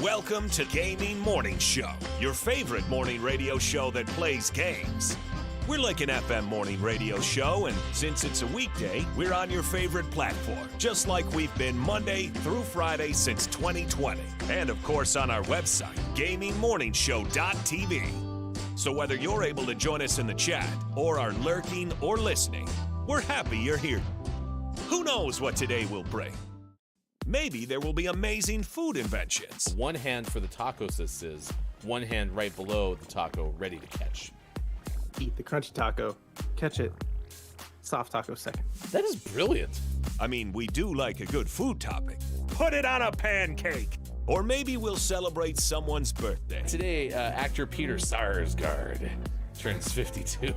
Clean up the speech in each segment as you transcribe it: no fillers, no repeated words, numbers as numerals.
Welcome to Gaming Morning Show, your favorite morning radio show that plays games. We're like an FM morning radio show, and since it's a weekday, we're on your favorite platform, just like we've been Monday through Friday since 2020. And of course on our website, GamingMorningShow.tv. So whether you're able to join us in the chat, or are lurking or listening, we're happy you're here. Who knows what today will bring? Maybe there will be amazing food inventions. One hand for the taco, says one hand right below the taco, ready to catch. Eat the crunchy taco, catch it, soft taco second. That is brilliant. I mean, we do like a good food topic. Put it on a pancake. Or maybe we'll celebrate someone's birthday. Today, actor Peter Sarsgaard turns 52.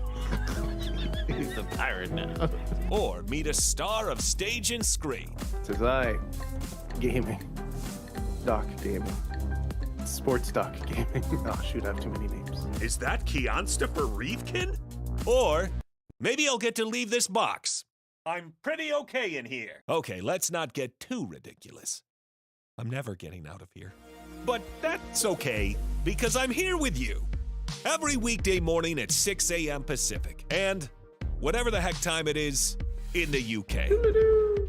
He's the pirate now. Or meet a star of stage and screen. Says I, gaming, doc gaming, sports doc gaming. Oh shoot, I have too many names. Is that Keonstopher Reevkin? Or maybe I'll get to leave this box. I'm pretty okay in here. Okay, let's not get too ridiculous. I'm never getting out of here. But that's okay, because I'm here with you. Every weekday morning at 6 a.m. Pacific. And whatever the heck time it is in the UK.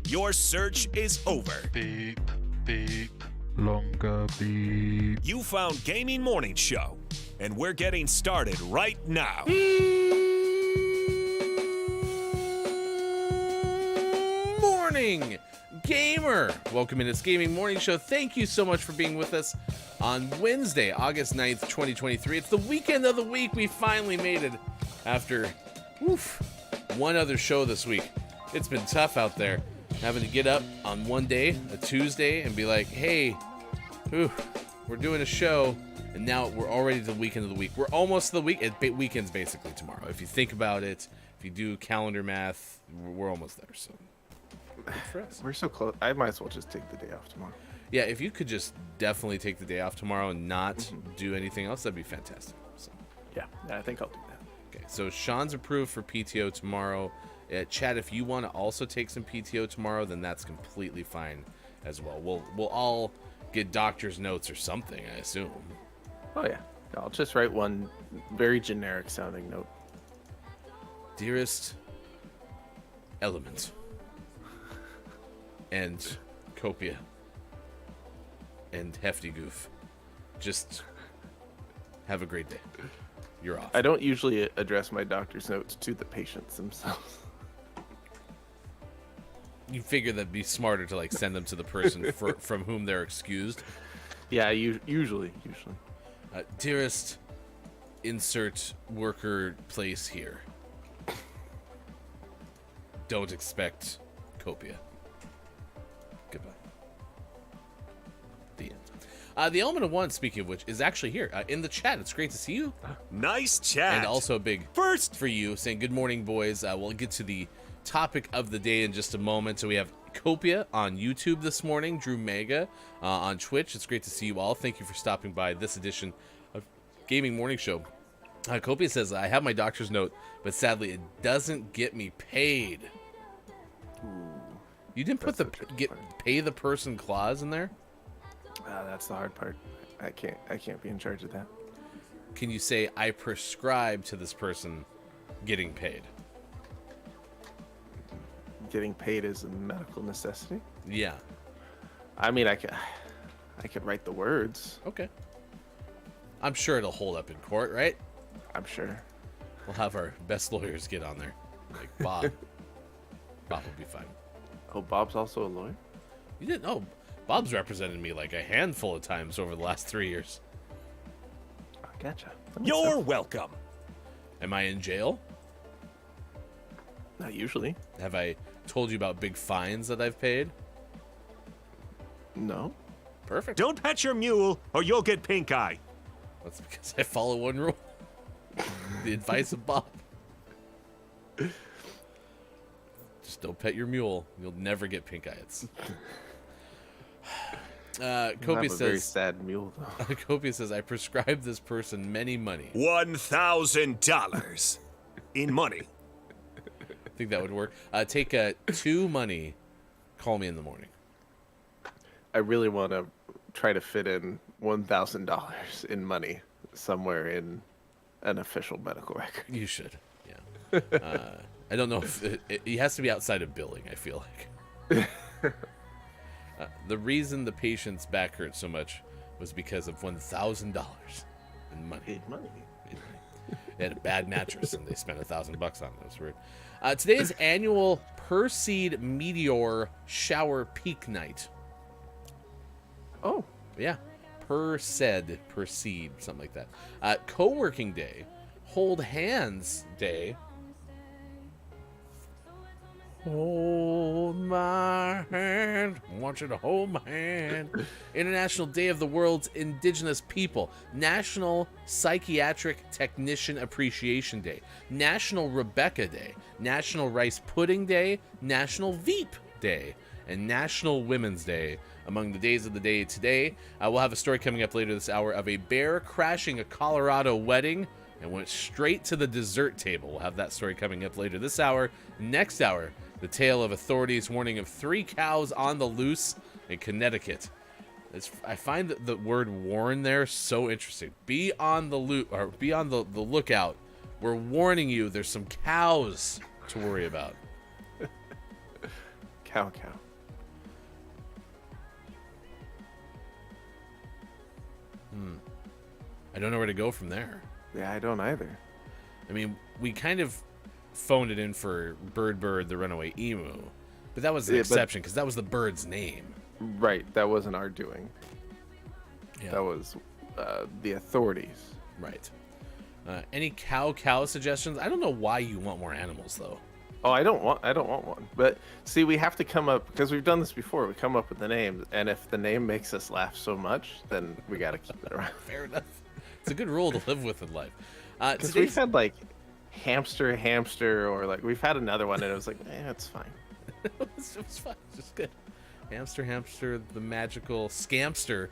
Your search is over. Beep, beep, longer beep. You found Gaming Morning Show, and we're getting started right now. Morning, gamer. Welcome in. It's Gaming Morning Show. Thank you so much for being with us on Wednesday, August 9th, 2023. It's the weekend of the week. We finally made it after one other show this week. It's been tough out there, having to get up on one day, a Tuesday, and be like, hey, we're doing a show, and now we're already to the weekend of the week. We're almost to the week. Weekend's basically tomorrow. If you think about it, if you do calendar math, we're almost there. So good for us. We're so close. I might as well just take the day off tomorrow. Yeah, if you could just definitely take the day off tomorrow and not do anything else, that'd be fantastic. So. Yeah, I think I'll do that. Okay, so Sean's approved for PTO tomorrow. Chad, if you want to also take some PTO tomorrow, then that's completely fine as well. We'll all get doctor's notes or something, I assume. Oh yeah, I'll just write one very generic sounding note. Dearest Element and Copia and Hefty Goof, just have a great day. You're off. I don't usually address my doctor's notes to the patients themselves. You figure that'd be smarter to like send them to the person from whom they're excused. Yeah, usually. Dearest, insert worker place here. Don't expect Copia. Goodbye. The end. The Element of One, speaking of which, is actually here in the chat. It's great to see you. Nice chat. And also a big first for you, saying good morning, boys. We'll get to the topic of the day in just a moment. So we have Copia on YouTube this morning, Drew Mega on Twitch. It's great to see you all. Thank you for stopping by this edition of Gaming Morning Show. Copia says, I have my doctor's note, but sadly it doesn't get me paid. Ooh, you didn't put the pay the person clause in there? That's the hard part. I can't be in charge of that. Can you say I prescribe to this person getting paid? Getting paid is a medical necessity? Yeah. I mean, I could write the words. Okay. I'm sure it'll hold up in court, right? I'm sure. We'll have our best lawyers get on there. Like Bob. Bob will be fine. Oh, Bob's also a lawyer? You didn't know. Bob's represented me like a handful of times over the last 3 years. Oh, gotcha. You're welcome. Am I in jail? Not usually. Have I told you about big fines that I've paid? No. Perfect. Don't pet your mule or you'll get pink eye. That's because I follow one rule. The advice of Bob. Just don't pet your mule. You'll never get pink eye. Copia says, very sad mule, though. Copia says, I prescribed this person many money. $1,000 in money. I think that would work. Take 2 money. Call me in the morning. I really want to try to fit in $1,000 in money somewhere in an official medical record. You should. Yeah. I don't know if it has to be outside of billing, I feel like. The reason the patient's back hurt so much was because of $1,000 in money. Paid money. They had a bad mattress and they spent $1,000 on it. It was weird. Today is annual Perseid Meteor shower peak night. Oh. Yeah. Perseid, something like that. Co-working day. Hold hands day. Hold my hand. I want you to hold my hand. International Day of the World's Indigenous People. National Psychiatric Technician Appreciation Day. National Rebecca Day. National Rice Pudding Day. National Veep Day. And National Women's Day. Among the days of the day today, we'll have a story coming up later this hour of a bear crashing a Colorado wedding and went straight to the dessert table. We'll have that story coming up later this hour. Next hour, the tale of authorities warning of 3 cows on the loose in Connecticut. I find the word warn there so interesting. Be on the lookout. We're warning you there's some cows to worry about. Cow. I don't know where to go from there. Yeah, I don't either. I mean, we kind of phoned it in for Bird, the runaway emu, but that was an exception because that was the bird's name. Right, that wasn't our doing. Yeah. That was the authorities. Right. Any cow suggestions? I don't know why you want more animals though. Oh, I don't want one. But see, we have to come up because we've done this before. We come up with the names, and if the name makes us laugh so much, then we got to keep it around. Fair enough. It's a good rule to live with in life. Because we've had like hamster, or like we've had another one, and it was like, it's fine. It was fine. Just good. Hamster, the magical scamster.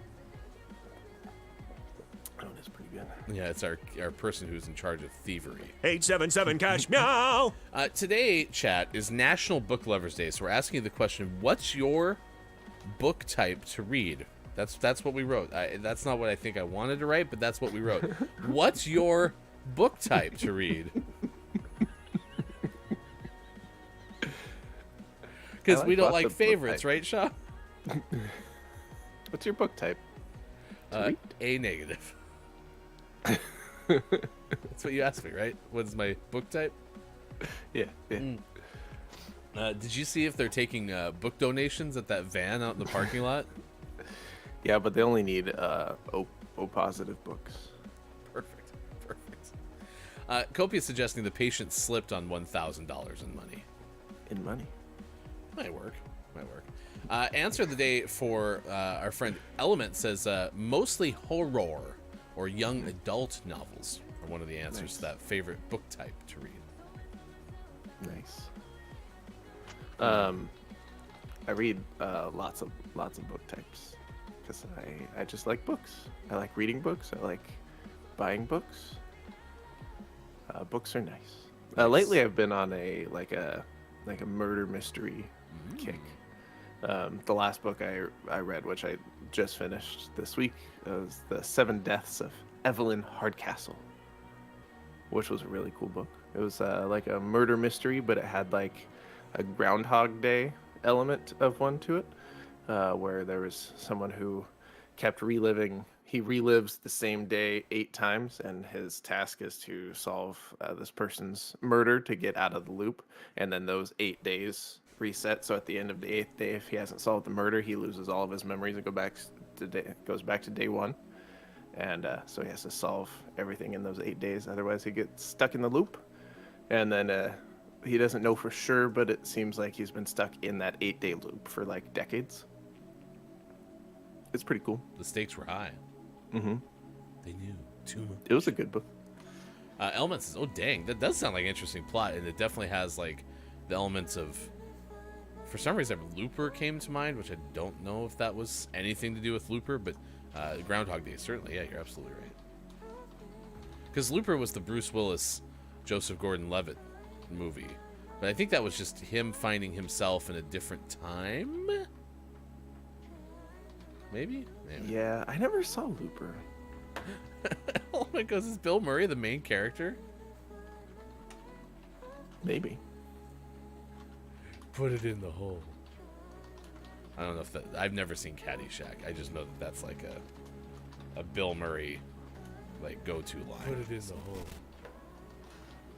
Oh, that's pretty good. Yeah, it's our person who's in charge of thievery. 877 cash meow. Today, chat, is National Book Lovers Day, so we're asking you the question: what's your book type to read? That's what we wrote. That's not what I think I wanted to write, but that's what we wrote. What's your book type to read? Because we don't like favorites, right, Shaw? What's your book type? A negative. That's what you asked me, right? What's my book type? Yeah. Did you see if they're taking book donations at that van out in the parking lot? Yeah, but they only need O positive books. Perfect. Copia suggesting the patient slipped on $1,000 in money. In money. Might work. Answer of the day for our friend Element says mostly horror or young adult novels are one of the answers to that favorite book type to read. Nice. I read lots of book types because I just like books. I like reading books. I like buying books. Books are nice. Lately, I've been on a murder mystery kick. The last book I read, which I just finished this week, was The 7 Deaths of Evelyn Hardcastle, which was a really cool book. It was like a murder mystery, but it had like a Groundhog Day element of one to it, where there was someone who kept reliving. He relives the same day 8 times, and his task is to solve this person's murder to get out of the loop. And then those 8 days reset. So at the end of the 8th day, if he hasn't solved the murder, he loses all of his memories and goes back to day 1. And so he has to solve everything in those 8 days. Otherwise, he gets stuck in the loop. And then he doesn't know for sure, but it seems like he's been stuck in that 8-day loop for like decades. It's pretty cool. The stakes were high. Mm-hmm. They knew too much. It was a good book. Element says, oh dang, that does sound like an interesting plot, and it definitely has like the elements of, for some reason Looper came to mind, which I don't know if that was anything to do with Looper, but Groundhog Day, certainly. Yeah, you're absolutely right. Because Looper was the Bruce Willis, Joseph Gordon-Levitt movie, but I think that was just him finding himself in a different time. Maybe? Anyway. Yeah, I never saw Looper. Oh my gosh, is Bill Murray the main character? Maybe. Put it in the hole. I don't know if that... I've never seen Caddyshack. I just know that that's like a Bill Murray like go-to line. Put it in the hole.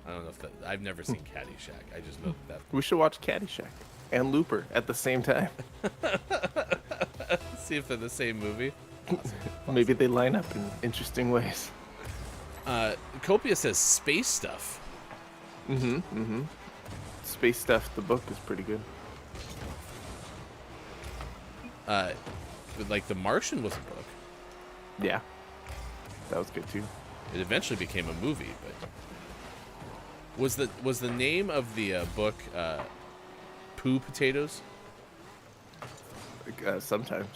I don't know if that... I've never seen Caddyshack. I just know that... We should watch Caddyshack and Looper at the same time. See if they're the same movie. Maybe they line up in interesting ways. Copia says space stuff. Space Stuff, the book, is pretty good. Like The Martian was a book. Yeah. That was good too. It eventually became a movie, but was the name of the book Poo Potatoes? Sometimes.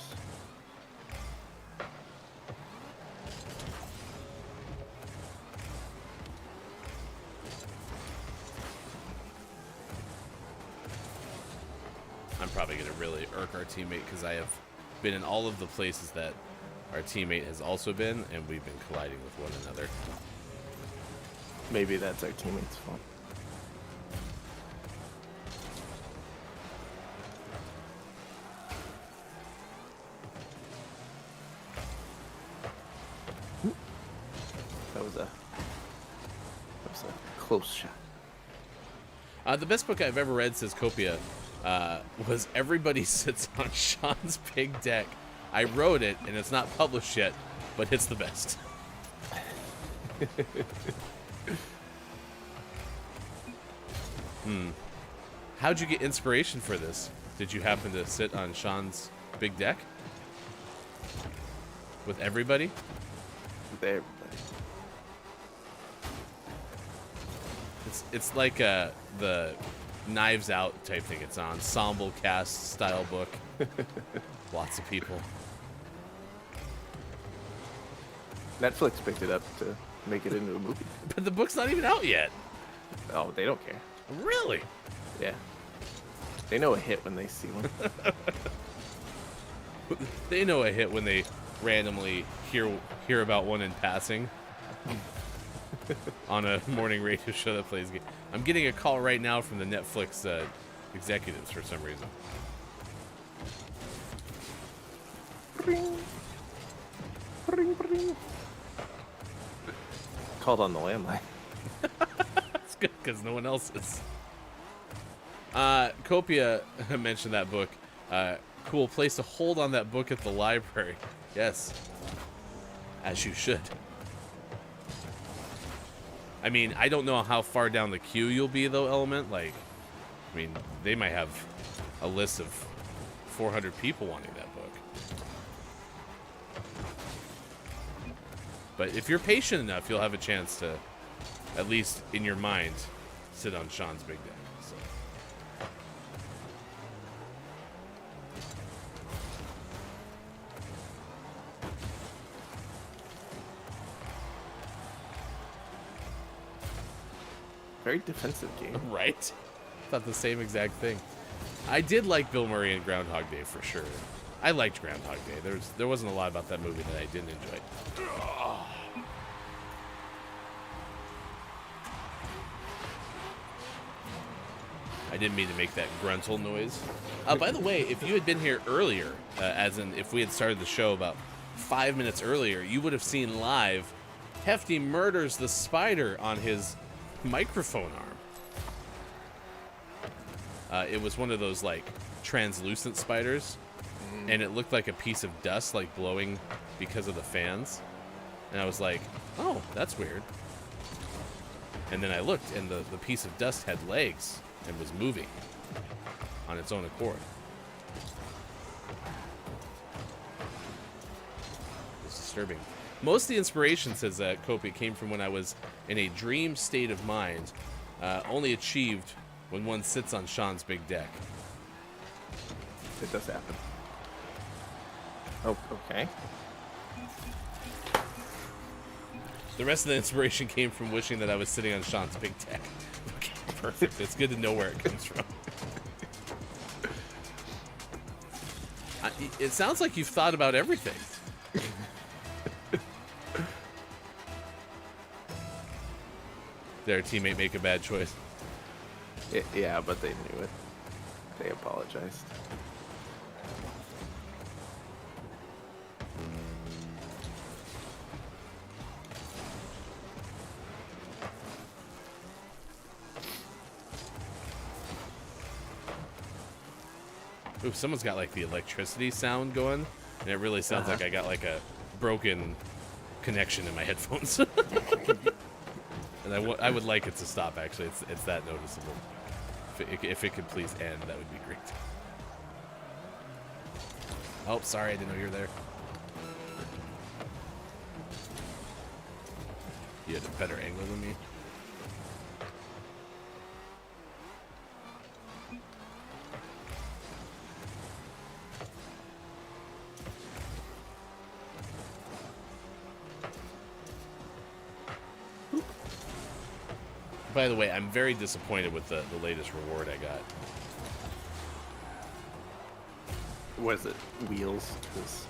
I'm probably going to really irk our teammate because I have been in all of the places that our teammate has also been, and we've been colliding with one another. Maybe that's our teammate's fault. That was a close shot. The best book I've ever read, says Copia, was Everybody Sits on Sean's Big Deck. I wrote it, and it's not published yet, but it's the best. How'd you get inspiration for this? Did you happen to sit on Sean's big deck? With everybody? With everybody. It's like the Knives Out type thing. It's an ensemble cast style book. Lots of people. Netflix picked it up to make it into a movie. But the book's not even out yet. Oh, they don't care. Really? Yeah. They know a hit when they see one. They know a hit when they randomly hear about one in passing on a morning radio show that plays games. I'm getting a call right now from the Netflix executives for some reason. Bring. Bring, bring. Called on the landline. That's good because no one else is. Copia mentioned that book. Cool place to hold on that book at the library. Yes. As you should. I mean, I don't know how far down the queue you'll be, though, Element. Like, I mean, they might have a list of 400 people wanting that book. But if you're patient enough, you'll have a chance to, at least in your mind, sit on Sean's big deck. So. Very defensive game. Right? Thought the same exact thing. I did like Bill Murray in Groundhog Day for sure. I liked Groundhog Day. There wasn't a lot about that movie that I didn't enjoy. I didn't mean to make that gruntle noise. By the way, if you had been here earlier, as in if we had started the show about 5 minutes earlier, you would have seen live Hefty murders the spider on his microphone arm. It was one of those like translucent spiders, and it looked like a piece of dust like blowing because of the fans. And I was like, oh, that's weird. And then I looked, and the piece of dust had legs and was moving on its own accord. It's disturbing. Most of the inspiration, says Kopi, came from when I was in a dream state of mind, only achieved when one sits on Sean's big deck. It does happen. Oh, okay. The rest of the inspiration came from wishing that I was sitting on Sean's big deck. Okay, perfect. It's good to know where it comes from. It sounds like you've thought about everything. Did our teammate make a bad choice? Yeah, but they knew it. They apologized. Ooh, someone's got like the electricity sound going, and it really sounds like I got like a broken connection in my headphones. And I would like it to stop, actually. It's that noticeable. If it could please end, that would be great. Oh, sorry, I didn't know you were there. You had a better angle than me. By the way, I'm very disappointed with the latest reward I got. Was it wheels? 'Cause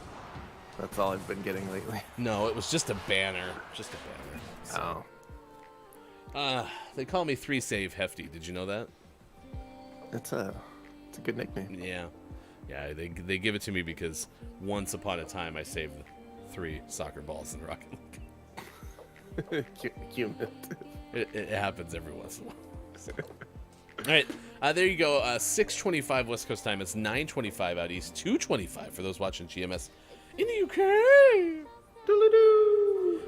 that's all I've been getting lately. No, it was just a banner. Just a banner. So, they call me 3-Save Hefty. Did you know that? It's a good nickname. Yeah. Yeah, they give it to me because once upon a time I saved 3 soccer balls in Rocket League. Cumulative. It happens every once in a while. All right, there you go. 6:25 West Coast time. It's 9:25 out east. 2:25 for those watching GMS in the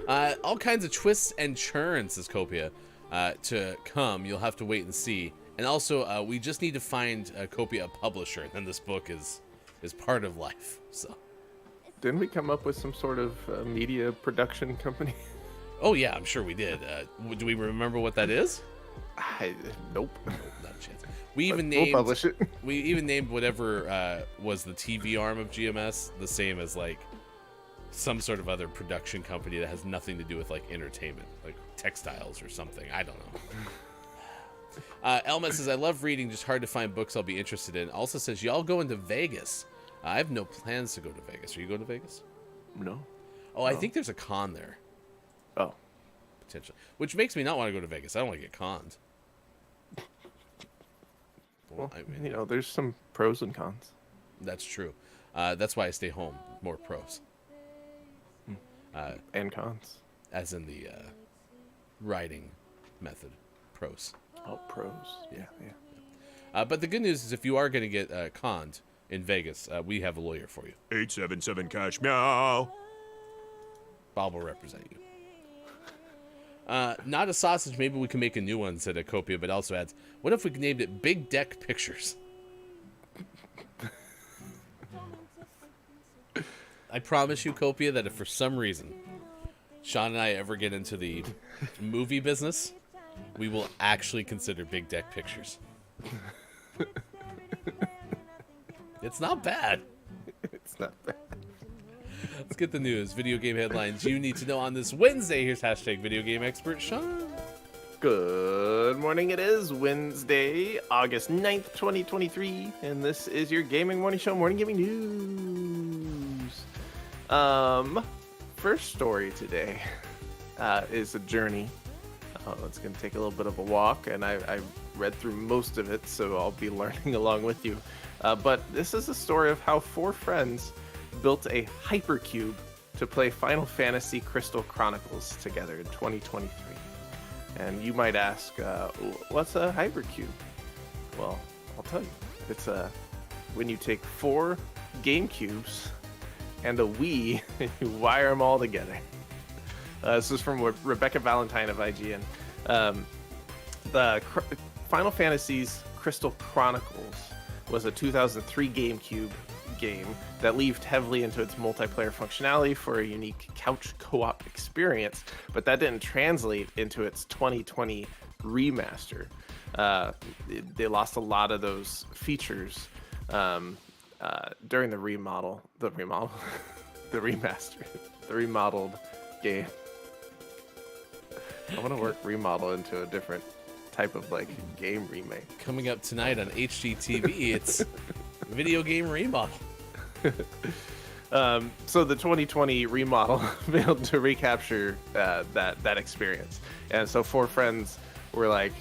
UK. All kinds of twists and churns, says Copia, to come. You'll have to wait and see. And also, we just need to find Copia a publisher, and then this book is part of life. So, didn't we come up with some sort of media production company? Oh yeah, I'm sure we did. Do we remember what that is? Nope. Not a chance. We even We'll named publish it. We even named whatever was the TV arm of GMS the same as like some sort of other production company that has nothing to do with like entertainment, like textiles or something. I don't know. Elmet says, I love reading, just hard to find books I'll be interested in. Also says, y'all going to Vegas? I have no plans to go to Vegas. Are you going to Vegas? No. Oh, I think there's a con there. Oh. Potentially. Which makes me not want to go to Vegas. I don't want to get conned. Well, I mean, you know, there's some pros and cons. that's true. That's why I stay home. More pros. And cons. As in the writing method. Pros. Oh, pros. Yeah. But the good news is if you are going to get conned in Vegas, we have a lawyer for you. 877 cash meow. Bob will represent you. Not a sausage. Maybe we can make a new one, said Acopia, but also adds, what if we named it Big Deck Pictures? I promise you, Copia, that if for some reason Sean and I ever get into the movie business, we will actually consider Big Deck Pictures. It's not bad. It's not bad. Let's get the news. Video game headlines you need to know on this Wednesday. Here's hashtag video game expert Sean. Good morning. It is Wednesday, August 9th, 2023, and this is your gaming morning show, Morning Gaming News. First story today is a journey. It's going to take a little bit of a walk, and I read through most of it, so I'll be learning along with you. But this is a story of how 4 friends built a hypercube to play Final Fantasy Crystal Chronicles together in 2023. And you might ask, what's a hypercube? Well, I'll tell you. It's when you take 4 GameCubes and a Wii and you wire them all together. This is from Rebecca Valentine of IGN. Final Fantasy's Crystal Chronicles was a 2003 GameCube game that leaned heavily into its multiplayer functionality for a unique couch co-op experience, but that didn't translate into its 2020 remaster. They lost a lot of those features during the remaster, the remodeled game. I want to work remodel into a different type of like game remake. Coming up tonight on HGTV, it's video game remodel. So the 2020 remodel failed to recapture that experience, and so 4 friends were like,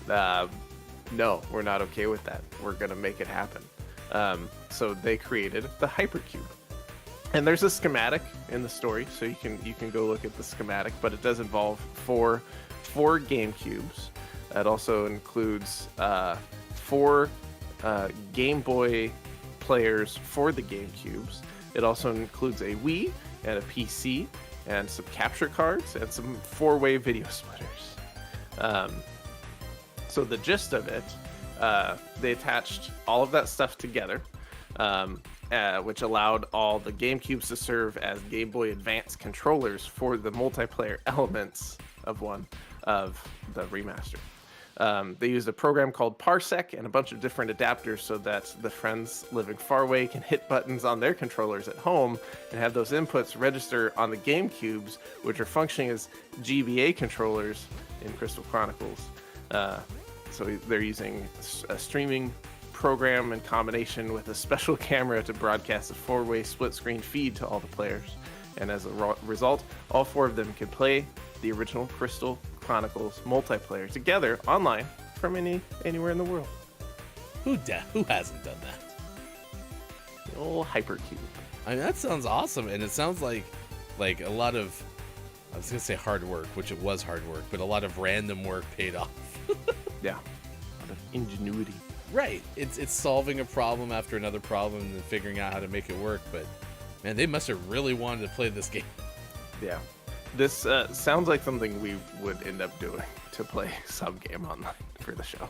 no, we're not okay with that. We're gonna make it happen. So they created the hypercube, and there's a schematic in the story, so you can go look at the schematic. But it does involve four GameCubes. It also includes 4 Game Boy players for the GameCubes. It also includes a Wii and a PC and some capture cards and some 4-way video splitters. So the gist of it, they attached all of that stuff together, which allowed all the GameCubes to serve as Game Boy Advance controllers for the multiplayer elements of the remaster. They used a program called Parsec and a bunch of different adapters so that the friends living far away can hit buttons on their controllers at home and have those inputs register on the GameCubes, which are functioning as GBA controllers in Crystal Chronicles. So they're using a streaming program in combination with a special camera to broadcast a 4-way split-screen feed to all the players. And as a result, all 4 of them can play the original Crystal Chronicles multiplayer together online from anywhere in the world. Who hasn't done that? The old hypercube. I mean, that sounds awesome, and it sounds like a lot of, I was gonna say hard work, which it was hard work, but a lot of random work paid off. Yeah, a lot of ingenuity. Right. It's solving a problem after another problem and then figuring out how to make it work. But man, they must have really wanted to play this game. Yeah. This sounds like something we would end up doing, to play some game online for the show.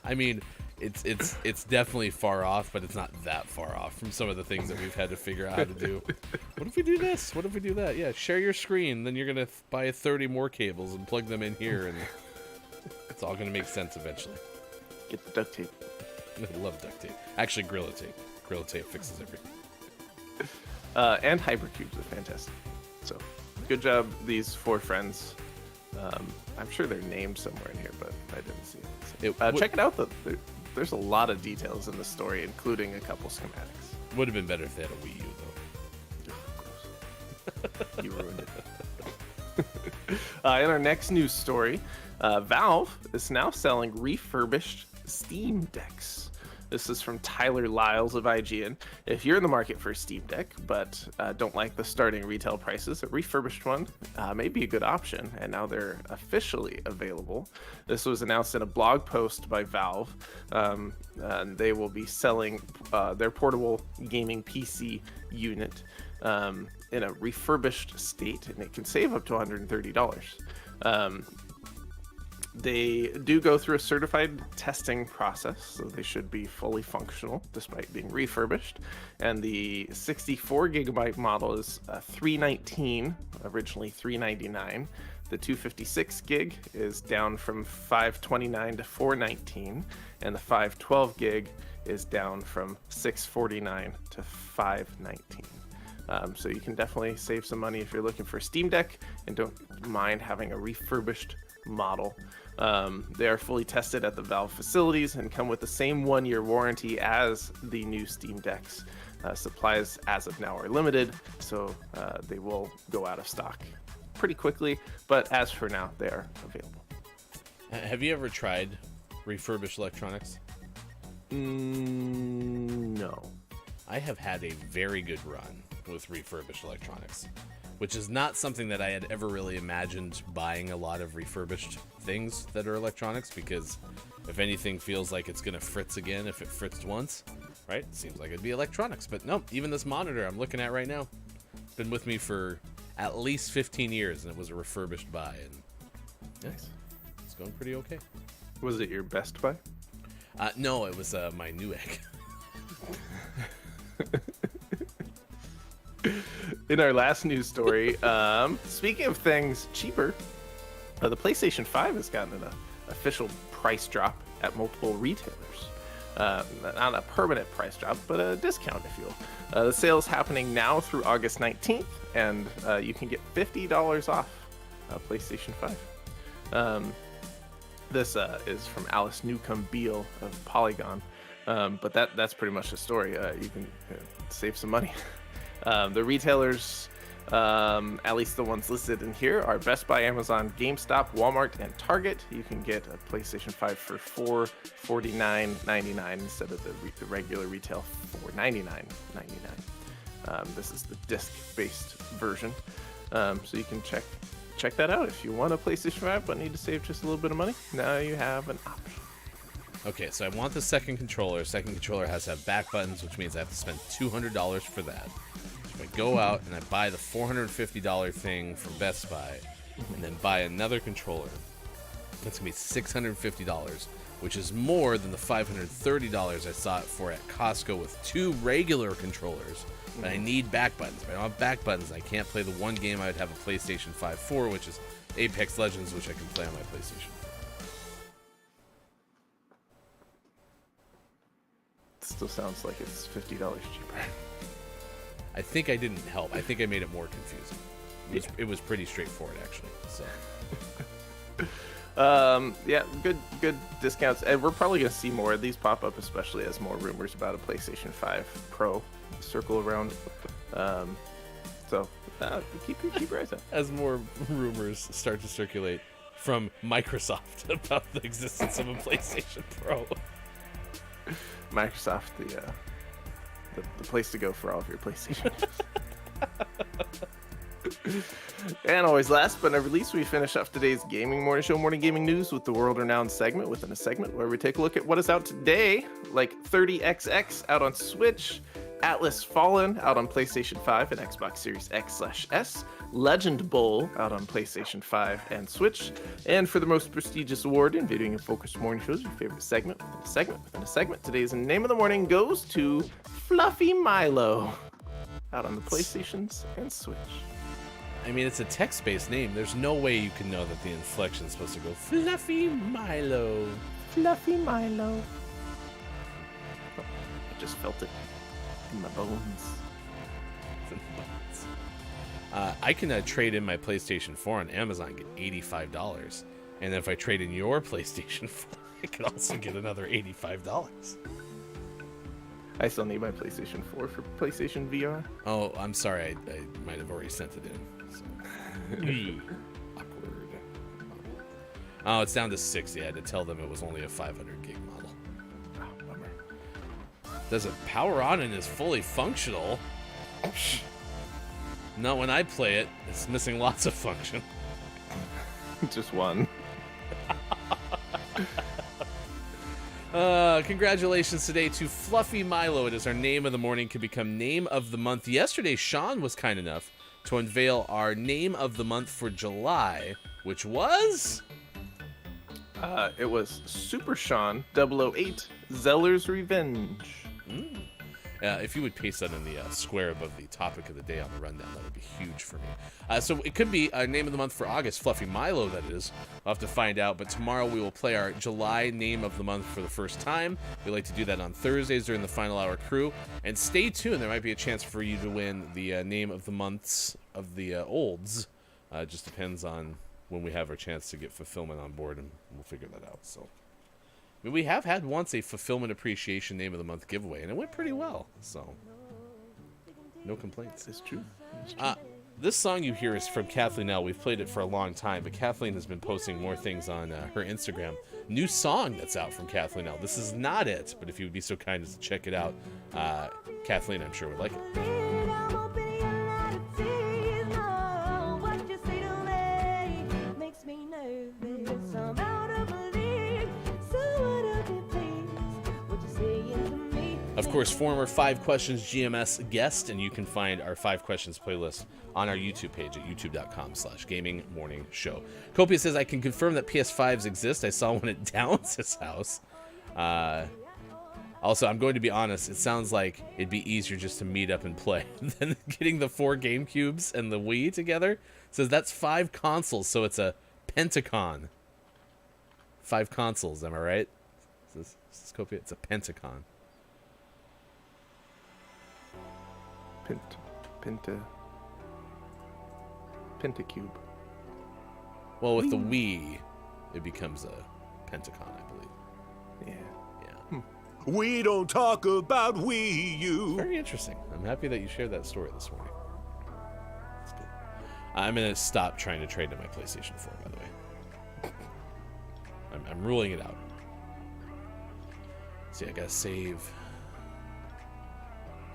I mean, it's definitely far off, but it's not that far off from some of the things that we've had to figure out how to do. What if we do this? What if we do that? Yeah, share your screen, then you're gonna buy 30 more cables and plug them in here, and it's all gonna make sense eventually. Get the duct tape. I love duct tape. Actually, Gorilla Tape. Gorilla Tape fixes everything. And hypercubes are fantastic. So, good job, these 4 friends. I'm sure they're named somewhere in here, but I didn't see it. So, check it out, though. There's a lot of details in the story, including a couple schematics. Would have been better if they had a Wii U, though. Gross. You ruined it. In our next news story, Valve is now selling refurbished Steam Decks. This is from Tyler Lyles of IGN. If you're in the market for a Steam Deck, but don't like the starting retail prices, a refurbished one may be a good option, and now they're officially available. This was announced in a blog post by Valve, and they will be selling their portable gaming PC unit in a refurbished state, and it can save up to $130. They do go through a certified testing process, so they should be fully functional despite being refurbished. And the 64 gigabyte model is $319, originally $399. The 256 gig is down from $529 to $419, and the 512 gig is down from $649 to $519. So you can definitely save some money if you're looking for a Steam Deck and don't mind having a refurbished model. They are fully tested at the Valve facilities and come with the same 1-year warranty as the new Steam Decks. Supplies as of now are limited, so they will go out of stock pretty quickly, but as for now, they are available. Have you ever tried refurbished electronics? No. I have had a very good run with refurbished electronics, which is not something that I had ever really imagined buying a lot of refurbished things that are electronics, because if anything feels like it's going to fritz again if it fritzed once, right? Seems like it'd be electronics. But no, even this monitor I'm looking at right now, been with me for at least 15 years, and it was a refurbished buy, and yes, it's going pretty okay. Was it your Best Buy? No, it was my Newegg. In our last news story, speaking of things cheaper, the PlayStation 5 has gotten an official price drop at multiple retailers. Not a permanent price drop, but a discount, if you will. The sale is happening now through August 19th, and you can get $50 off PlayStation 5. This is from Alice Newcomb Beale of Polygon. But that's pretty much the story. You can save some money. The retailers, at least the ones listed in here, are Best Buy, Amazon, GameStop, Walmart, and Target. You can get a PlayStation 5 for $449.99 instead of the regular retail $499.99. This is the disc-based version, so you can check that out if you want a PlayStation 5 but need to save just a little bit of money. Now you have an option. Okay, so I want the second controller. Second controller has to have back buttons, which means I have to spend $200 for that. So I go out and I buy the $450 thing from Best Buy, and then buy another controller. That's going to be $650, which is more than the $530 I saw it for at Costco with 2 regular controllers. But I need back buttons. If I don't have back buttons, I can't play the one game I would have a PlayStation 5 for, which is Apex Legends, which I can play on my PlayStation 4. Still sounds like it's $50 cheaper. I think I didn't help. I think I made it more confusing. It was pretty straightforward, actually. So. Yeah, good discounts, and we're probably gonna see more of these pop up, especially as more rumors about a PlayStation 5 Pro circle around. So keep your eyes out. As more rumors start to circulate from Microsoft about the existence of a PlayStation Pro. Microsoft, the place to go for all of your PlayStation. And always last but not least, we finish off today's Gaming Morning Show Morning Gaming News with the world-renowned segment within a segment where we take a look at what is out today, like 30XX out on Switch, Atlas Fallen out on PlayStation 5 and Xbox Series X/S, Legend Bowl out on PlayStation 5 and Switch, and for the most prestigious award in video and focused morning shows, your favorite segment within a segment within a segment, today's name of the morning goes to Fluffy Milo out on the PlayStations and Switch. I mean, it's a text-based name. There's no way you can know that the inflection is supposed to go Fluffy Milo. Fluffy Milo. Oh, I just felt it in my bones. I can trade in my PlayStation 4 on Amazon and get $85. And then if I trade in your PlayStation 4, I can also get another $85. I still need my PlayStation 4 for PlayStation VR. Oh, I'm sorry. I might have already sent it in. So. Awkward. Oh, it's down to 60. I had to tell them it was only a 500 gig model. Oh, bummer. Does it power on and is fully functional? Not when I play it. It's missing lots of function. Just one. Congratulations today to Fluffy Milo. It is our name of the morning, could become name of the month. Yesterday, Sean was kind enough to unveil our name of the month for July, which was... It was Super Sean 008 Zeller's Revenge. If you would paste that in the square above the topic of the day on the rundown, that would be huge for me. So it could be name of the month for August, Fluffy Milo, that is. We'll have to find out, but tomorrow we will play our July name of the month for the first time. We like to do that on Thursdays during the Final Hour crew. And stay tuned, there might be a chance for you to win the name of the months of the olds. Just depends on when we have our chance to get Fulfillment on board, and we'll figure that out. So. I mean, we have had once a Fulfillment Appreciation Name of the Month giveaway, and it went pretty well, so no complaints. It's true. This song you hear is from Kathleen L. We've played it for a long time, but Kathleen has been posting more things on her Instagram. New song that's out from Kathleen L. This is not it, but if you would be so kind as to check it out, Kathleen, I'm sure, would like it. Of course, former 5 Questions GMS guest, and you can find our 5 Questions playlist on our YouTube page at youtube.com/gamingmorningshow. Copia says, I can confirm that PS5s exist. I saw one at Downs' house. Also, I'm going to be honest, it sounds like it'd be easier just to meet up and play than getting the 4 GameCubes and the Wii together. It says that's 5 consoles, so it's a Pentacon. 5 consoles, am I right? Is this Copia? It's a Pentacon. Pentacube. Well, with the Wii, it becomes a Pentacon, I believe. Yeah. We don't talk about Wii U. Very interesting. I'm happy that you shared that story this morning. That's good. I'm going to stop trying to trade in my PlayStation 4, by the way. I'm ruling it out. See, I got to save.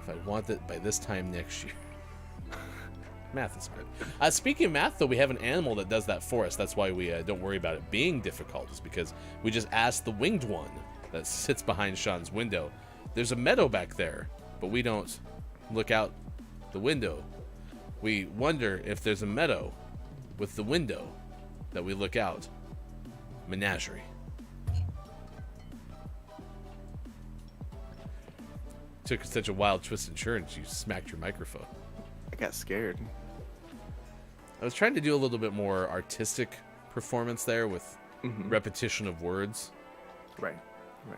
If I want it by this time next year. Math is hard. Speaking of math, though, we have an animal that does that for us. That's why we don't worry about it being difficult, is because we just ask the winged one that sits behind Sean's window. There's a meadow back there, but we don't look out the window. We wonder if there's a meadow with the window that we look out. Menagerie. Took such a wild twist and turn, you smacked your microphone. I got scared. I was trying to do a little bit more artistic performance there with repetition of words. Right.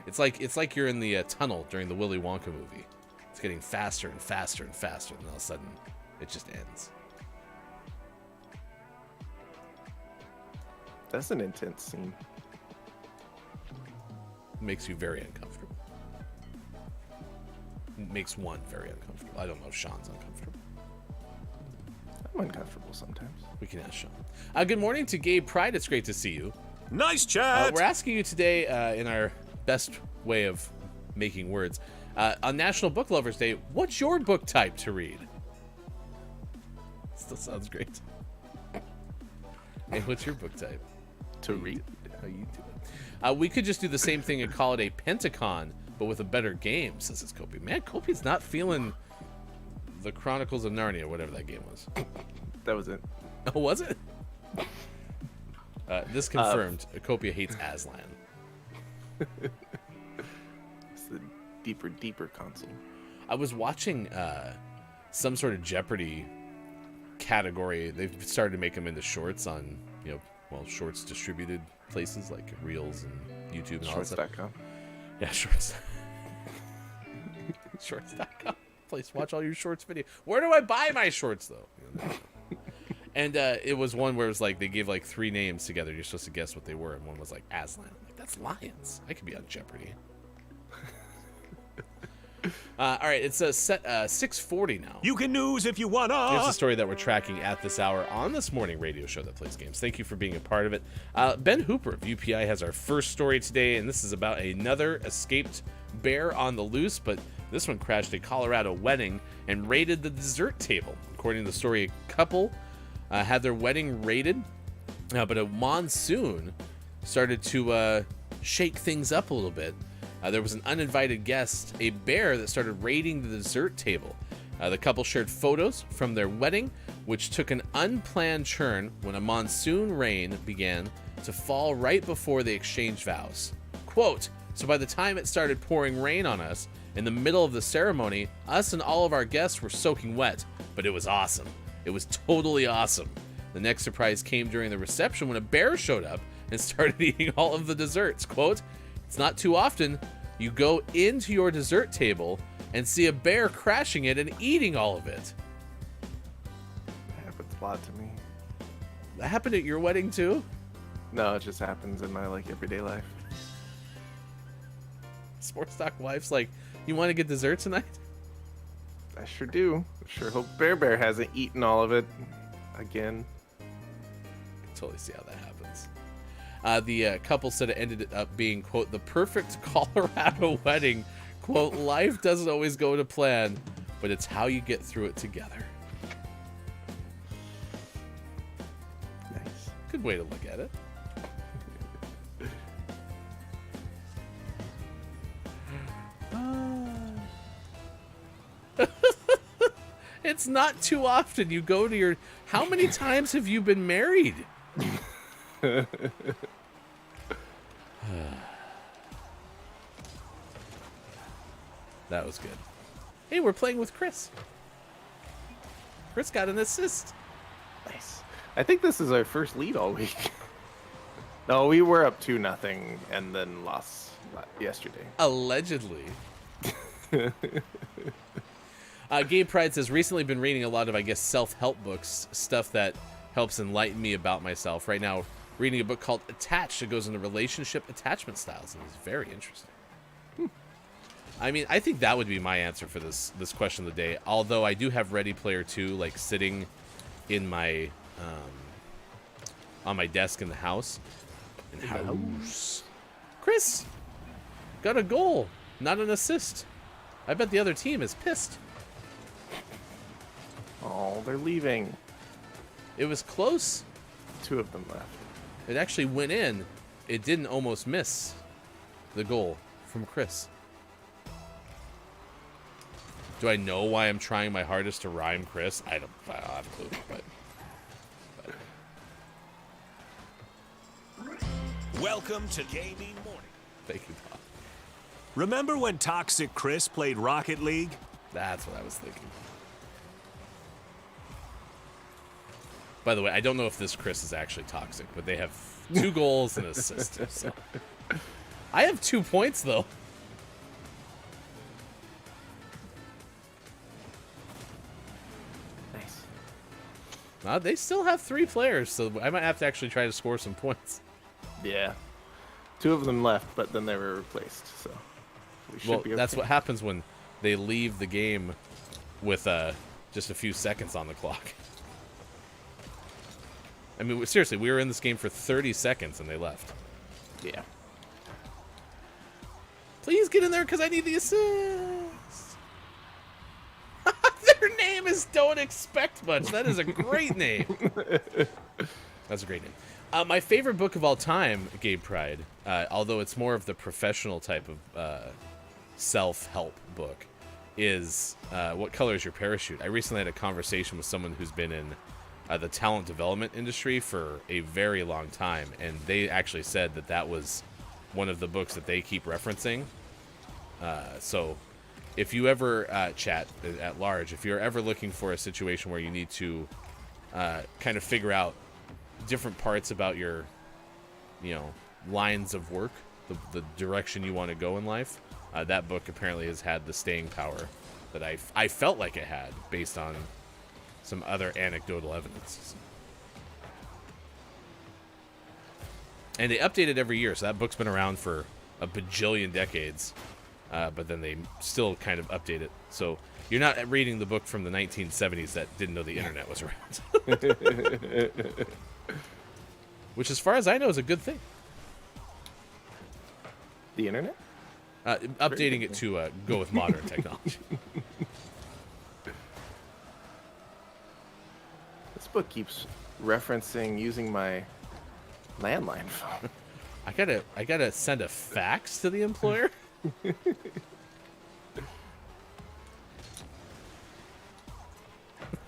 It's like you're in the tunnel during the Willy Wonka movie. It's getting faster and faster and faster, and all of a sudden, it just ends. That's an intense scene. It makes you very uncomfortable. It makes one very uncomfortable. I don't know if Sean's uncomfortable. I'm uncomfortable sometimes. We can ask Sean. Good morning to Gabe Pride. It's great to see you. Nice chat. We're asking you today, in our best way of making words, on National Book Lovers Day, what's your book type to read? Still sounds great. Hey, what's your book type? To read. How you do it? We could just do the same thing and call it a Pentacon, but with a better game, says this Kopi. Man, Kopi's not feeling the Chronicles of Narnia, whatever that game was. That was it. Oh, was it? This confirmed. Kopi hates Aslan. It's the deeper console. I was watching some sort of Jeopardy category. They've started to make them into shorts on, shorts distributed places like Reels and YouTube and all that stuff. Shorts.com. Yeah, Shorts. Shorts.com. Place watch all your Shorts video. Where do I buy my Shorts though? And it was one where it was like they gave like 3 names together. You're supposed to guess what they were, and one was like Aslan. I'm like, that's lions. I could be on Jeopardy. All right, it's set 6:40 now. You can news if you wanna. Here's the story that we're tracking at this hour on this morning radio show that plays games. Thank you for being a part of it. Ben Hooper of UPI has our first story today, and this is about another escaped bear on the loose, but this one crashed a Colorado wedding and raided the dessert table. According to the story, a couple had their wedding raided, but a monsoon started to shake things up a little bit. There was an uninvited guest, a bear, that started raiding the dessert table. The couple shared photos from their wedding, which took an unplanned turn when a monsoon rain began to fall right before they exchanged vows. Quote, so by the time it started pouring rain on us, in the middle of the ceremony, us and all of our guests were soaking wet, but it was awesome. It was totally awesome. The next surprise came during the reception when a bear showed up and started eating all of the desserts. Quote, it's not too often you go into your dessert table and see a bear crashing it and eating all of it. That happens a lot to me. That happened at your wedding too? No, it just happens in my everyday life. Sports Talk Wife's like, you want to get dessert tonight? I sure do. Sure hope Bear hasn't eaten all of it again. I can totally see how that happens. The couple said it ended up being, quote, the perfect Colorado wedding. Quote, life doesn't always go to plan, but it's how you get through it together. Nice. Good way to look at it. It's not too often you go to your... How many times have you been married? That was good. Hey, we're playing with Chris. Chris got an assist. Nice. I think this is our first lead all week. No, we were up 2-0 and then lost yesterday. Allegedly. Gabe Pride says, recently been reading a lot of, I guess, self-help books, stuff that helps enlighten me about myself. Right now, reading a book called Attached that goes into relationship attachment styles, and it's very interesting. I mean, I think that would be my answer for this question of the day. Although I do have Ready Player 2 like sitting in my on my desk in the house. Chris got a goal, not an assist. I bet the other team is pissed. Oh, they're leaving. It was close. 2 of them left. It actually went in. It didn't almost miss the goal from Chris. Do I know why I'm trying my hardest to rhyme Chris? I don't have a clue, but. Welcome to Gaming Morning. Thank you, Bob. Remember when Toxic Chris played Rocket League? That's what I was thinking. By the way, I don't know if this Chris is actually toxic, but they have 2 goals and an assist. So. I have 2 points, though. Nice. They still have 3 players, so I might have to actually try to score some points. Yeah. 2 of them left, but then they were replaced, so we should be okay. That's what happens when they leave the game with just a few seconds on the clock. I mean, seriously, we were in this game for 30 seconds and they left. Yeah. Please get in there because I need the assist. Their name is Don't Expect Much. That is a great name. That's a great name. My favorite book of all time, Gabe Pride, although it's more of the professional type of self-help book, is What Color Is Your Parachute? I recently had a conversation with someone who's been in the talent development industry for a very long time, and they actually said that that was one of the books that they keep referencing. So if you ever chat at large, if you're ever looking for a situation where you need to kind of figure out different parts about your, lines of work, the direction you want to go in life, that book apparently has had the staying power that I felt like it had based on some other anecdotal evidence. And they update it every year, so that book's been around for a bajillion decades, but then they still kind of update it. So you're not reading the book from the 1970s that didn't know the internet was around. Which, as far as I know, is a good thing. The internet? Updating it to go with modern technology. This book keeps referencing using my landline phone. I gotta send a fax to the employer.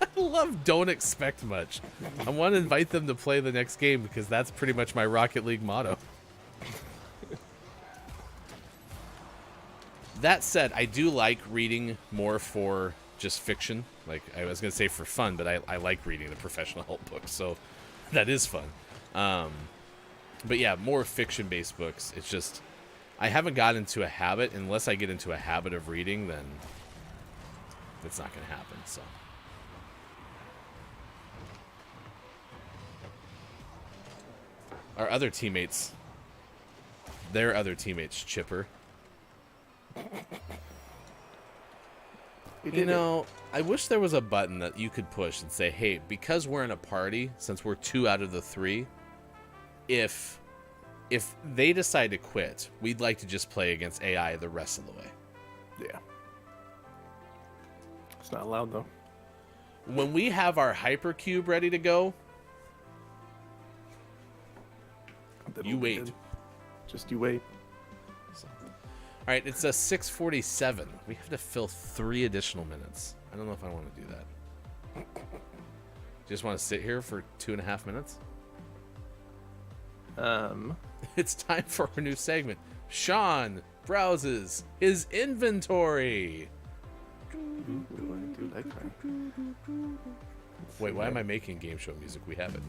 I love Don't Expect Much. I want to invite them to play the next game because that's pretty much my Rocket League motto. That said, I do like reading more for just fiction. Like, I was going to say for fun, but I like reading the professional help books, so that is fun. But yeah, more fiction-based books. It's just, I haven't got into a habit. Unless I get into a habit of reading, then it's not going to happen, so. Our other teammates, their other teammates, Chipper. I wish there was a button that you could push and say, hey, because we're in a party, since we're 2 out of the 3, if they decide to quit, we'd like to just play against AI the rest of the way. Yeah. It's not allowed, though. When we have our hypercube ready to go, you wait. Just you wait. All right, it's a 6:47. We have to fill 3 additional minutes. I don't know if I want to do that. Just want to sit here for 2.5 minutes? It's time for our new segment. Sean browses his inventory. Wait, why am I making game show music? We have it.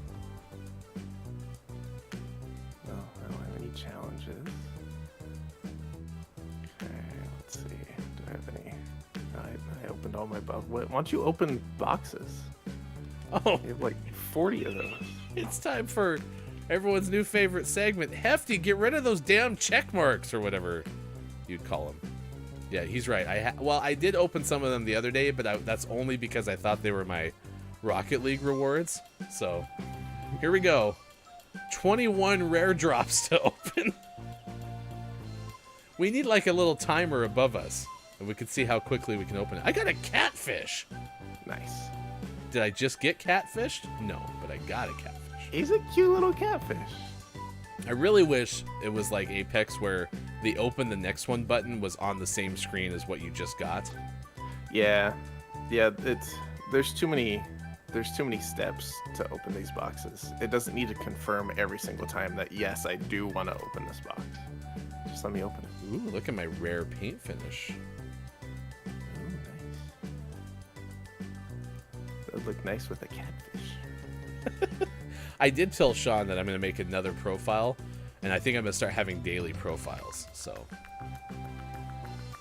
Well, I don't have any challenges. Okay, let's see. Do I have any? I opened all my boxes. Why don't you open boxes? Oh, You have like 40 of those. it's time for everyone's new favorite segment. Hefty, get rid of those damn check marks or whatever you'd call them. Yeah, he's right. I did open some of them the other day, but that's only because I thought they were my Rocket League rewards. So here we go. 21 rare drops to open. We need like a little timer above us, and we can see how quickly we can open it. I got a catfish. Nice. Did I just get catfished? No, but I got a catfish. He's a cute little catfish. I really wish it was like Apex where the open the next one button was on the same screen as what you just got. Yeah. There's too many steps to open these boxes. It doesn't need to confirm every single time that yes, I do want to open this box. Just let me open it. Ooh, look at my rare paint finish. Ooh, nice. That would look nice with a catfish. I did tell Sean that I'm going to make another profile, and I think I'm going to start having daily profiles. So,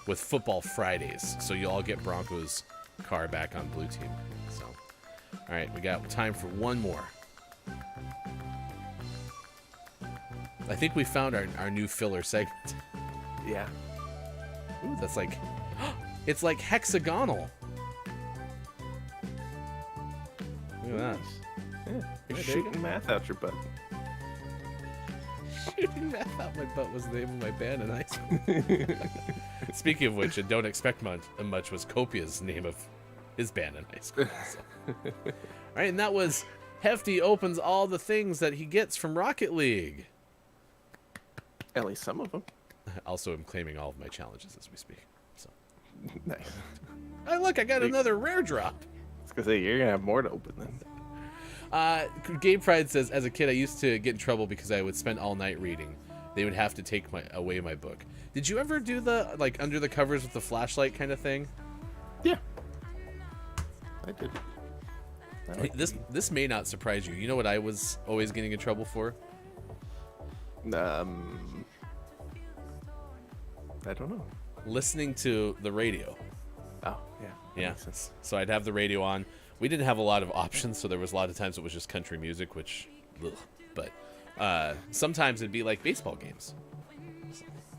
with Football Fridays, so you all get Broncos car back on Blue Team. So, all right, we got time for one more. I think we found our new filler segment. Yeah. Ooh, that's like, it's like hexagonal. Look at that. Nice. Yeah. You're Yeah, shooting math out your butt. Shooting math out my butt was the name of my band in high school. Speaking of which, and Don't Expect Much was Copia's name of his band in high school. So. All right, and that was Hefty opens all the things that he gets from Rocket League. At least some of them. Also, I'm claiming all of my challenges as we speak. So, Nice. hey, look, I got another rare drop. I was gonna say you're gonna have more to open then. Game Pride says, as a kid, I used to get in trouble because I would spend all night reading. They would have to take away my book. Did you ever do the like under the covers with the flashlight kind of thing? Yeah. I did. Hey, this may not surprise you. You know what I was always getting in trouble for? I don't know. Listening to the radio. Oh, yeah. That Yeah. makes sense. So I'd have the radio on. We didn't have a lot of options, so there was a lot of times it was just country music, which, ugh. But sometimes it'd be like baseball games.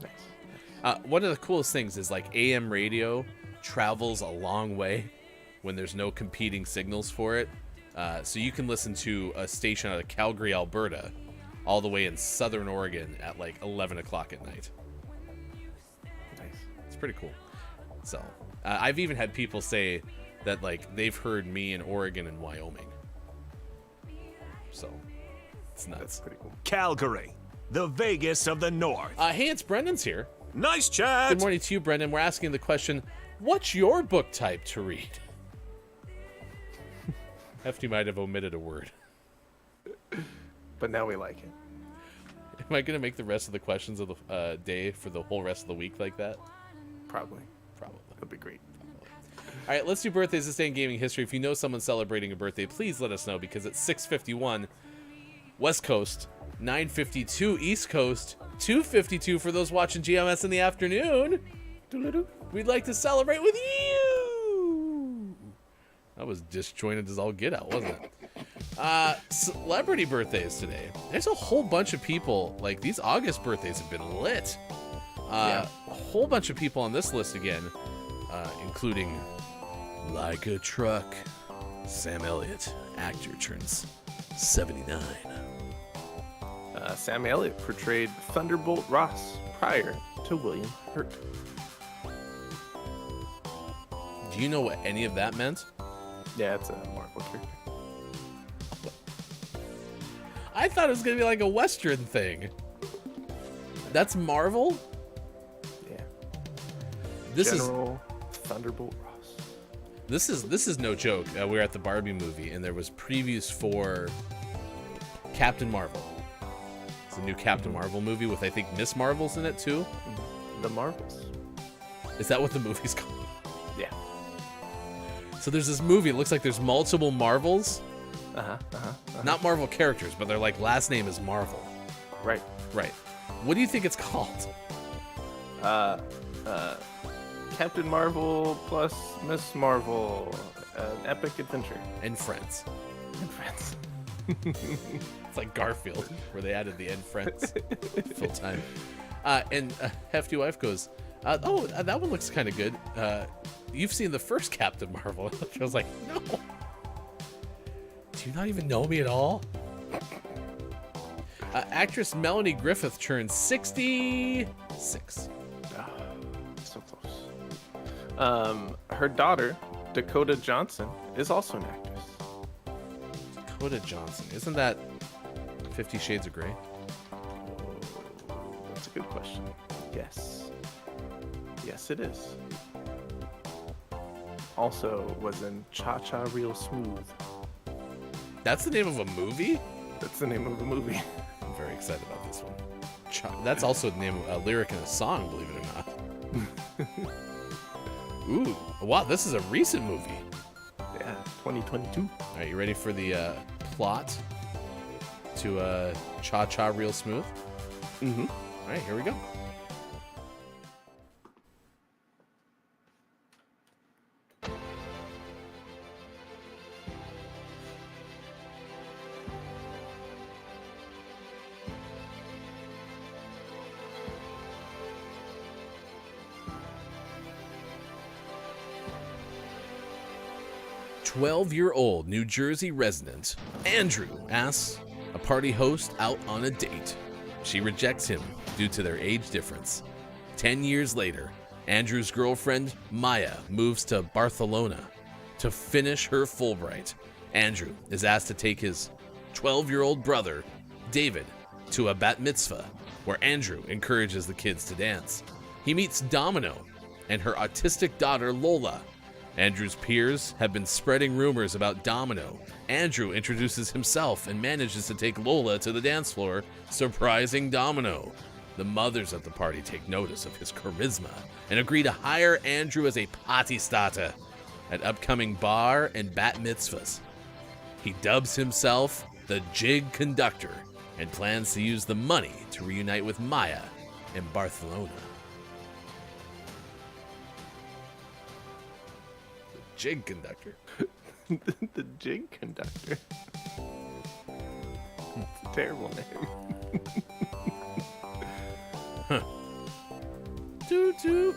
Nice. One of the coolest things is like AM radio travels a long way when there's no competing signals for it. So you can listen to a station out of Calgary, Alberta, all the way in Southern Oregon at like 11 o'clock at night. Nice. It's pretty cool. So I've even had people say that like they've heard me in Oregon and Wyoming. So it's nuts. That's pretty cool. Calgary, the Vegas of the North. Hey, it's Brendan's here. Nice chat. Good morning to you, Brendan. We're asking the question, what's your book type to read? Hefty might have omitted a word. But now we like it. Am I going to make the rest of the questions of the day for the whole rest of the week like that? Probably. Probably. It'll be great. All right, let's do birthdays this day in gaming history. If you know someone celebrating a birthday, please let us know because it's 6:51 West Coast, 9:52 East Coast, 2:52 for those watching GMS in the afternoon. We'd like to celebrate with you. That was disjointed as all get out, wasn't it? Celebrity birthdays today. There's a whole bunch of people. Like, these August birthdays have been lit. Yeah. A whole bunch of people on this list again, including Like a Truck. Sam Elliott, actor, turns 79. Sam Elliott portrayed Thunderbolt Ross prior to William Hurt. Do you know what any of that meant? Yeah, it's a Marvel character. I thought it was going to be like a Western thing. That's Marvel? Yeah. This General Thunderbolt Ross. This is no joke. We were at the Barbie movie, and there was previews for Captain Marvel. It's a new Captain Marvel movie with, I think, Miss Marvel's in it, too. The Marvels. Is that what the movie's called? Yeah. So there's this movie. It looks like there's multiple Marvels. Not Marvel characters, but their like last name is Marvel. Right. Right. What do you think it's called? Captain Marvel plus Miss Marvel, an epic adventure. And Friends. And friends. It's like Garfield, where they added the end Friends full time. And Hefty Wife goes, That one looks kind of good. You've seen the first Captain Marvel. I was like, no. Do you not even know me at all? Actress Melanie Griffith turns 66. So close. Her daughter, Dakota Johnson, is also an actress. Dakota Johnson. Isn't that 50 Shades of Grey? That's a good question. Yes. Yes, it is. Also was in Cha Cha Real Smooth. That's the name of a movie? That's the name of the movie. I'm very excited about this one. That's also the name of a lyric in a song, believe it or not. Ooh, wow, this is a recent movie. Yeah, 2022. All right, you ready for the plot to Cha Cha Real Smooth? Mm-hmm. All right, here we go. "12-year-old New Jersey resident Andrew asks a party host out on a date. She rejects him due to their age difference. 10 years later, Andrew's girlfriend Maya moves to Barcelona to finish her Fulbright. Andrew is asked to take his 12-year-old brother David to a bat mitzvah where Andrew encourages the kids to dance. He meets Domino and her autistic daughter Lola. Andrew's peers have been spreading rumors about Domino. Andrew introduces himself and manages to take Lola to the dance floor, surprising Domino. The mothers at the party take notice of his charisma and agree to hire Andrew as a party starter at upcoming bar and bat mitzvahs. He dubs himself the Jig Conductor and plans to use the money to reunite with Maya in Barcelona. Jig Conductor. The Jig Conductor. It's a terrible name. Toot toot.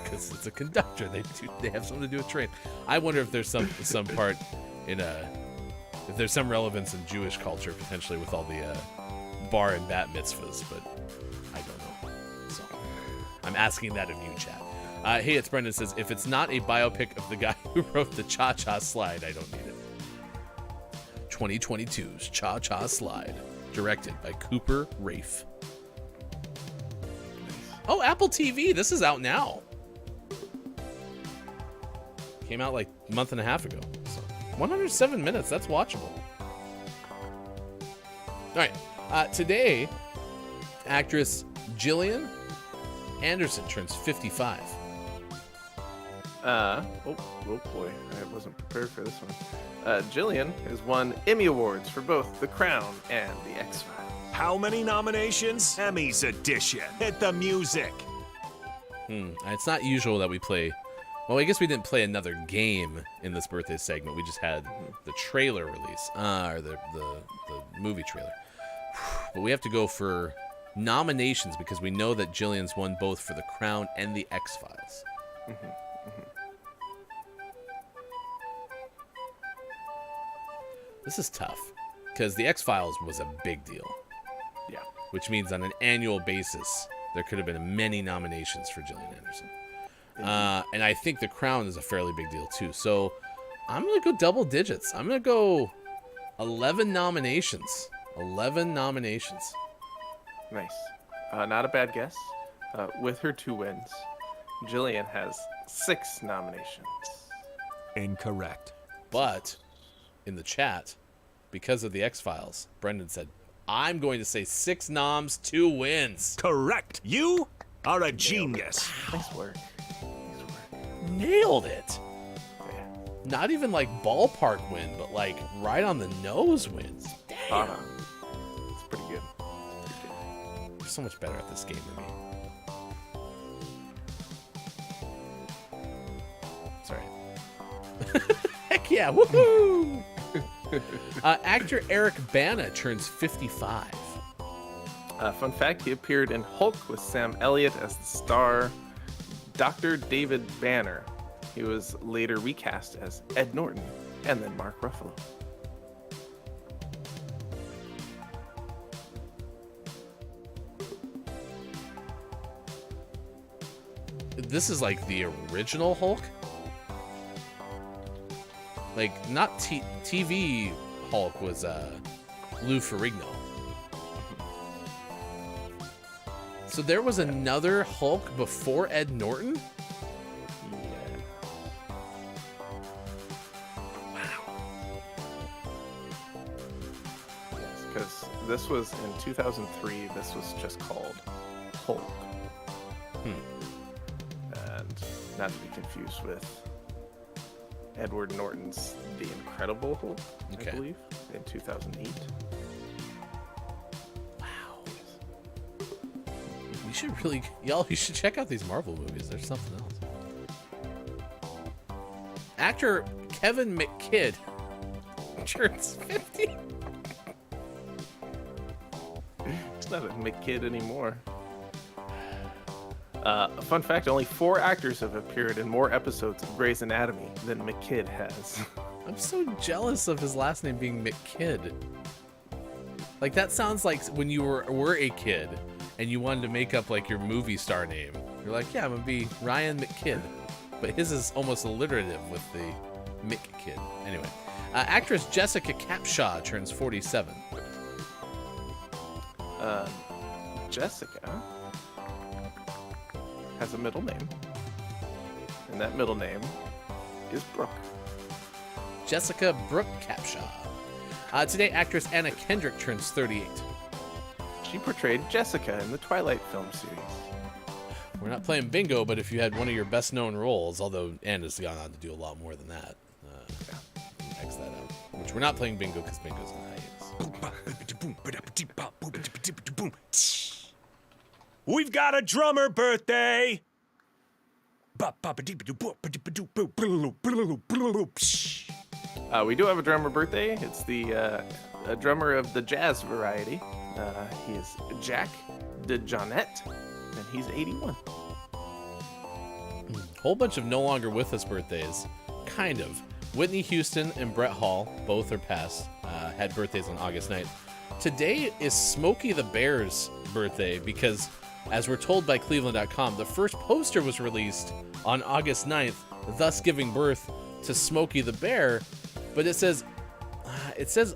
Because it's a conductor. They have something to do with train. I wonder if there's some part in if there's some relevance in Jewish culture potentially with all the bar and bat mitzvahs, but I don't know. So I'm asking that of you, chat. Hey, it's Brendan says, if it's not a biopic of the guy who wrote the Cha-Cha Slide, I don't need it. 2022's Cha-Cha Slide, directed by Cooper Raiff. Oh, Apple TV, this is out now. Came out like a month and a half ago. So 107 minutes, that's watchable. All right, today, actress Gillian Anderson turns 55. Oh boy, I wasn't prepared for this one. Gillian has won Emmy Awards for both The Crown and The X-Files. How many nominations? Emmys edition. Hit the music. It's not usual that we play. Well, I guess we didn't play another game in this birthday segment. We just had the trailer release, or the movie trailer. But we have to go for nominations because we know that Gillian's won both for The Crown and The X-Files. This is tough because The X-Files was a big deal. Yeah. Which means on an annual basis, there could have been many nominations for Gillian Anderson. And I think The Crown is a fairly big deal too. So I'm going to go double digits. I'm going to go 11 nominations. 11 nominations. Nice. Not a bad guess. With her 2 wins, Gillian has 6 nominations. Incorrect. But in the chat, because of The X-Files, Brendan said, I'm going to say 6 noms, 2 wins. Correct. You are a genius. Nice work. Nailed it. Yeah. Not even like ballpark win, but like right on the nose wins. Damn. It's pretty good. You're so much better at this game than me. Sorry. Heck yeah, woohoo! Actor Eric Bana turns 55. Fun fact, he appeared in Hulk with Sam Elliott as the star. Dr. David Banner. He was later recast as Ed Norton and then Mark Ruffalo. This is like the original Hulk? Like, not TV Hulk was Lou Ferrigno. So there was another Hulk before Ed Norton? Because this was in 2003, this was just called Hulk. And not to be confused with Edward Norton's The Incredible Hulk, I believe, in 2008. Wow. You should really, y'all, you should check out these Marvel movies. There's something else. Actor Kevin McKidd turns 50. It's not a McKidd anymore. A fun fact, only 4 actors have appeared in more episodes of Grey's Anatomy than McKidd has. I'm so jealous of his last name being McKidd. Like, that sounds like when you were a kid and you wanted to make up like your movie star name. You're like, yeah, I'm gonna be Ryan McKidd. But his is almost alliterative with the McKidd. Anyway, actress Jessica Capshaw turns 47. Jessica has a middle name, and that middle name is Brooke. Jessica Brooke Capshaw. Today, actress Anna Kendrick turns 38. She portrayed Jessica in the Twilight film series. We're not playing bingo, but if you had one of your best-known roles, although Anna's gone on to do a lot more than that, X that out. Which we're not playing bingo because bingo's in hiatus. We've got a drummer birthday! We do have a drummer birthday. It's the a drummer of the jazz variety. He is Jack DeJohnette, and he's 81. Whole bunch of no longer with us birthdays. Kind of. Whitney Houston and Brett Hall, both are passed, had birthdays on August 9th. Today is Smokey the Bear's birthday because, as we're told by Cleveland.com, the first poster was released on August 9th, thus giving birth to Smokey the Bear. But it says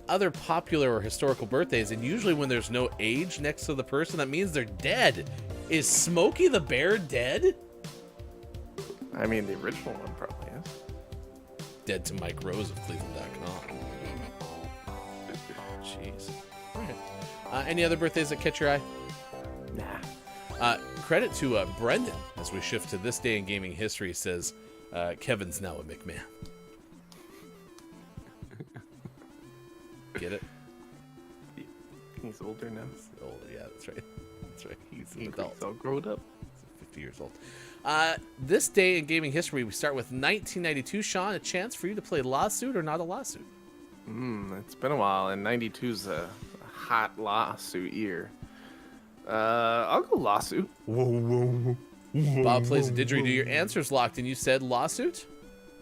other popular or historical birthdays, and usually when there's no age next to the person, that means they're dead. Is Smokey the Bear dead? I mean, the original one probably is. Dead to Mike Rose of Cleveland.com. Jeez. All right. Any other birthdays that catch your eye? Nah. Credit to Brendan as we shift to this day in gaming history. Says Kevin's now a McMahon. Get it? He's older now. He's older, yeah, that's right. That's right. He's an He's adult. all grown up. He's 50 years old. This day in gaming history, we start with 1992. Sean, a chance for you to play Lawsuit or not a lawsuit? It's been a while, and 92's a hot lawsuit year. I'll go Lawsuit. Bob plays a didgeridoo. Your answer's locked, and you said Lawsuit?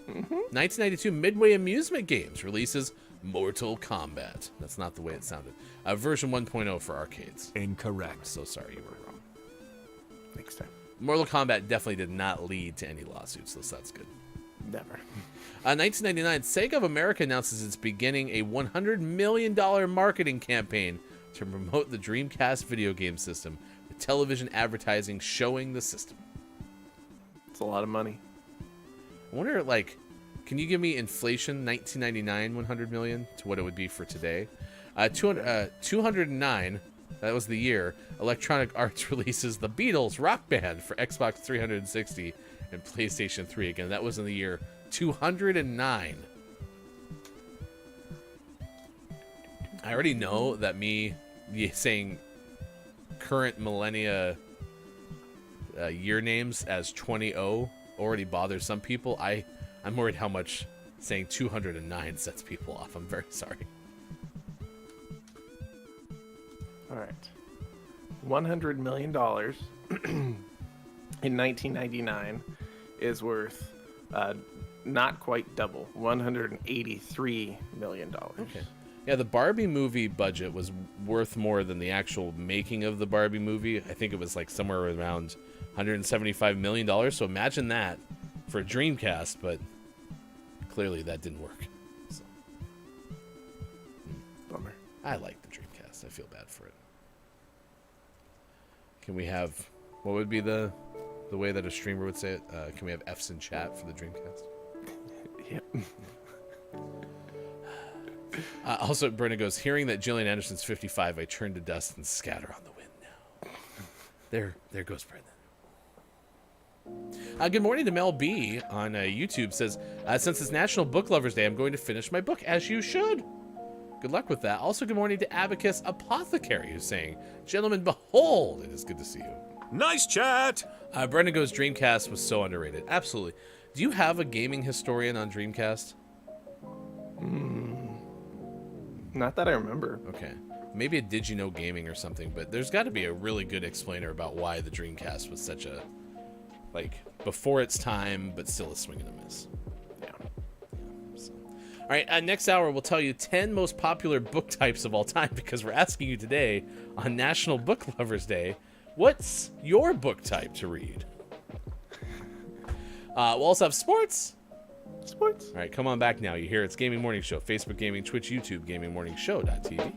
1992, Midway Amusement Games releases Mortal Kombat. That's not the way it sounded. Version 1.0 for arcades. Incorrect. So sorry, you were wrong. Next time. Mortal Kombat definitely did not lead to any lawsuits, so that's good. Never. 1999, Sega of America announces it's beginning a $100 million marketing campaign to promote the Dreamcast video game system, with television advertising showing the system. It's a lot of money. I wonder, like, can you give me inflation 1999 100 million to what it would be for today? 209, that was the year. Electronic Arts releases The Beatles Rock Band for Xbox 360 and PlayStation 3. Again, that was in the year 209. I already know that me saying current millennia year names as 20 already bothers some people. I'm worried how much saying 209 sets people off. I'm very sorry. All right. $100 million in 1999 is worth not quite double, $183 million. Okay. Yeah, the Barbie movie budget was worth more than the actual making of the Barbie movie. I think it was like somewhere around $175 million. So imagine that for a Dreamcast, but clearly that didn't work. So. Bummer. I like the Dreamcast. I feel bad for it. Can we have, what would be the way that a streamer would say it? Can we have F's in chat for the Dreamcast? Yep. Also, Brenda goes, hearing that Gillian Anderson's 55, I turn to dust and scatter on the wind now. There goes Brenda. Good morning to Mel B on YouTube. Says, since it's National Book Lovers Day, I'm going to finish my book, as you should. Good luck with that. Also, good morning to Abacus Apothecary, who's saying, gentlemen, behold, it is good to see you. Nice chat! Brenda goes, Dreamcast was so underrated. Absolutely. Do you have a gaming historian on Dreamcast? Not that I remember. Okay. Maybe a Did You Know Gaming or something, but there's got to be a really good explainer about why the Dreamcast was such a, like, before its time, but still a swing and a miss. Yeah. So. All right, next hour we'll tell you 10 most popular book types of all time, because we're asking you today on National Book Lovers Day, what's your book type to read? We'll also have sports. Sports. All right, come on back now. You hear it's Gaming Morning Show, Facebook Gaming, Twitch, YouTube, GamingMorningShow.tv.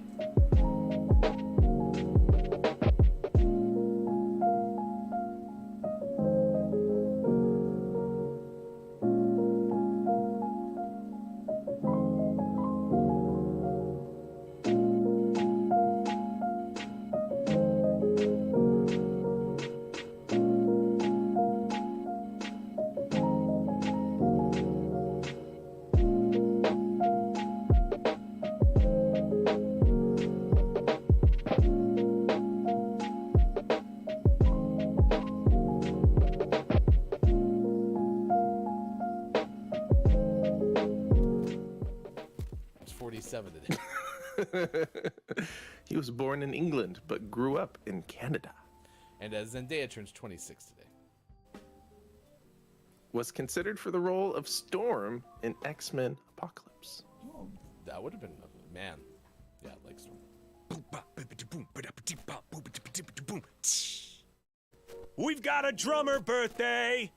He was born in England, but grew up in Canada. And Zendaya turns 26 today. Was considered for the role of Storm in X-Men Apocalypse. Oh, that would have been, man. Yeah, I like Storm. We've got a drummer birthday!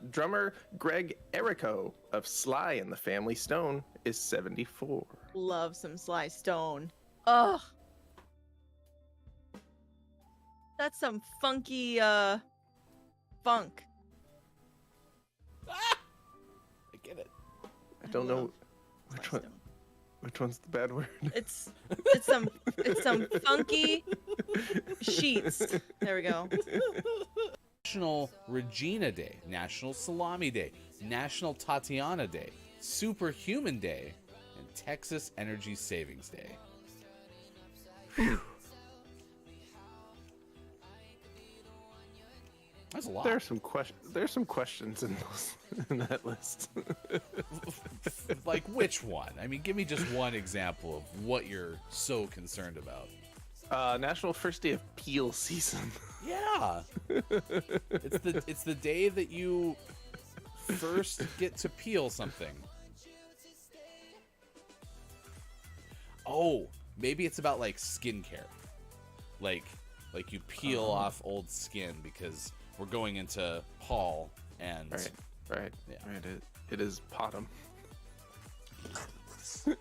Drummer Greg Errico of Sly and the Family Stone is 74. Love some Sly Stone. Ugh. That's some funky, funk. I get it. I don't know which Sly one. Stone. Which one's the bad word? It's some funky sheets. There we go. National Regina Day, National Salami Day, National Tatiana Day, Superhuman Day, and Texas Energy Savings Day. Whew. That's a lot. There's some questions in that list. Like which one? I mean, give me just one example of what you're so concerned about. National First Day of Peel Season. Yeah. It's the day that you first get to peel something. Oh, maybe it's about like skincare. Like you peel off old skin because we're going into fall and Right. Yeah. Right. It is Potom. You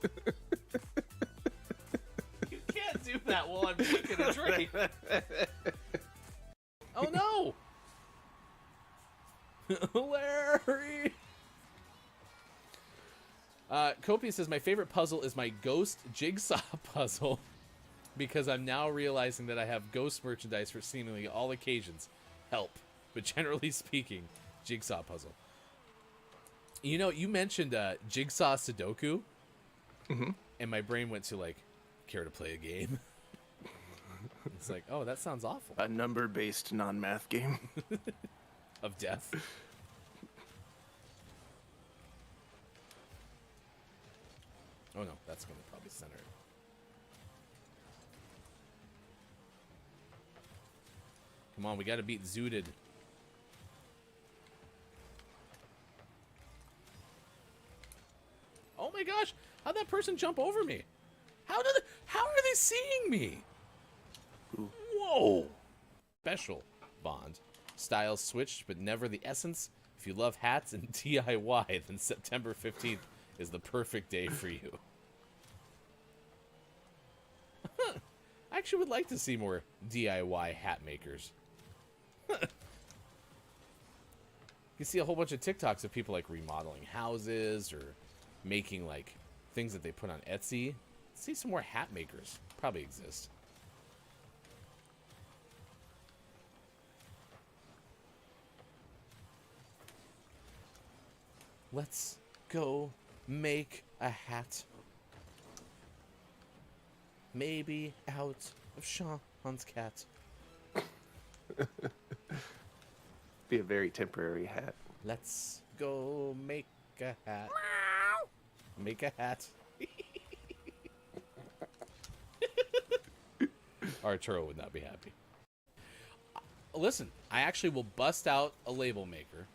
can't do that while I'm drinking a drink. Oh no! Larry! Kopi says, my favorite puzzle is my ghost jigsaw puzzle because I'm now realizing that I have ghost merchandise for seemingly all occasions. Help. But generally speaking, jigsaw puzzle. You know, you mentioned jigsaw Sudoku, and my brain went to like, care to play a game? It's like, oh, that sounds awful. A number-based non-math game. Of death. Oh no, that's going to probably center it. Come on, we got to beat Zooted. Oh my gosh, how'd that person jump over me? How are they seeing me? Ooh. Whoa. Special Bond. Styles switched, but never the essence. If you love hats and DIY, then September 15th is the perfect day for you. I actually would like to see more DIY hat makers. You see a whole bunch of TikToks of people like remodeling houses or making like things that they put on Etsy. See some more hat makers. Probably exist. Let's go make a hat. Maybe out of Sean's cat. Be a very temporary hat. Let's go make a hat. Make a hat. Arturo would not be happy. Listen, I actually will bust out a label maker,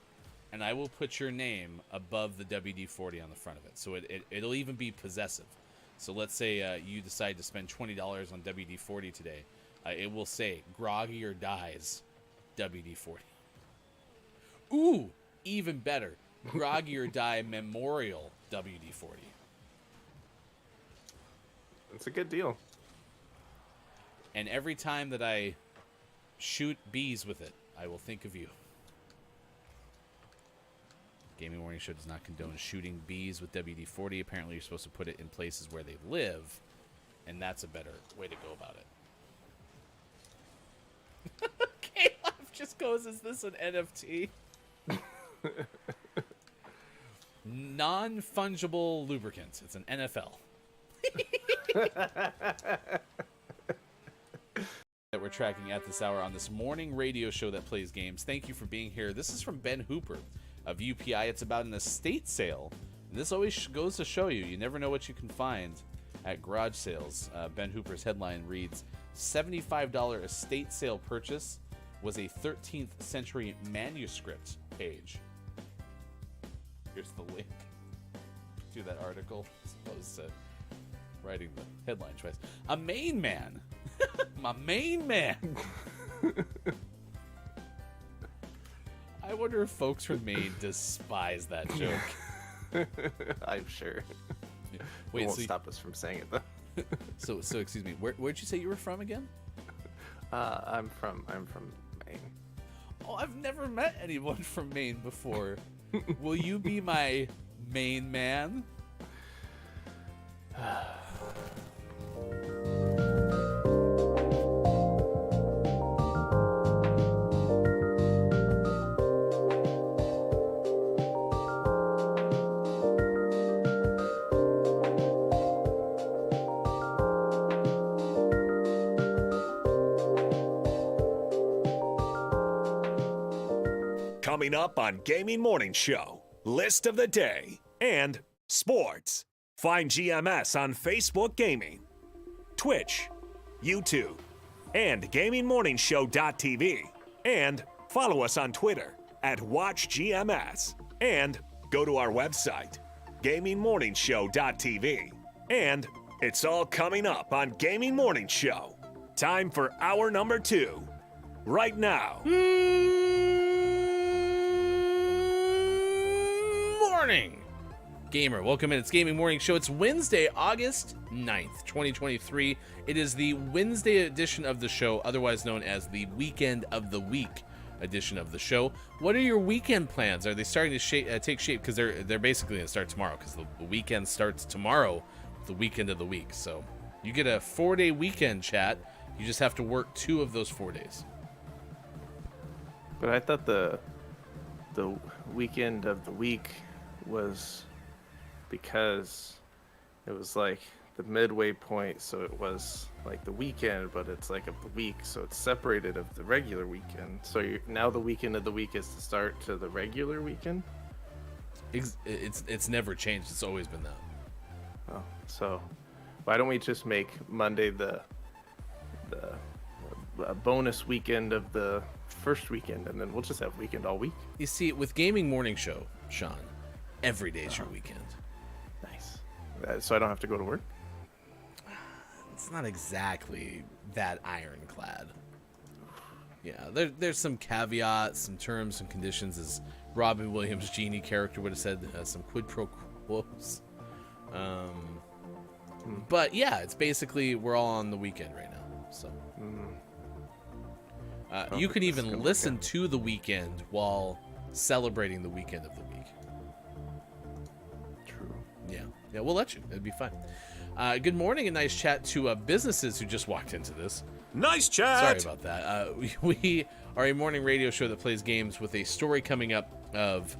and I will put your name above the WD-40 on the front of it. So it'll even be possessive. So let's say you decide to spend $20 on WD-40 today. It will say, Groggy or Dies, WD-40. Ooh, even better. Groggy or Die Memorial WD-40. It's a good deal. And every time that I shoot bees with it, I will think of you. Gaming Morning Show does not condone shooting bees with WD-40. Apparently, you're supposed to put it in places where they live, and that's a better way to go about it. Caleb just goes, is this an NFT? Non-fungible lubricant. It's an NFL. That we're tracking at this hour on this morning radio show that plays games. Thank you for being here. This is from Ben Hooper of UPI. It's about an estate sale. And this always goes to show you never know what you can find at garage sales. Ben Hooper's headline reads, $75 estate sale purchase was a 13th century manuscript page. Here's the link to that article as opposed to writing the headline twice. A Maine man. My main man. I wonder if folks from Maine despise that joke. I'm sure. Wait, it won't so stop us from saying it though. so excuse me. Where'd you say you were from again? I'm from Maine. Oh, I've never met anyone from Maine before. Will you be my main man? Coming up on Gaming Morning Show, list of the day, and sports. Find GMS on Facebook Gaming, Twitch, YouTube, and GamingMorningShow.tv. And follow us on Twitter at WatchGMS. And go to our website, GamingMorningshow.tv. And it's all coming up on Gaming Morning Show. Time for hour number 2. Right now. Morning, gamer. Welcome in. It's Gaming Morning Show. It's Wednesday, August 9th, 2023. It is the Wednesday edition of the show, otherwise known as the Weekend of the Week edition of the show. What are your weekend plans? Are they starting to take shape? Because they're basically going to start tomorrow, because the weekend starts tomorrow, the Weekend of the Week. So you get a 4-day weekend, chat. You just have to work 2 of those 4 days. But I thought the Weekend of the Week was because it was like the midway point, so it was like the weekend, but it's like of the week, so it's separated of the regular weekend. So now the Weekend of the Week is the start to the regular weekend. It's never changed. It's always been that. Oh, So why don't we just make Monday the bonus weekend of the first weekend, and then we'll just have weekend all week. You see, with Gaming Morning Show, Sean, every day's your weekend. Nice. So I don't have to go to work? It's not exactly that ironclad. Yeah, there's some caveats, some terms and conditions, as Robin Williams' genie character would have said, some quid pro quos. But yeah, it's basically we're all on the weekend right now. So you can even listen to the weekend while celebrating the weekend of the week. True. Yeah, we'll let you. It'd be fun. Good morning, and nice chat to businesses who just walked into this. Nice chat. Sorry about that. We are a morning radio show that plays games with a story coming up of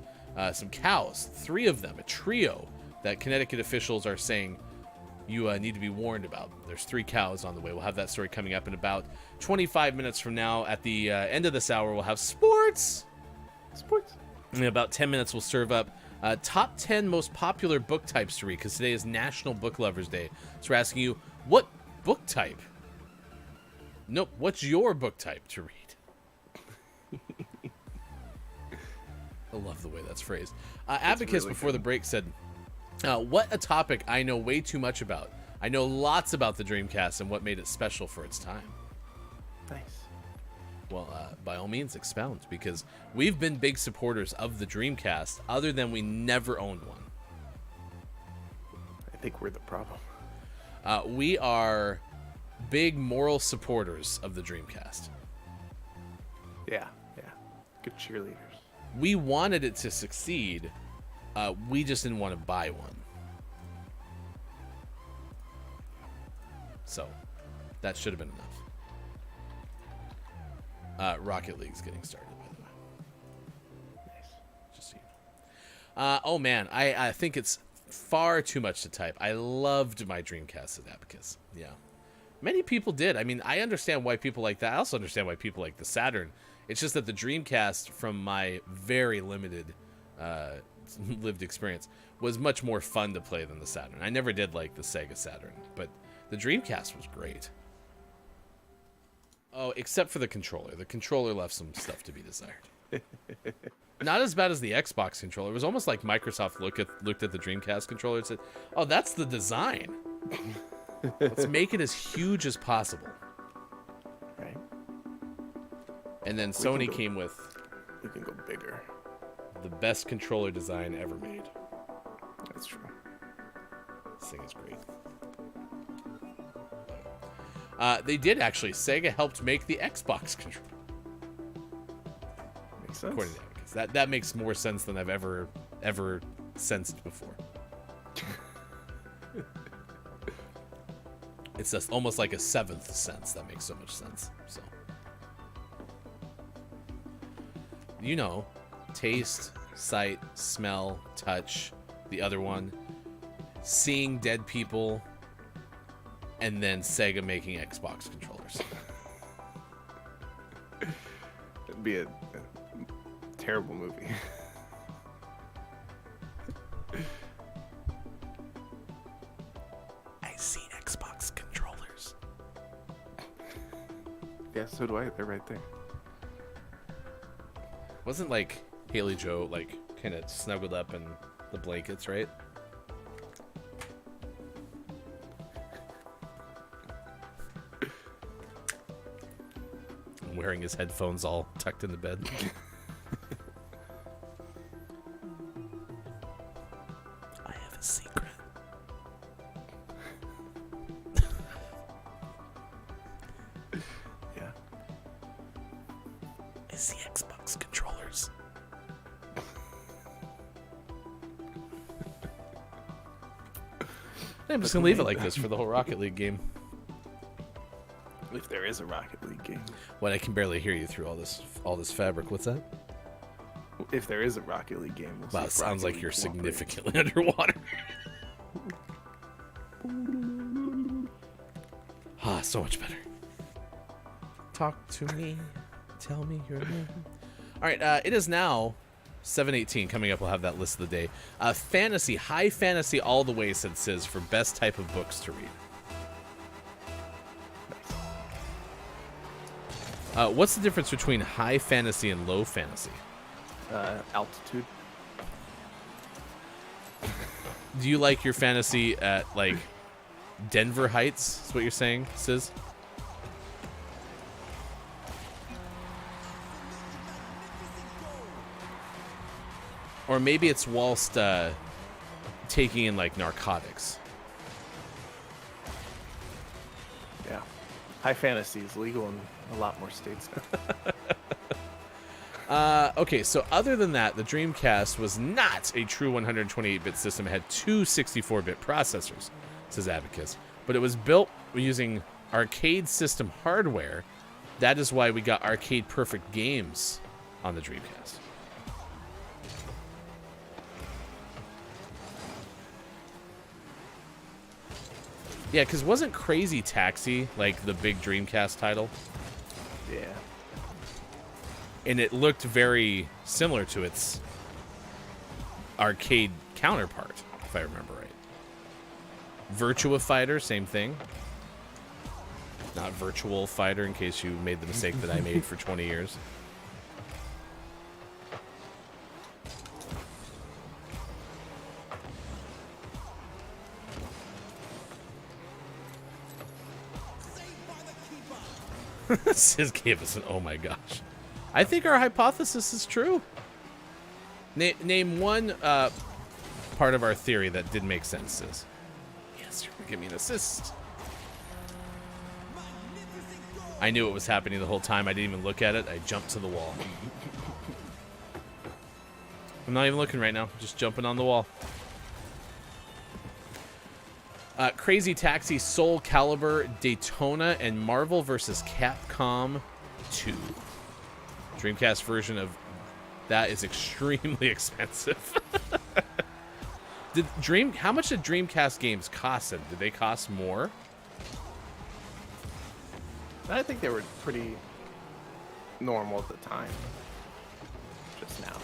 some cows, 3 of them, a trio that Connecticut officials are saying you need to be warned about. There's 3 cows on the way. We'll have that story coming up in about 25 minutes from now. At the end of this hour, we'll have sports. In about 10 minutes, we'll serve up top 10 most popular book types to read, because today is National Book Lovers Day. So we're asking you, what book type? Nope, what's your book type to read? I love the way that's phrased. Abacus, really before the break, said, what a topic I know way too much about. I know lots about the Dreamcast and what made it special for its time. Nice. Well, by all means, expound, because we've been big supporters of the Dreamcast, other than we never owned one. I think we're the problem. We are big moral supporters of the Dreamcast. Yeah. Good cheerleaders. We wanted it to succeed. We just didn't want to buy one. So, that should have been enough. Rocket League's getting started, by the way. Nice. Just so you know. Oh man, I think it's far too much to type. I loved my Dreamcast at Abacus. Yeah. Many people did. I mean, I understand why people like that. I also understand why people like the Saturn. It's just that the Dreamcast, from my very limited lived experience, was much more fun to play than the Saturn. I never did like the Sega Saturn, but the Dreamcast was great. Oh, except for the controller. The controller left some stuff to be desired. Not as bad as the Xbox controller. It was almost like Microsoft looked at the Dreamcast controller and said, "Oh, that's the design. Let's make it as huge as possible." Right. And then Sony came with, we can go bigger. The best controller design ever made. That's true. This thing is great. They did actually. Sega helped make the Xbox controller. Makes sense. According to Abacus. That makes more sense than I've ever sensed before. It's just almost like a 7th sense. That makes so much sense. So, you know, taste, sight, smell, touch. The other one, seeing dead people, and then Sega making Xbox controllers. It'd be a terrible movie. I seen Xbox controllers. Yeah, so do I. They're right there. Wasn't like Haley Joe like kind of snuggled up in the blankets, right? And wearing his headphones all tucked in the bed. I have a secret. Yeah. It's the Xbox controllers. I'm just gonna leave it like this for the whole Rocket League game. If there is a Rocket League game. What, I can barely hear you through all this fabric. What's that? If there is a Rocket League game, we'll Wow, see it if sounds Rocket like League you're cooperates. significantly underwater. Ah, so much better. Talk to me. Tell me your name. All right, it is now 7:18 coming up. We'll have that list of the day. Fantasy, high fantasy all the way, said Sis, for best type of books to read. What's the difference between high fantasy and low fantasy? Altitude. Do you like your fantasy at, like, Denver Heights? Is what you're saying, Sis? Or maybe it's whilst taking in, like, narcotics. Yeah. High fantasy is legal in a lot more states now. Okay, so other than that, the Dreamcast was not a true 128-bit system. It had two 64-bit processors, says Abacus. But it was built using arcade system hardware. That is why we got arcade perfect games on the Dreamcast. Yeah, because wasn't Crazy Taxi like the big Dreamcast title? Yeah. And it looked very similar to its arcade counterpart, if I remember right. Virtua Fighter, same thing. Not Virtual Fighter, in case you made the mistake that I made for 20 years. Sis gave us an oh my gosh. I think our hypothesis is true. Name one part of our theory that did make sense, Sis. Yes, you're gonna give me an assist. I knew it was happening the whole time. I didn't even look at it. I jumped to the wall. I'm not even looking right now. Just jumping on the wall. Crazy Taxi, Soul Calibur, Daytona, and Marvel vs. Capcom 2. Dreamcast version of that is extremely expensive. How much did Dreamcast games cost then? Did they cost more? I think they were pretty normal at the time. Just now.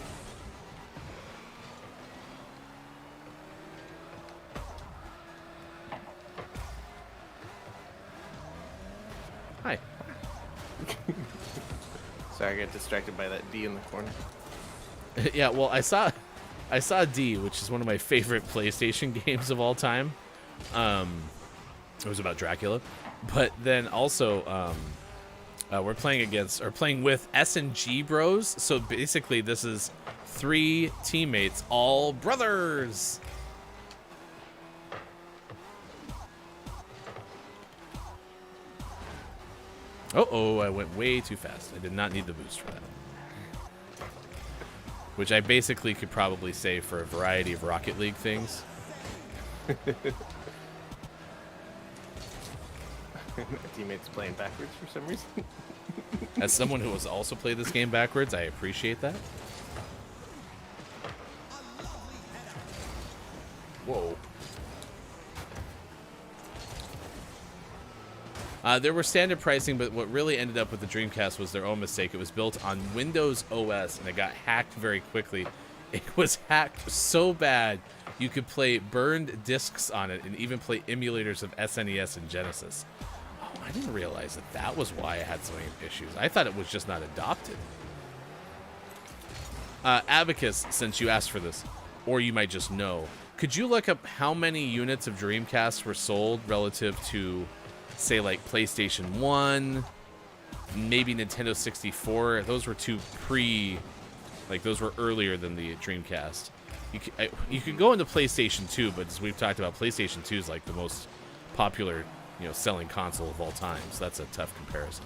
Hi. Sorry, I got distracted by that D in the corner. Yeah, well, I saw D, which is one of my favorite PlayStation games of all time. It was about Dracula, but then also we're playing with S&G Bros. So basically, this is 3 teammates, all brothers. Uh-oh, I went way too fast. I did not need the boost for that. Which I basically could probably say for a variety of Rocket League things. My teammate's playing backwards for some reason. As someone who has also played this game backwards, I appreciate that. Whoa. There were standard pricing, but what really ended up with the Dreamcast was their own mistake. It was built on Windows OS, and it got hacked very quickly. It was hacked so bad, you could play burned discs on it and even play emulators of SNES and Genesis. Oh, I didn't realize that was why I had so many issues. I thought it was just not adopted. Abacus, since you asked for this, or you might just know, could you look up how many units of Dreamcast were sold relative to, say, like PlayStation 1, maybe Nintendo 64? Those were those were earlier than the Dreamcast. You could go into PlayStation 2, but as we've talked about, PlayStation 2 is like the most popular, selling console of all time, so that's a tough comparison.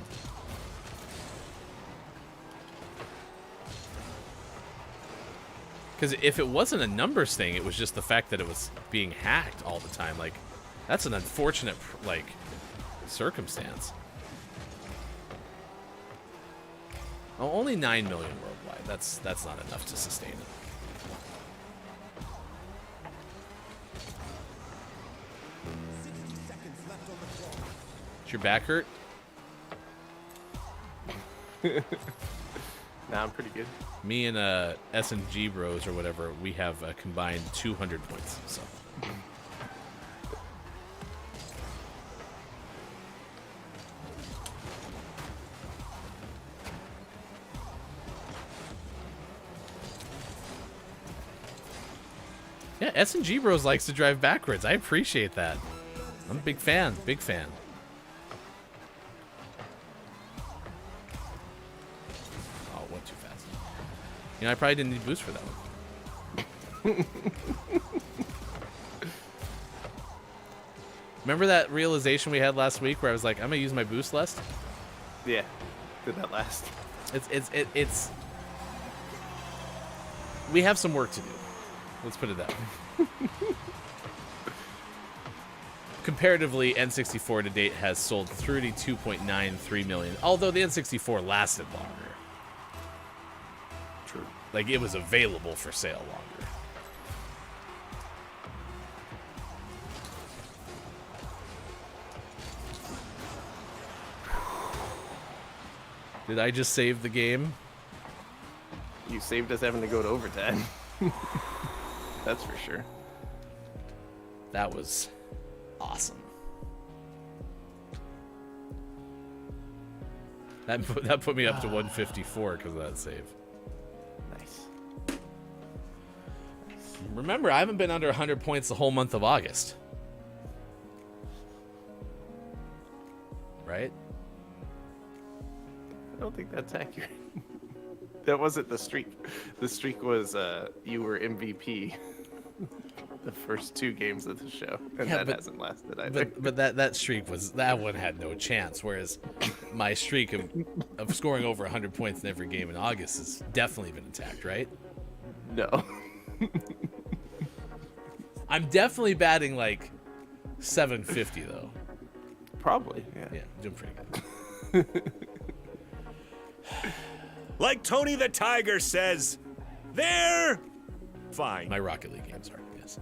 Because if it wasn't a numbers thing, it was just the fact that it was being hacked all the time. Like, that's an unfortunate, circumstance. Oh, only 9 million worldwide. That's not enough to sustain it. Is your back hurt? Nah, I'm pretty good. Me and S&G Bros or whatever, we have combined 200 points. So. Yeah, S&G Bros likes to drive backwards. I appreciate that. I'm a big fan. Big fan. Oh, went too fast. You know, I probably didn't need boost for that one. Remember that realization we had last week where I was like, I'm gonna use my boost less? Yeah. Did that last? It's we have some work to do. Let's put it that way. Comparatively, N64 to date has sold 32.93 million, although the N64 lasted longer. True. Like, it was available for sale longer. Did I just save the game? You saved us having to go to overtime. That's for sure. That was awesome. That put me up to 154 because of that save. Nice. Remember, I haven't been under 100 points the whole month of August. Right? I don't think that's accurate. That wasn't the streak. The streak was you were MVP the first 2 games of the show, and Yeah, that but- hasn't lasted either. But that streak was, that one had no chance. Whereas my streak of scoring over 100 points in every game in August has definitely been intact, right? No. I'm definitely batting like 750 though. Probably. Yeah. Yeah, I'm doing pretty good. Like Tony the Tiger says, they're fine. My Rocket League games are, yes.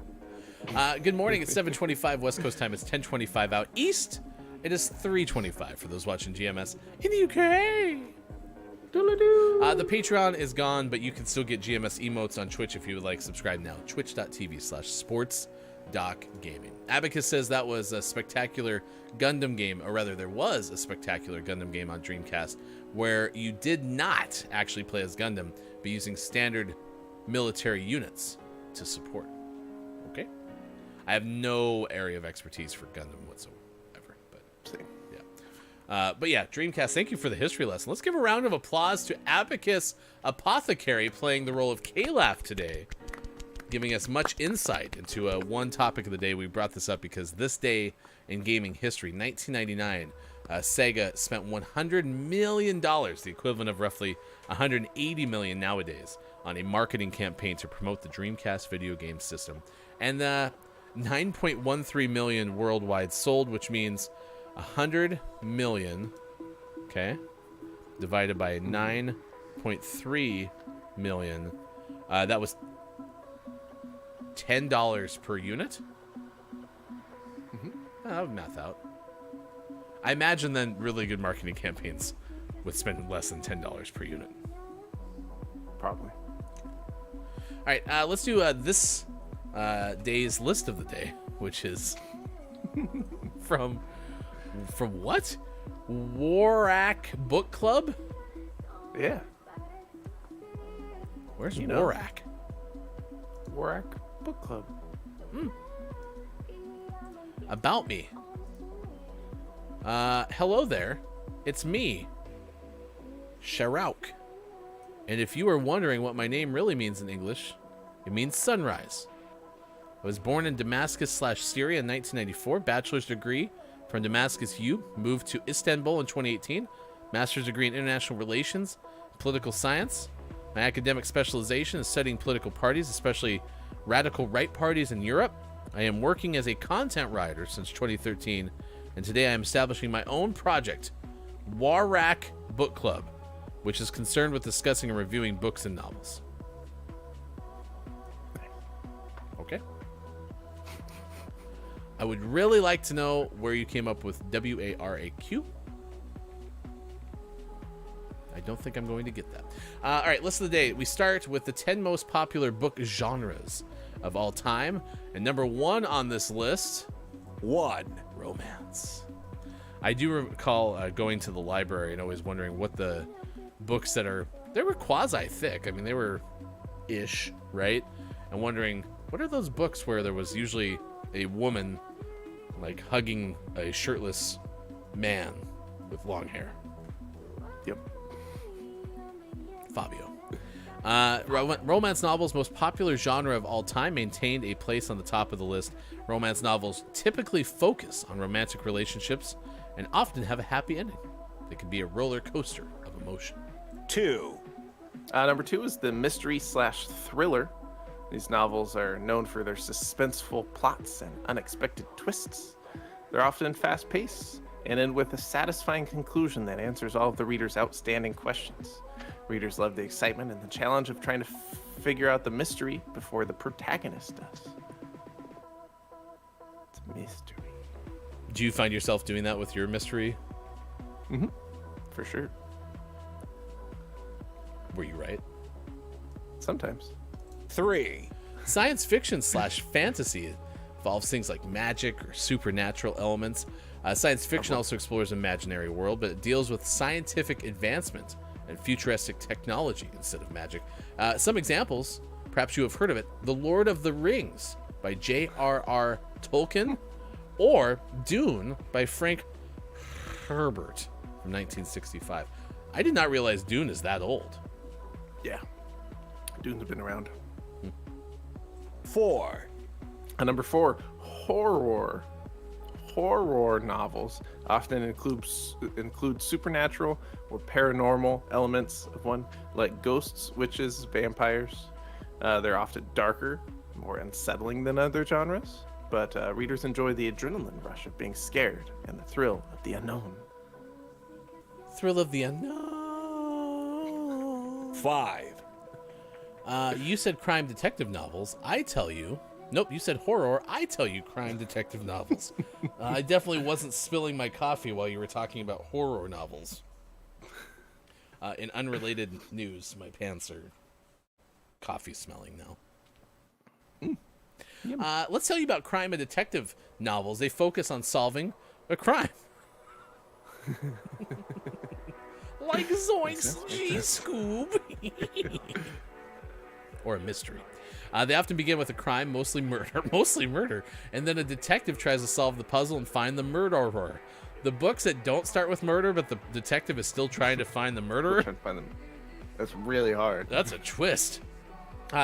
Good morning. It's 7:25 West Coast time. It's 10:25 out east. It is 3:25 for those watching GMS in the UK. The Patreon is gone, but you can still get GMS emotes on Twitch if you would like. Subscribe now. Twitch.tv/sportsdocgaming. Abacus says that was a spectacular Gundam game, or rather, there was a spectacular Gundam game on Dreamcast where you did not actually play as Gundam, but using standard military units to support. Okay? I have no area of expertise for Gundam whatsoever, but Same. but yeah, Dreamcast, thank you for the history lesson. Let's give a round of applause to Abacus Apothecary playing the role of Calaf today, giving us much insight into one topic of the day. We brought this up because this day in gaming history, 1999, Sega spent $100 million, the equivalent of roughly $180 million nowadays, on a marketing campaign to promote the Dreamcast video game system. And 9.13 million worldwide sold, which means 100 million, okay, divided by 9.3 million. That was $10 per unit. I would math out. I imagine then really good marketing campaigns would spend less than $10 per unit. Probably. All right, let's do this day's list of the day, which is from what? Warak Book Club? Yeah. Where's You know. Warak? Warak Book Club. About me. Hello there. It's me, Sharauk. And if you are wondering what my name really means in English, it means sunrise. I was born in Damascus/Syria in 1994, bachelor's degree from Damascus U, moved to Istanbul in 2018, master's degree in international relations, political science. My academic specialization is studying political parties, especially radical right parties in Europe. I am working as a content writer since 2013, and today I am establishing my own project, Warak Book Club, which is concerned with discussing and reviewing books and novels. Okay. I would really like to know where you came up with WARAQ. I don't think I'm going to get that. All right, list of the day. We start with the 10 most popular book genres of all time. And number 1 on this list, 1. romance. I do recall going to the library and always wondering what the books they were quasi-thick. I mean, they were ish, right? And wondering, what are those books where there was usually a woman like hugging a shirtless man with long hair? Yep. Fabio. Romance novels, most popular genre of all time, maintained a place on the top of the list. Romance novels typically focus on romantic relationships and often have a happy ending. They can be a roller coaster of emotion. 2. Number 2 is the mystery/thriller. These novels are known for their suspenseful plots and unexpected twists. They're often fast-paced and end with a satisfying conclusion that answers all of the reader's outstanding questions. Readers love the excitement and the challenge of trying to figure out the mystery before the protagonist does. It's a mystery. Do you find yourself doing that with your mystery? Mm-hmm. For sure. Were you right? Sometimes. 3. Science fiction / fantasy involves things like magic or supernatural elements. Science fiction also explores an imaginary world, but it deals with scientific advancement and futuristic technology instead of magic. Some examples, perhaps you have heard of it: The Lord of the Rings by J.R.R. Tolkien, or Dune by Frank Herbert from 1965. I did not realize Dune is that old. Yeah. Dune's been around. 4. Number 4, horror. Horror novels often include supernatural or paranormal elements of one, like ghosts, witches, vampires. They're often darker, more unsettling than other genres, but readers enjoy the adrenaline rush of being scared and the thrill of the unknown. Thrill of the unknown. 5. You said crime detective novels. I tell you... Nope, you said horror. I tell you crime detective novels. I definitely wasn't spilling my coffee while you were talking about horror novels. In unrelated news, my pants are coffee smelling now. Let's tell you about crime and detective novels. They focus on solving a crime. Like Zoinks, G Scoob. Or a mystery. They often begin with a crime, mostly murder, and then a detective tries to solve the puzzle and find the murderer. The books that don't start with murder, but the detective is still trying to find the murderer. Trying to find them. That's really hard. That's a twist.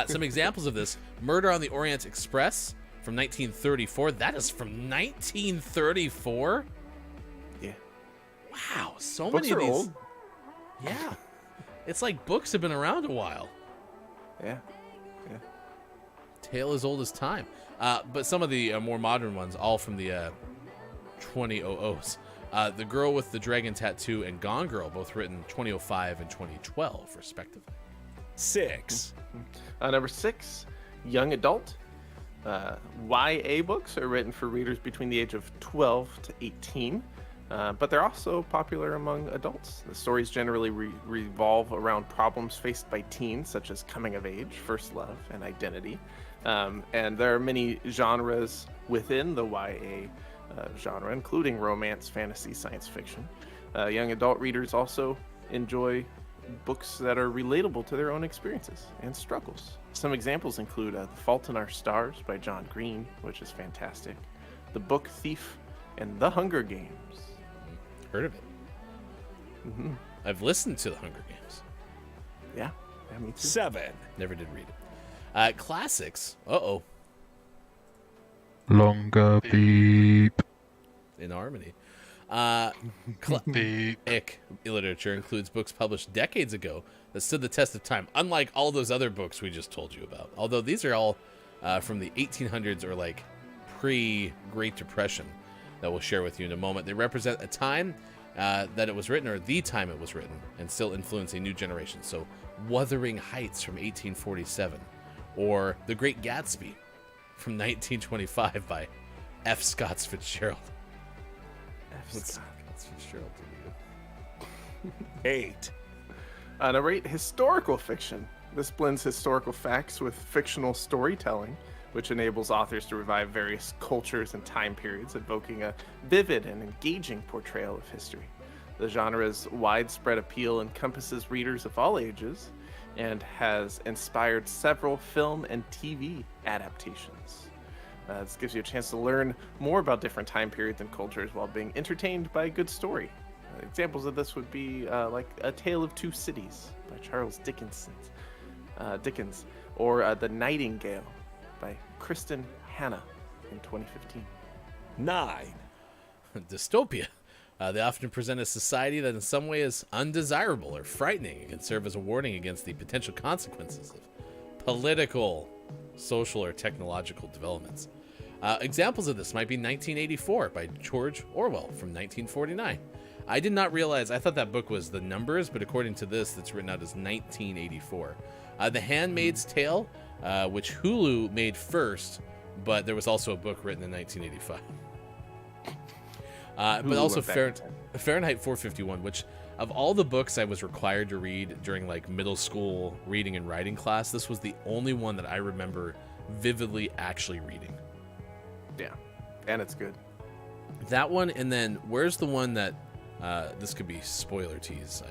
Some examples of this: Murder on the Orient Express from 1934. That is from 1934? Yeah. Wow, so Books many of are these. old. Yeah. It's like books have been around a while. Yeah. Tale as old as time. But some of the more modern ones, all from the 2000s. The Girl with the Dragon Tattoo and Gone Girl, both written 2005 and 2012, respectively. 6. Number 6, young adult. YA books are written for readers between the age of 12 to 18, but they're also popular among adults. The stories generally revolve around problems faced by teens, such as coming of age, first love, and identity. And there are many genres within the YA genre, including romance, fantasy, science fiction. Young adult readers also enjoy books that are relatable to their own experiences and struggles. Some examples include The Fault in Our Stars by John Green, which is fantastic, The Book Thief, and The Hunger Games. Heard of it. Mm-hmm. I've listened to The Hunger Games. Yeah, me too. 7. Never did read it. Classics. Longer beep. In harmony. Beep. Literature includes books published decades ago that stood the test of time, unlike all those other books we just told you about. Although these are all from the 1800s or like pre-Great Depression that we'll share with you in a moment. They represent a time that it was written, or the time it was written, and still influence a new generation. So Wuthering Heights from 1847, or The Great Gatsby from 1925 by F. Scott Fitzgerald. F. Scott Fitzgerald. 8. Narrate historical fiction. This blends historical facts with fictional storytelling, which enables authors to revive various cultures and time periods, evoking a vivid and engaging portrayal of history. The genre's widespread appeal encompasses readers of all ages and has inspired several film and TV adaptations. This gives you a chance to learn more about different time periods and cultures while being entertained by a good story. Examples of this would be like A Tale of Two Cities by Charles Dickens, or The Nightingale by Kristen Hanna in 2015. 9. Dystopia. They often present a society that in some way is undesirable or frightening and can serve as a warning against the potential consequences of political, social, or technological developments. Examples of this might be 1984 by George Orwell from 1949. I did not realize, I thought that book was the numbers, but according to this, it's written out as 1984. The Handmaid's Tale, which Hulu made first, but there was also a book written in 1985. But also Fahrenheit 451, which of all the books I was required to read during like middle school reading and writing class, this was the only one that I remember vividly actually reading. Yeah, and it's good. That one, and then where's the one that this could be spoiler tease.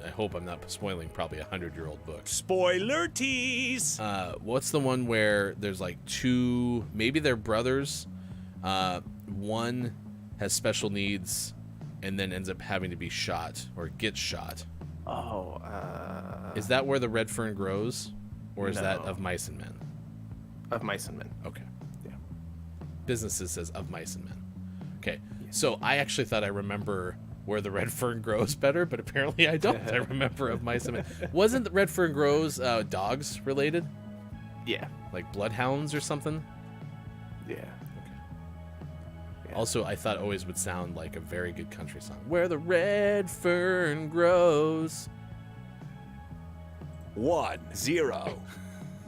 I hope I'm not spoiling probably a 100-year-old book. Spoiler tease. What's the one where there's like two, maybe they're brothers. One has special needs and then ends up having to be shot or gets shot. Oh, is that Where the Red Fern Grows, or is that No. Of Mice and Men? Of Mice and Men. Okay. Yeah. Businesses says Of Mice and Men. Okay. So I actually thought I remember Where the Red Fern Grows better, but apparently I don't. I remember Of Mice and Men. Wasn't the Red Fern Grows dogs related? Yeah. Like bloodhounds or something? Yeah. Yeah. Also, I thought always would sound like a very good country song. Where the red fern grows. 1, 0.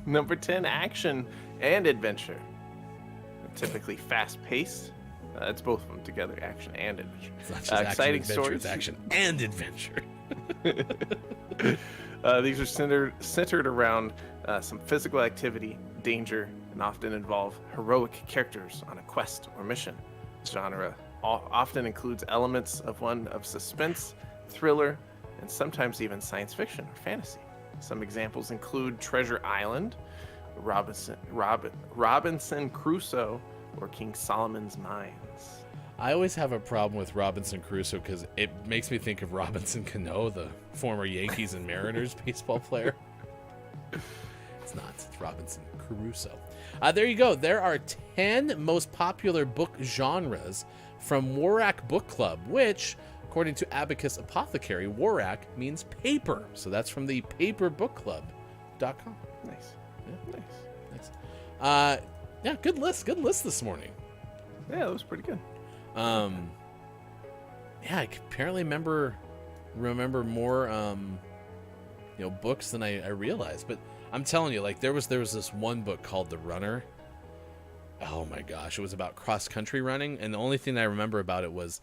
Number 10, action and adventure. Typically fast-paced. It's both of them together, action and adventure. It's not just Exciting action, adventure, stories. it's action and adventure. These are centered around some physical activity, danger, and often involve heroic characters on a quest or mission. This genre often includes elements of suspense, thriller, and sometimes even science fiction or fantasy. Some examples include Treasure Island, Robinson Crusoe, or King Solomon's Mines. I always have a problem with Robinson Crusoe because it makes me think of Robinson Cano, the former Yankees and Mariners baseball player. It's not. It's Robinson Crusoe. There you go. There are 10 most popular book genres from Warak Book Club, which, according to Abacus Apothecary, Warak means paper. So that's from the paperbookclub.com. Nice. Yeah. Nice. Yeah, good list. Good list this morning. Yeah, that was pretty good. Yeah, I apparently remember more, books than I realized. But I'm telling you, like there was this one book called The Runner. Oh my gosh, it was about cross-country running, and the only thing I remember about it was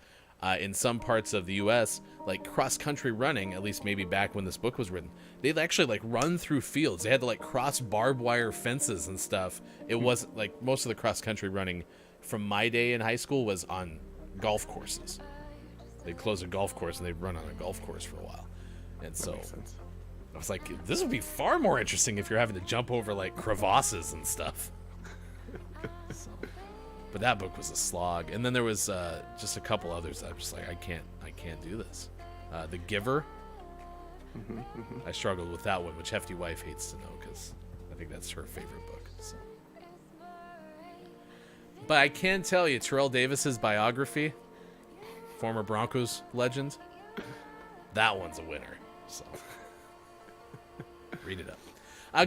in some parts of the U.S., like cross-country running, at least maybe back when this book was written, they'd actually like run through fields. They had to like cross barbed wire fences and stuff. It wasn't like most of the cross-country running from my day in high school was on golf courses. They'd close a golf course and they'd run on a golf course for a while. And so Makes sense. I was like, this would be far more interesting if you're having to jump over like crevasses and stuff. So, but that book was a slog. And then there was just a couple others. I'm just like, I can't do this. The Giver. I struggled with that one, which Hefty Wife hates to know because I think that's her favorite book. So. But I can tell you, Terrell Davis's biography, former Broncos legend, that one's a winner. So read it up.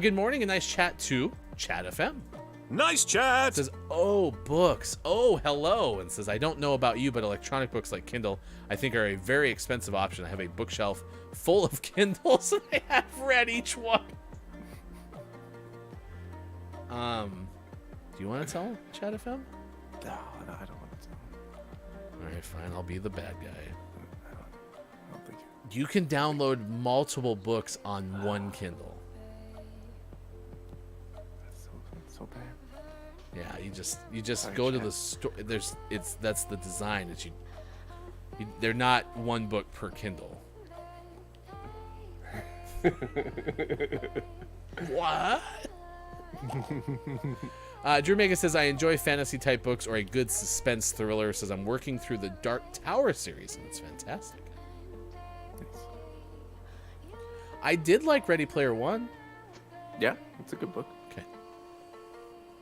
Good morning, a nice chat to Chat FM. Nice chat. It says, oh, books. Oh, hello. And says, I don't know about you, but electronic books like Kindle, I think are a very expensive option. I have a bookshelf full of Kindles and I have read each one. Do you want to tell Chat FM? No, I don't want to tell. All right, fine. I'll be the bad guy. I don't think You can download multiple books on one Kindle. So bad. Yeah, you just go to the store. That's the design that you they're not one book per Kindle. What? Drew Mega says, I enjoy fantasy type books or a good suspense thriller. Says, I'm working through the Dark Tower series, and it's fantastic. I did like Ready Player One. Yeah, it's a good book. Okay.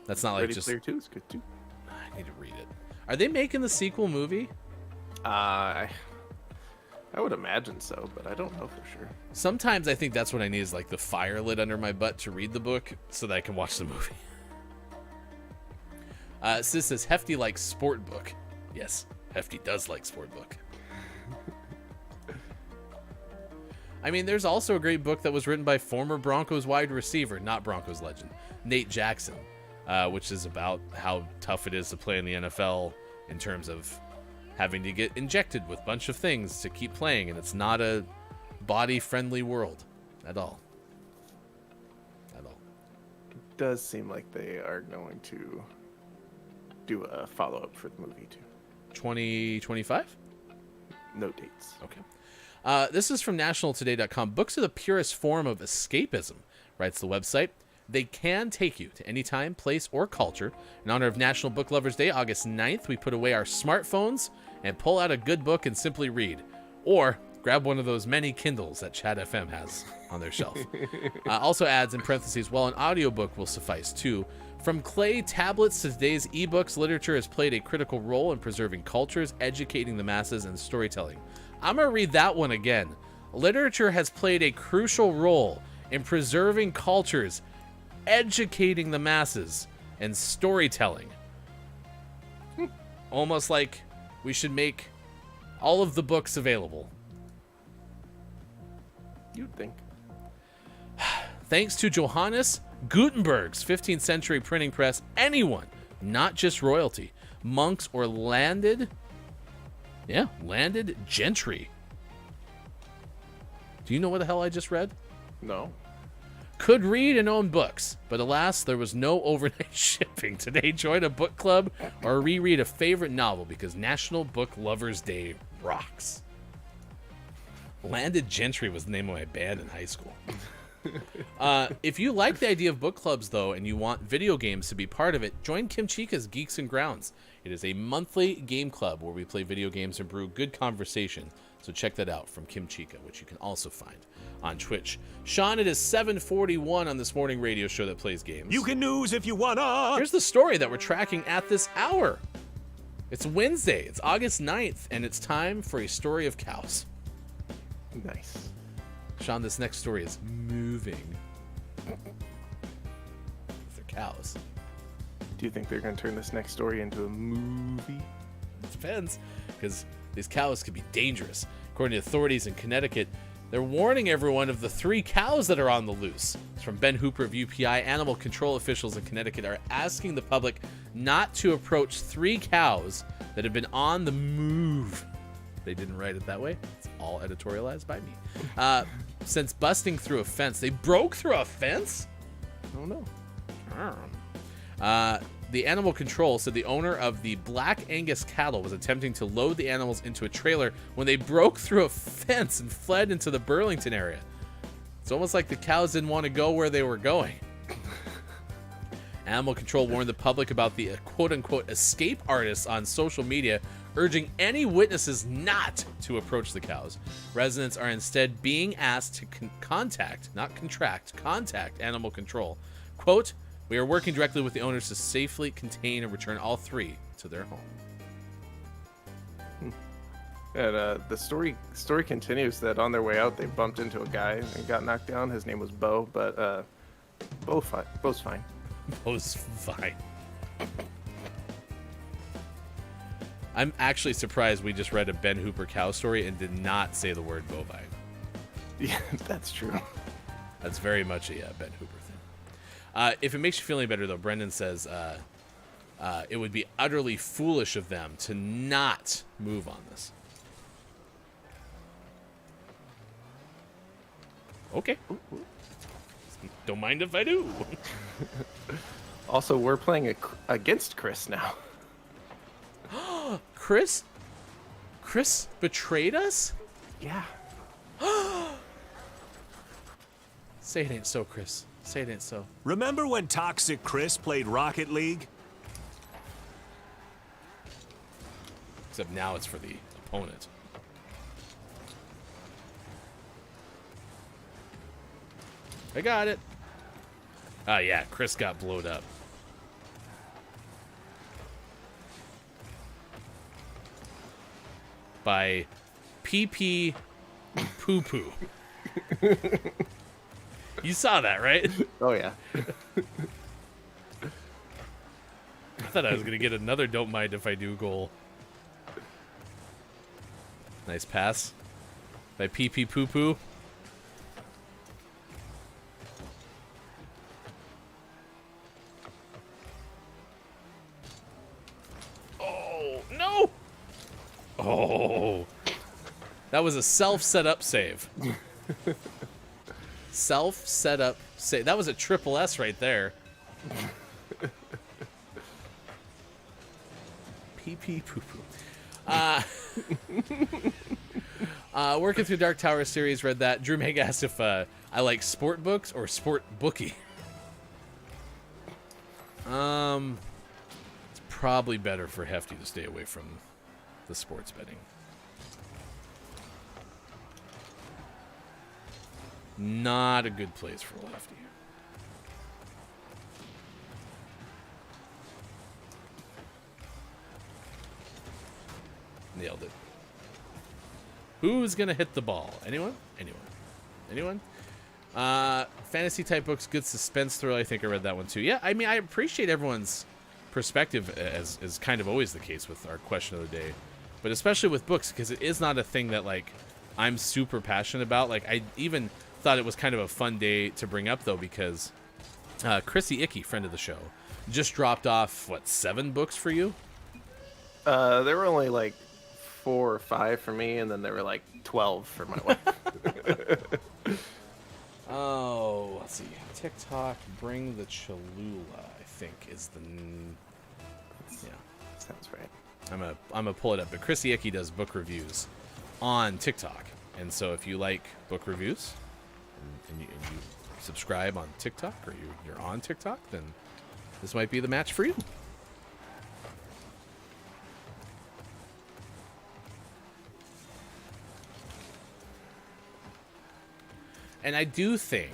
That's not like Ready just... Player 2 is good too. I need to read it. Are they making the sequel movie? I would imagine so, but I don't know for sure. Sometimes I think that's what I need is like the fire lit under my butt to read the book so that I can watch the movie. Sis says, Hefty likes sport book. Yes, Hefty does like sport book. I mean, there's also a great book that was written by former Broncos wide receiver, not Broncos legend, Nate Jackson, which is about how tough it is to play in the NFL in terms of having to get injected with a bunch of things to keep playing, and it's not a body-friendly world at all. At all. It does seem like they are going to do a follow-up for the movie too. 2025? No dates. Okay. This is from nationaltoday.com. Books are the purest form of escapism, writes the website. They can take you to any time, place, or culture. In honor of National Book Lovers Day, August 9th, we put away our smartphones and pull out a good book and simply read. Or grab one of those many Kindles that Chat FM has on their shelf. Also adds in parentheses, well, an audiobook will suffice too. From clay tablets to today's ebooks, literature has played a critical role in preserving cultures, educating the masses, and storytelling. I'm going to read that one again. Literature has played a crucial role in preserving cultures, educating the masses, and storytelling. Almost like we should make all of the books available. You'd think. Thanks to Johannes Gutenberg's 15th century printing press, anyone, not just royalty, monks or landed gentry. Do you know what the hell I just read? No. Could read and own books, but alas, there was no overnight shipping. Today, join a book club or reread a favorite novel because National Book Lovers Day rocks. Landed Gentry was the name of my band in high school. If you like the idea of book clubs, though, and you want video games to be part of it, join Kim Chica's Geeks and Grounds. It is a monthly game club where we play video games and brew good conversation. So check that out from Kim Chica, which you can also find on Twitch. Sean, it is 7:41 on this morning radio show that plays games. You can news if you wanna. Here's the story that we're tracking at this hour. It's Wednesday. It's August 9th, and it's time for a story of cows. Nice. Sean, this next story is moving. They're cows. Do you think they're going to turn this next story into a movie? It depends, because these cows could be dangerous. According to authorities in Connecticut, they're warning everyone of the 3 cows that are on the loose. It's from Ben Hooper of UPI. Animal control officials in Connecticut are asking the public not to approach 3 cows that have been on the move. They didn't write it that way. It's all editorialized by me. Since busting through a fence. They broke through a fence? I don't know. The animal control said the owner of the Black Angus cattle was attempting to load the animals into a trailer when they broke through a fence and fled into the Burlington area. It's almost like the cows didn't want to go where they were going. Animal control warned the public about the quote-unquote escape artists on social media, urging any witnesses not to approach the cows. Residents are instead being asked to contact animal control. Quote, we are working directly with the owners to safely contain and return all 3 to their home. And the story continues that on their way out, they bumped into a guy and got knocked down. His name was Bo, but Bo's fine. Bo's fine. I'm actually surprised we just read a Ben Hooper cow story and did not say the word bovine. Yeah, that's true. That's very much a Ben Hooper thing. If it makes you feel any better, though, Brendan says it would be utterly foolish of them to not move on this. Okay. Don't mind if I do. Also, we're playing against Chris now. Chris betrayed us? Yeah. Say it ain't so, Chris. Say it ain't so. Remember when Toxic Chris played Rocket League? Except now it's for the opponent. I got it. Ah, yeah, Chris got blowed up. By PP Poo Poo. You saw that, right? Oh, yeah. I thought I was going to get another don't mind if I do goal. Nice pass by PP Poo Poo. Oh, no! Oh. That was a self-set-up save. Self-set-up save. That was a triple S right there. PP Poo Poo. Working through Dark Tower series, read that. Drew Meg asked if I like sport books or sport bookie. It's probably better for Hefty to stay away from the sports betting. Not a good place for Hefty. Nailed it. Who's gonna hit the ball? Anyone? Anyone? Fantasy type books, good suspense thrill. I think I read that one too. Yeah, I mean, I appreciate everyone's perspective, as is kind of always the case with our question of the day, but especially with books, because it is not a thing that like I'm super passionate about. Like, I even thought it was kind of a fun day to bring up though, because Chrissy Icky, friend of the show, just dropped off 7 books for you. There were only like 4 or 5 for me, and then there were like 12 for my wife. Oh, let's see. TikTok, bring the Cholula, I think is the. Yeah, Sounds right. I'm gonna pull it up. But Chrissy Icky does book reviews on TikTok, and so if you like book reviews and you subscribe on TikTok, or you're on TikTok, then this might be the match for you. And I do think,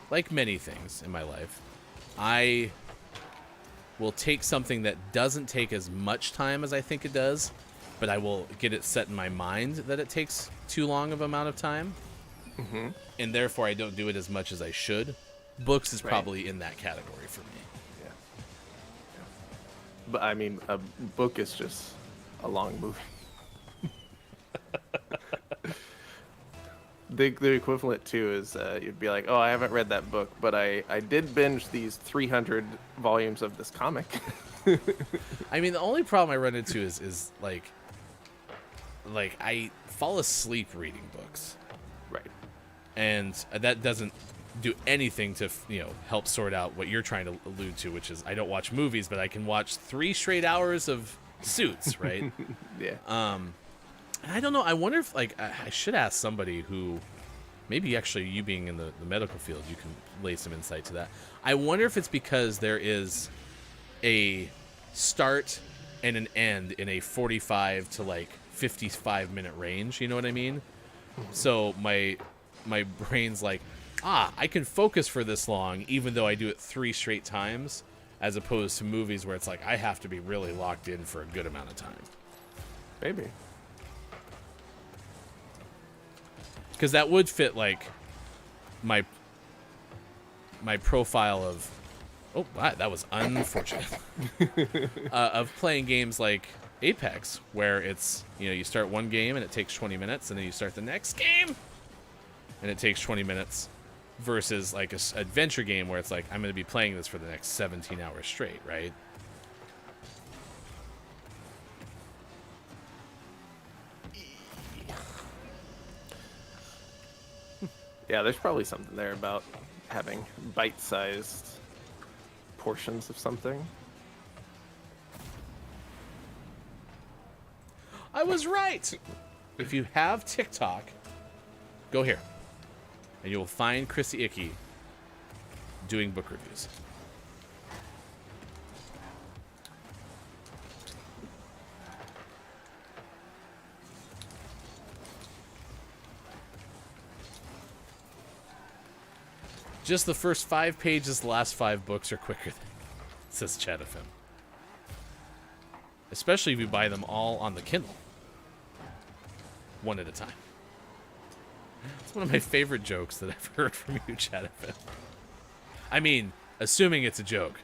like many things in my life, I will take something that doesn't take as much time as I think it does, but I will get it set in my mind that it takes too long of amount of time. Mm-hmm. And therefore I don't do it as much as I should. Books is probably in that category for me. Yeah. But I mean, a book is just a long movie. The equivalent too is you'd be like, oh, I haven't read that book, but I did binge these 300 volumes of this comic. I mean, the only problem I run into is like I fall asleep reading books. Right. And that doesn't do anything to, help sort out what you're trying to allude to, which is I don't watch movies, but I can watch 3 straight hours of Suits, right? Yeah. And I don't know. I wonder if, I should ask somebody who, maybe actually you being in the medical field, you can lay some insight to that. I wonder if it's because there is a start and an end in a 45 to 55 minute range. You know what I mean? So my brain's like, I can focus for this long, even though I do it 3 straight times, as opposed to movies where it's like I have to be really locked in for a good amount of time. Maybe. Because that would fit my profile of, that was unfortunate, of playing games like Apex, where it's, you start one game and it takes 20 minutes, and then you start the next game and it takes 20 minutes, versus like a adventure game where it's like I'm going to be playing this for the next 17 hours straight, right? Yeah, there's probably something there about having bite-sized portions of something. I was right. If you have TikTok, go here, and you will find Chrissy Icky doing book reviews. Just the first 5 pages, the last 5 books are quicker than, says Chat FM. Especially if you buy them all on the Kindle. One at a time. It's one of my favorite jokes that I've heard from you, Chat FM. I mean, assuming it's a joke.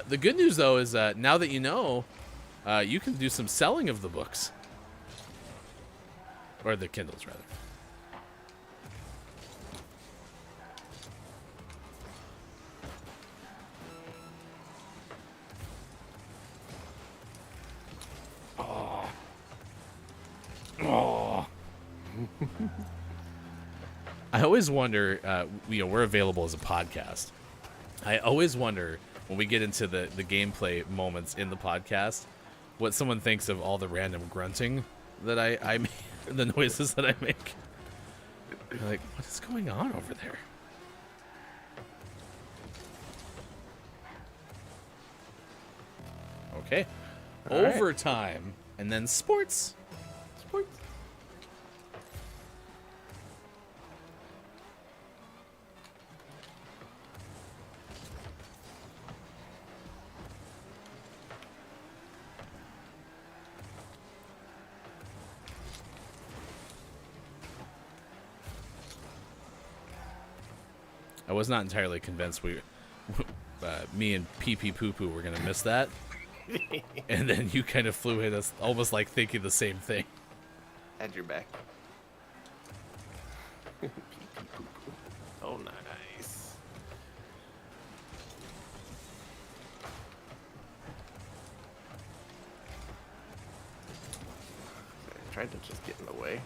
The good news, though, is now that you know, you can do some selling of the books. Or the Kindles, rather. Oh. Oh. I always wonder, we're available as a podcast. I always wonder when we get into the gameplay moments in the podcast, what someone thinks of all the random grunting that I make, the noises that I make. They're like, what is going on over there? Okay. All right. Overtime. And then sports. Sports. I was not entirely convinced me and Pee Pee Poo Poo were going to miss that. And then you kind of flew at us, almost like thinking the same thing. Had your back. Pee pee poo poo. Oh, nice. I tried to just get in the way.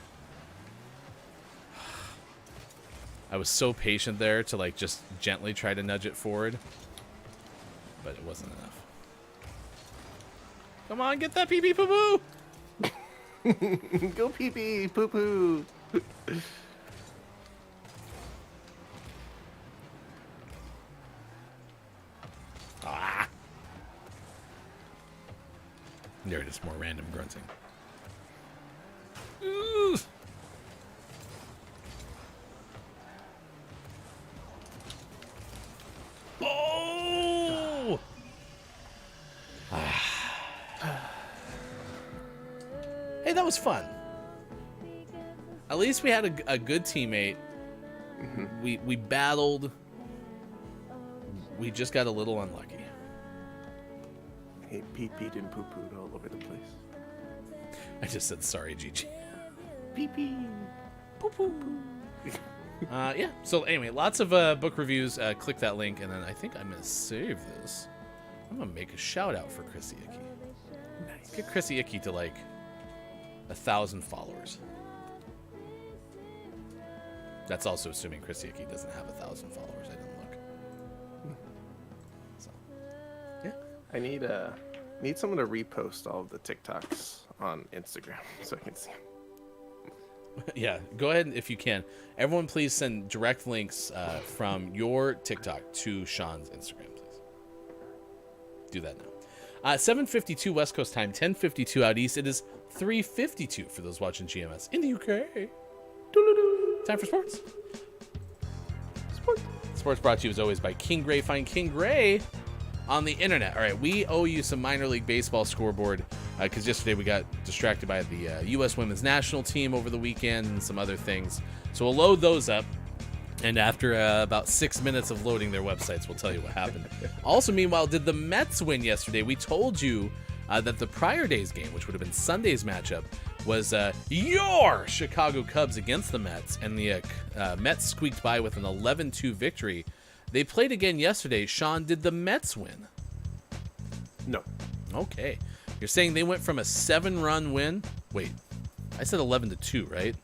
I was so patient there to like just gently try to nudge it forward, but it wasn't enough. Come on, get that pee pee poo poo! Go pee pee poo poo. Ah! There it is, more random grunting. Ooh. Oh! Hey, that was fun. At least we had a good teammate. Mm-hmm. We battled. We just got a little unlucky. Hey, pee peed and poo pooed all over the place. I just said sorry, Gigi. Pee pee. Poo poo. Yeah. So anyway, lots of book reviews. Click that link, and then I think I'm gonna save this. I'm gonna make a shout out for Chrissy Icky. Nice. Get Chrissy Icky to like 1,000 followers. That's also assuming Chrissy Icky doesn't have 1,000 followers. I didn't look. So, yeah. I need someone to repost all of the TikToks on Instagram so I can see them. Yeah, go ahead if you can. Everyone, please send direct links from your TikTok to Sean's Instagram, please. Do that now. 7:52 West Coast time, 10:52 out east. It is 3:52 for those watching GMS in the UK. Time for sports. Sports brought to you as always by King Gray. Find King Gray on the internet. All right, we owe you some minor league baseball scoreboard because yesterday we got distracted by the U.S. women's national team over the weekend and some other things. So we'll load those up. And after about 6 minutes of loading their websites, we'll tell you what happened. Also, meanwhile, did the Mets win yesterday? We told you that the prior day's game, which would have been Sunday's matchup, was your Chicago Cubs against the Mets. And the Mets squeaked by with an 11-2 victory. They played again yesterday. Sean, did the Mets win? No. Okay. You're saying they went from a 7-run win? Wait. I said 11-2, right?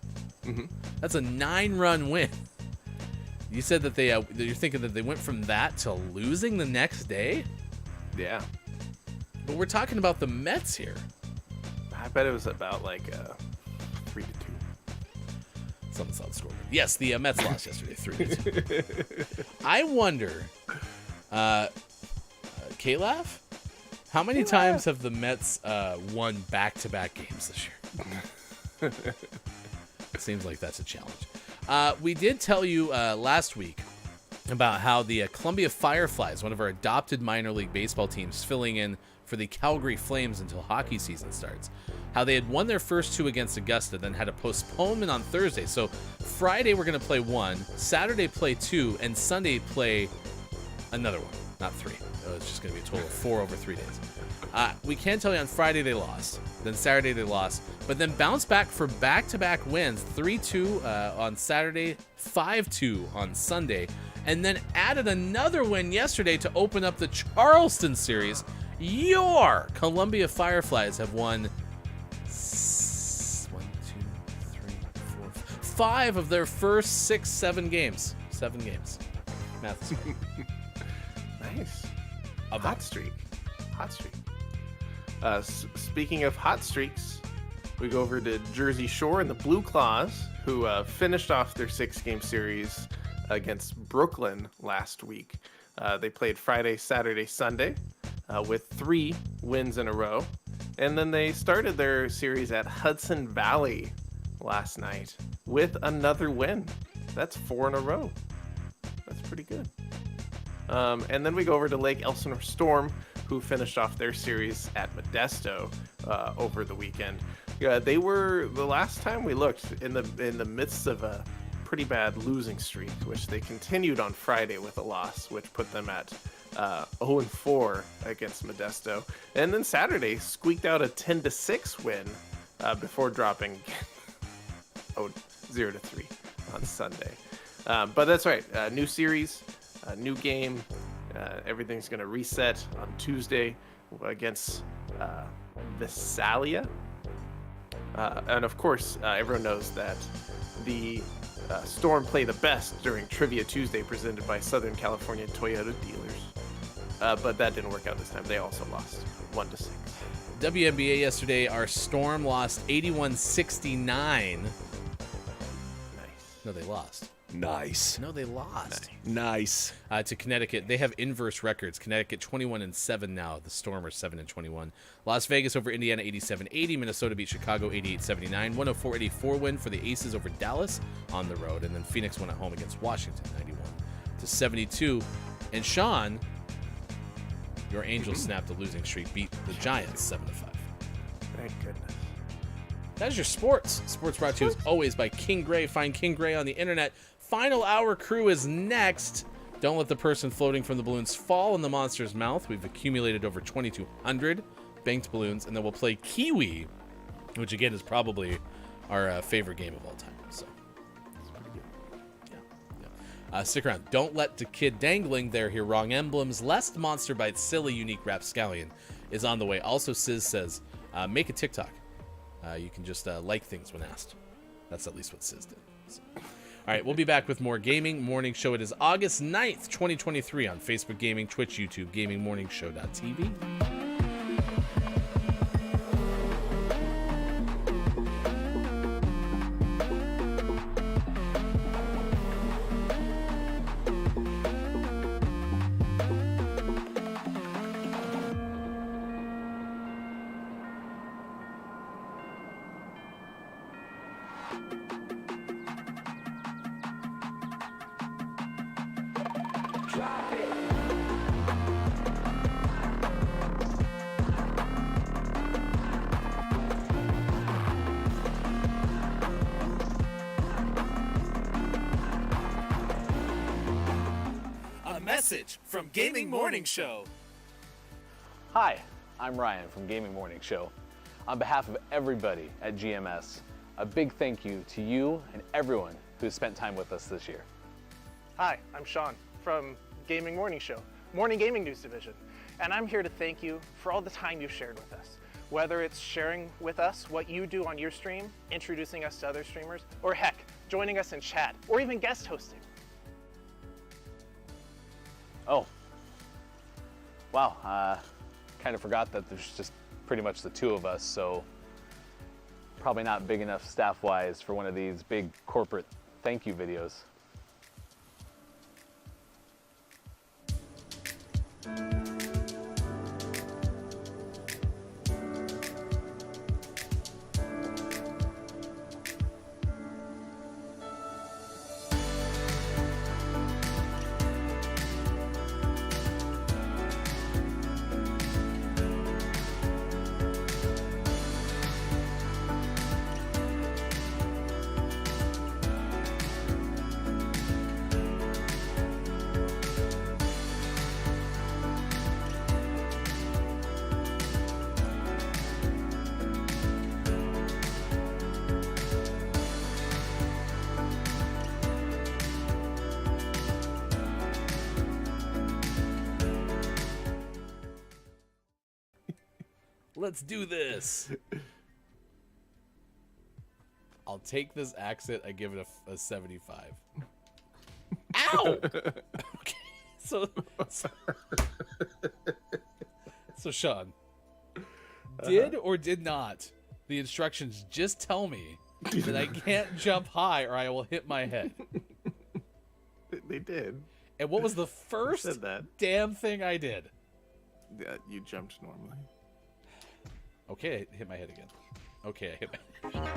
Mhm. That's a 9-run win. You said that you're thinking that they went from that to losing the next day? Yeah. But we're talking about the Mets here. I bet it was about like 3-2. Something's on the scoreboard. Yes, the Mets lost yesterday, 3-2. I wonder, Kalaf, how many times have the Mets won back-to-back games this year? It seems like that's a challenge. We did tell you last week about how the Columbia Fireflies, one of our adopted minor league baseball teams, filling in for the Calgary Flames until hockey season starts, how they had won their first 2 against Augusta, then had a postponement on Thursday. So Friday we're going to play 1, Saturday play 2, and Sunday play another 1, not 3. It's just going to be a total of 4 over 3 days. We can tell you on Friday they lost, then Saturday they lost, but then bounced back for back-to-back wins, 3-2 on Saturday, 5-2 on Sunday, and then added another win yesterday to open up the Charleston series. Your Columbia Fireflies have won 5 of their first 7 games. 7 games. Math is good. Nice. A Hot streak. Hot streak. Speaking of hot streaks, we go over to Jersey Shore and the Blue Claws, who finished off their 6-game series against Brooklyn last week. They played Friday, Saturday, Sunday with 3 wins in a row. And then they started their series at Hudson Valley last night with another win. That's 4 in a row. That's pretty good. And then we go over to Lake Elsinore Storm, who finished off their series at Modesto over the weekend. They were, the last time we looked, in the midst of a pretty bad losing streak, which they continued on Friday with a loss, which put them at 0-4 against Modesto. And then Saturday squeaked out a 10-6 win before dropping 0-3 on Sunday. But that's right, new series, new game. Everything's going to reset on Tuesday against Visalia. And of course, everyone knows that the Storm play the best during Trivia Tuesday presented by Southern California Toyota dealers. But that didn't work out this time. They also lost 1-6. WNBA yesterday, our Storm lost 81-69. Nice. No, they lost. Nice. No, they lost. Nice. To Connecticut. They have inverse records. Connecticut 21-7 now. The Storm are 7-21. Las Vegas over Indiana 87-80. Minnesota beat Chicago 88-79. 104-84 win for the Aces over Dallas on the road. And then Phoenix won at home against Washington 91-72. And Sean, your Angels snapped a losing streak, beat the Giants 7-5. Thank goodness. That is your sports. Sports brought to you as always by King Gray. Find King Gray on the internet. Final Hour crew is next. Don't let the person floating from the balloons fall in the monster's mouth. We've accumulated over 2,200 banked balloons, and then we'll play Kiwi, which again is probably our favorite game of all time. So, That's pretty good. yeah. Stick around. Don't let the kid dangling there hear wrong emblems, lest Monster Bite's silly, unique rapscallion is on the way. Also, Sis says, make a TikTok. You can just like things when asked. That's at least what Sis did. So. All right, we'll be back with more Gaming Morning Show. It is August 9th, 2023 on Facebook Gaming, Twitch, YouTube, GamingMorningShow.tv. Message from Gaming Morning Show. Hi, I'm Ryan from Gaming Morning Show. On behalf of everybody at GMS, a big thank you to you and everyone who's spent time with us this year. Hi, I'm Sean from Gaming Morning Show, Morning Gaming News Division, and I'm here to thank you for all the time you've shared with us. Whether it's sharing with us what you do on your stream, introducing us to other streamers, or heck, joining us in chat, or even guest hosting. Oh. Wow, kind of forgot that there's just pretty much the two of us, so probably not big enough staff-wise for one of these big corporate thank you videos. Let's do this. I'll take this accent. I give it a 75. Ow! Okay, so Sean, did or did not the instructions just tell me that I can't jump high or I will hit my head? They did. And what was the first said that. damn thing I did? Yeah, you jumped normally. Okay, I hit my head again. Okay, I hit my head.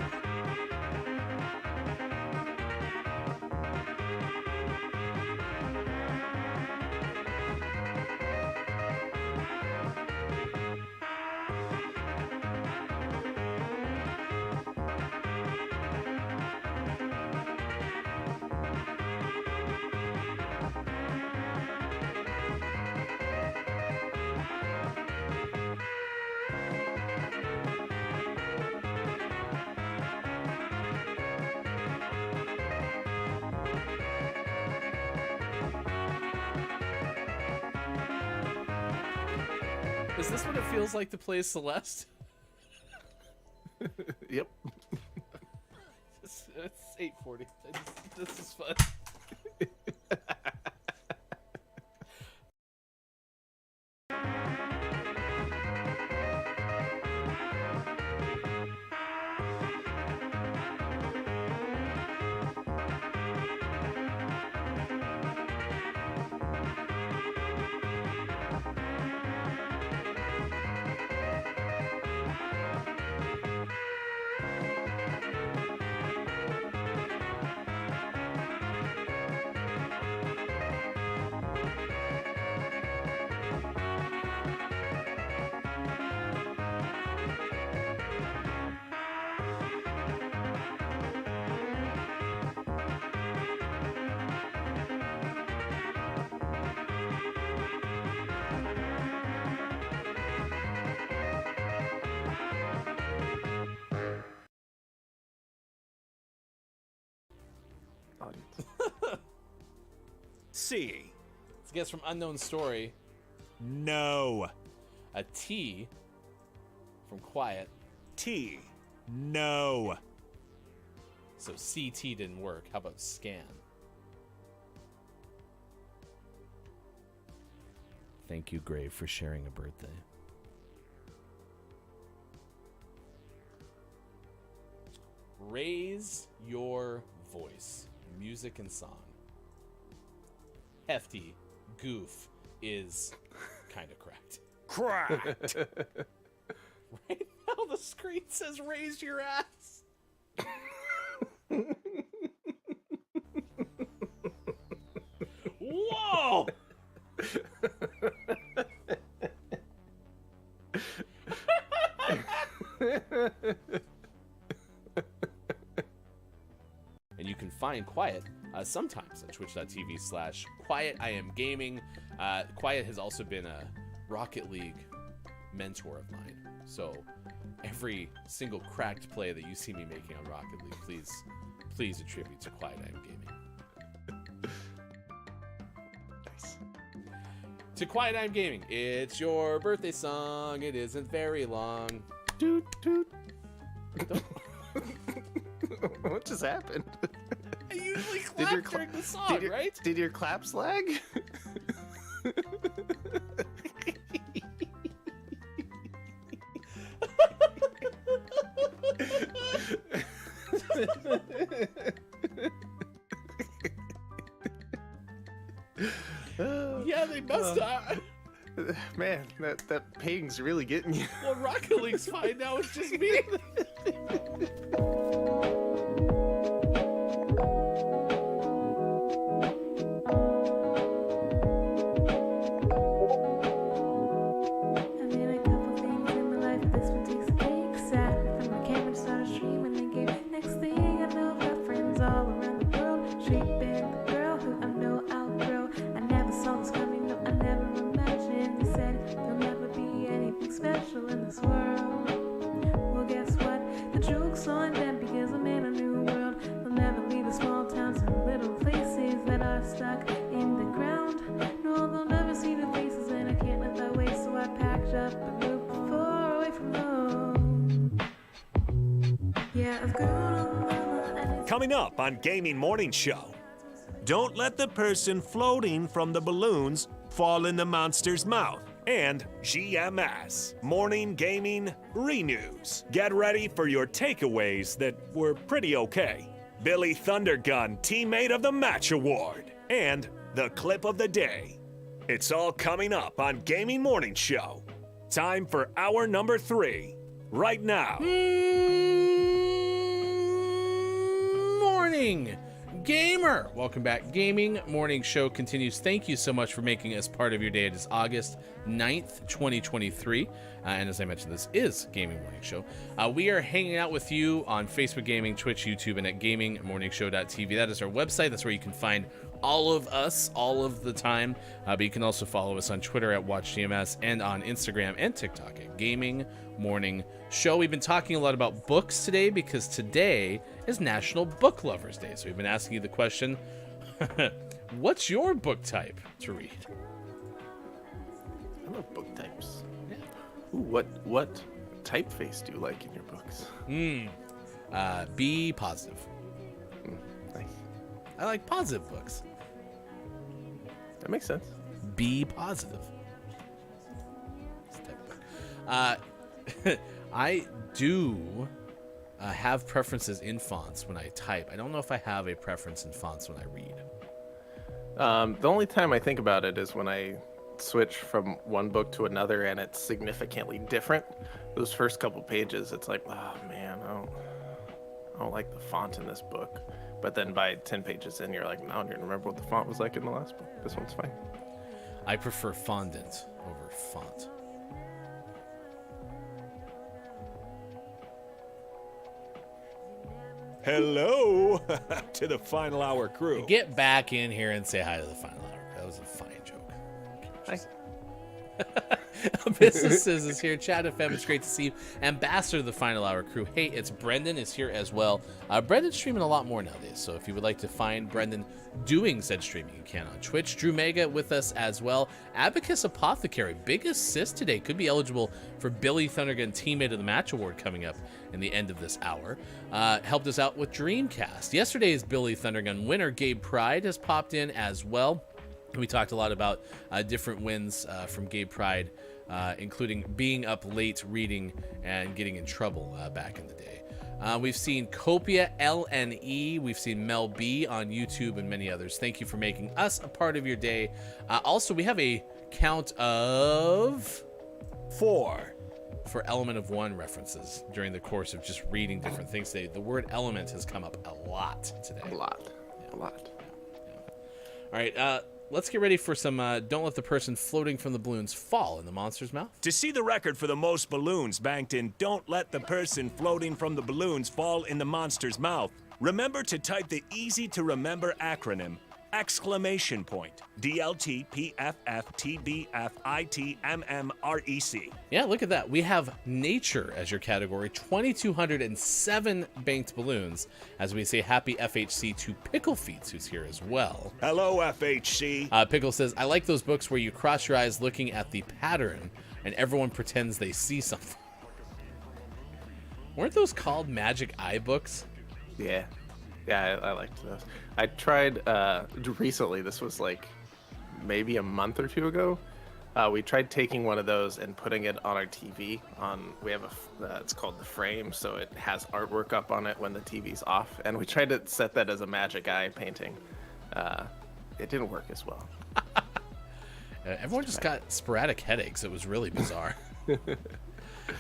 Is this what it feels like to play Celeste? Yep. It's 8:40. This is fun. Audience. C. Let's guess from Unknown Story. No. A T from Quiet. T. No. So CT didn't work. How about Scan? Thank you, Grave, for sharing a birthday. Raise your voice. Music and song. Hefty goof is kind of cracked. Cracked. Right now the screen says raise your ass. Whoa! And you can find Quiet sometimes at twitch.tv/QuietIamGaming. Quiet has also been a Rocket League mentor of mine. So every single cracked play that you see me making on Rocket League, please attribute to Quiet I Am Gaming. Nice. To Quiet I Am Gaming, it's your birthday song. It isn't very long. Doot, doot. What just happened? I usually clap during the song, right? Did your claps lag? Yeah, they must have. Man, that ping's really getting you. Well, Rocket League's fine now. It's just me. Coming up on Gaming Morning Show, don't let the person floating from the balloons fall in the monster's mouth. And GMS, Morning Gaming Renews. Get ready for your takeaways that were pretty okay. Billy Thundergun, Teammate of the Match Award. And the clip of the day. It's all coming up on Gaming Morning Show. Time for hour number 3, right now. Morning, gamer. Welcome back. Gaming Morning Show continues. Thank you so much for making us part of your day. It is August 9th, 2023. And as I mentioned, this is Gaming Morning Show. We are hanging out with you on Facebook Gaming, Twitch, YouTube, and at gamingmorningshow.tv. That is our website. That's where you can find all of us all of the time. But you can also follow us on Twitter at WatchGMS and on Instagram and TikTok at Gaming Morning Show. We've been talking a lot about books today because today is National Book Lovers Day. So we've been asking you the question, what's your book type to read? I love book types. Yeah. Ooh, what typeface do you like in your books? Be positive. Nice. I like positive books. That makes sense. Be positive. This type of book. I do have preferences in fonts when I type. I don't know if I have a preference in fonts when I read. The only time I think about it is when I switch from one book to another and it's significantly different. Those first couple pages, it's like, oh man, I don't like the font in this book. But then by 10 pages in, you're like, no, I don't remember what the font was like in the last book. This one's fine. I prefer fondant over font. Hello to the Final Hour crew. Get back in here and say hi to the Final Hour. That was a fine joke. Hi. Businesses is here. Chat FM, it's great to see you. Ambassador of the Final Hour crew. Hey, it's Brendan is here as well. Brendan's streaming a lot more nowadays, so if you would like to find Brendan doing said streaming, you can on Twitch. Drew Mega with us as well. Abacus Apothecary, big assist today. Could be eligible for Billy Thundergun Teammate of the Match Award coming up in the end of this hour. Helped us out with Dreamcast. Yesterday's Billy Thundergun winner, Gabe Pride, has popped in as well. We talked a lot about different wins from Gabe Pride, including being up late reading and getting in trouble back in the day. We've seen Copia LNE, we've seen Mel B on YouTube and many others. Thank you for making us a part of your day. Also, we have a count of 4 for Element of One references during the course of just reading different things today. The word element has come up a lot today. A lot. Yeah. All right, let's get ready for some Don't Let the Person Floating from the Balloons Fall in the Monster's Mouth. To see the record for the most balloons banked in Don't Let the Person Floating from the Balloons Fall in the Monster's Mouth, remember to type the easy-to-remember acronym, ! DLTPFFTBFITMMREC. Yeah, look at that. We have nature as your category. 2,207 banked balloons. As we say, happy FHC to Pickle Feet, who's here as well. Hello, FHC. Pickle says, I like those books where you cross your eyes looking at the pattern and everyone pretends they see something. Weren't those called Magic Eye books? Yeah. Yeah, I liked those. I tried recently, this was like maybe a month or two ago. We tried taking one of those and putting it on our TV. We have it's called the frame, so it has artwork up on it when the TV's off. And we tried to set that as a Magic Eye painting. It didn't work as well. Everyone just got sporadic headaches. It was really bizarre.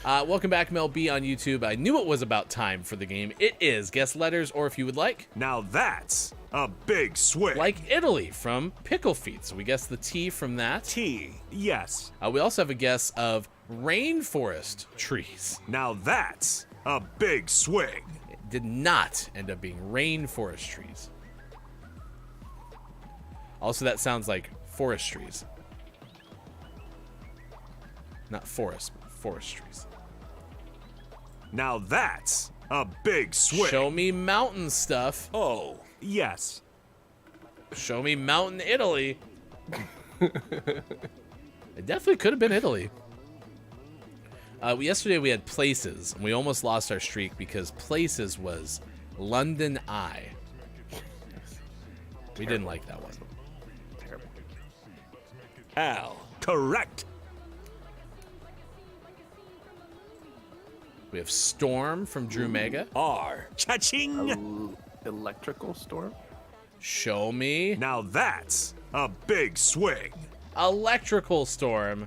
Welcome back, Mel B on YouTube. I knew it was about time for the game. It is. Guess letters, or if you would like. Now that's a big swing. Like Italy from Pickle Feet. So we guess the T from that. T, yes. We also have a guess of rainforest trees. Now that's a big swing. It did not end up being rainforest trees. Also, that sounds like forest trees. Not forest, but forest trees. Now that's a big swing. Show me mountain stuff. Oh, yes. Show me mountain Italy. It definitely could have been Italy. Yesterday we had places, and we almost lost our streak because places was London Eye. We didn't like that one. Terrible. Al, correct. We have Storm from Drew Mega. R, cha-ching. Electrical storm? Show me. Now that's a big swing. Electrical Storm.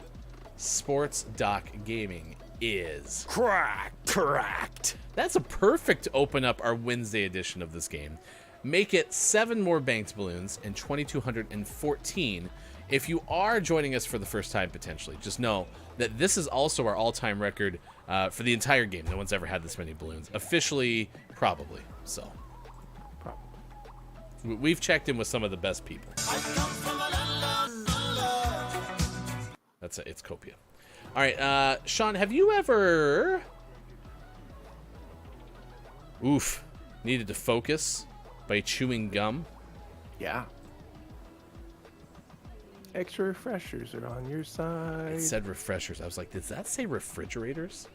Sports Doc Gaming is. Correct. That's a perfect open up our Wednesday edition of this game. Make it 7 more banked balloons and 2,214. If you are joining us for the first time, potentially, just know that this is also our all-time record for the entire game. No one's ever had this many balloons. Officially, probably. So, we've checked in with some of the best people. It's Copia. All right, Sean, have you ever... needed to focus by chewing gum? Yeah. Extra refreshers are on your side. It said refreshers. I was like, does that say refrigerators?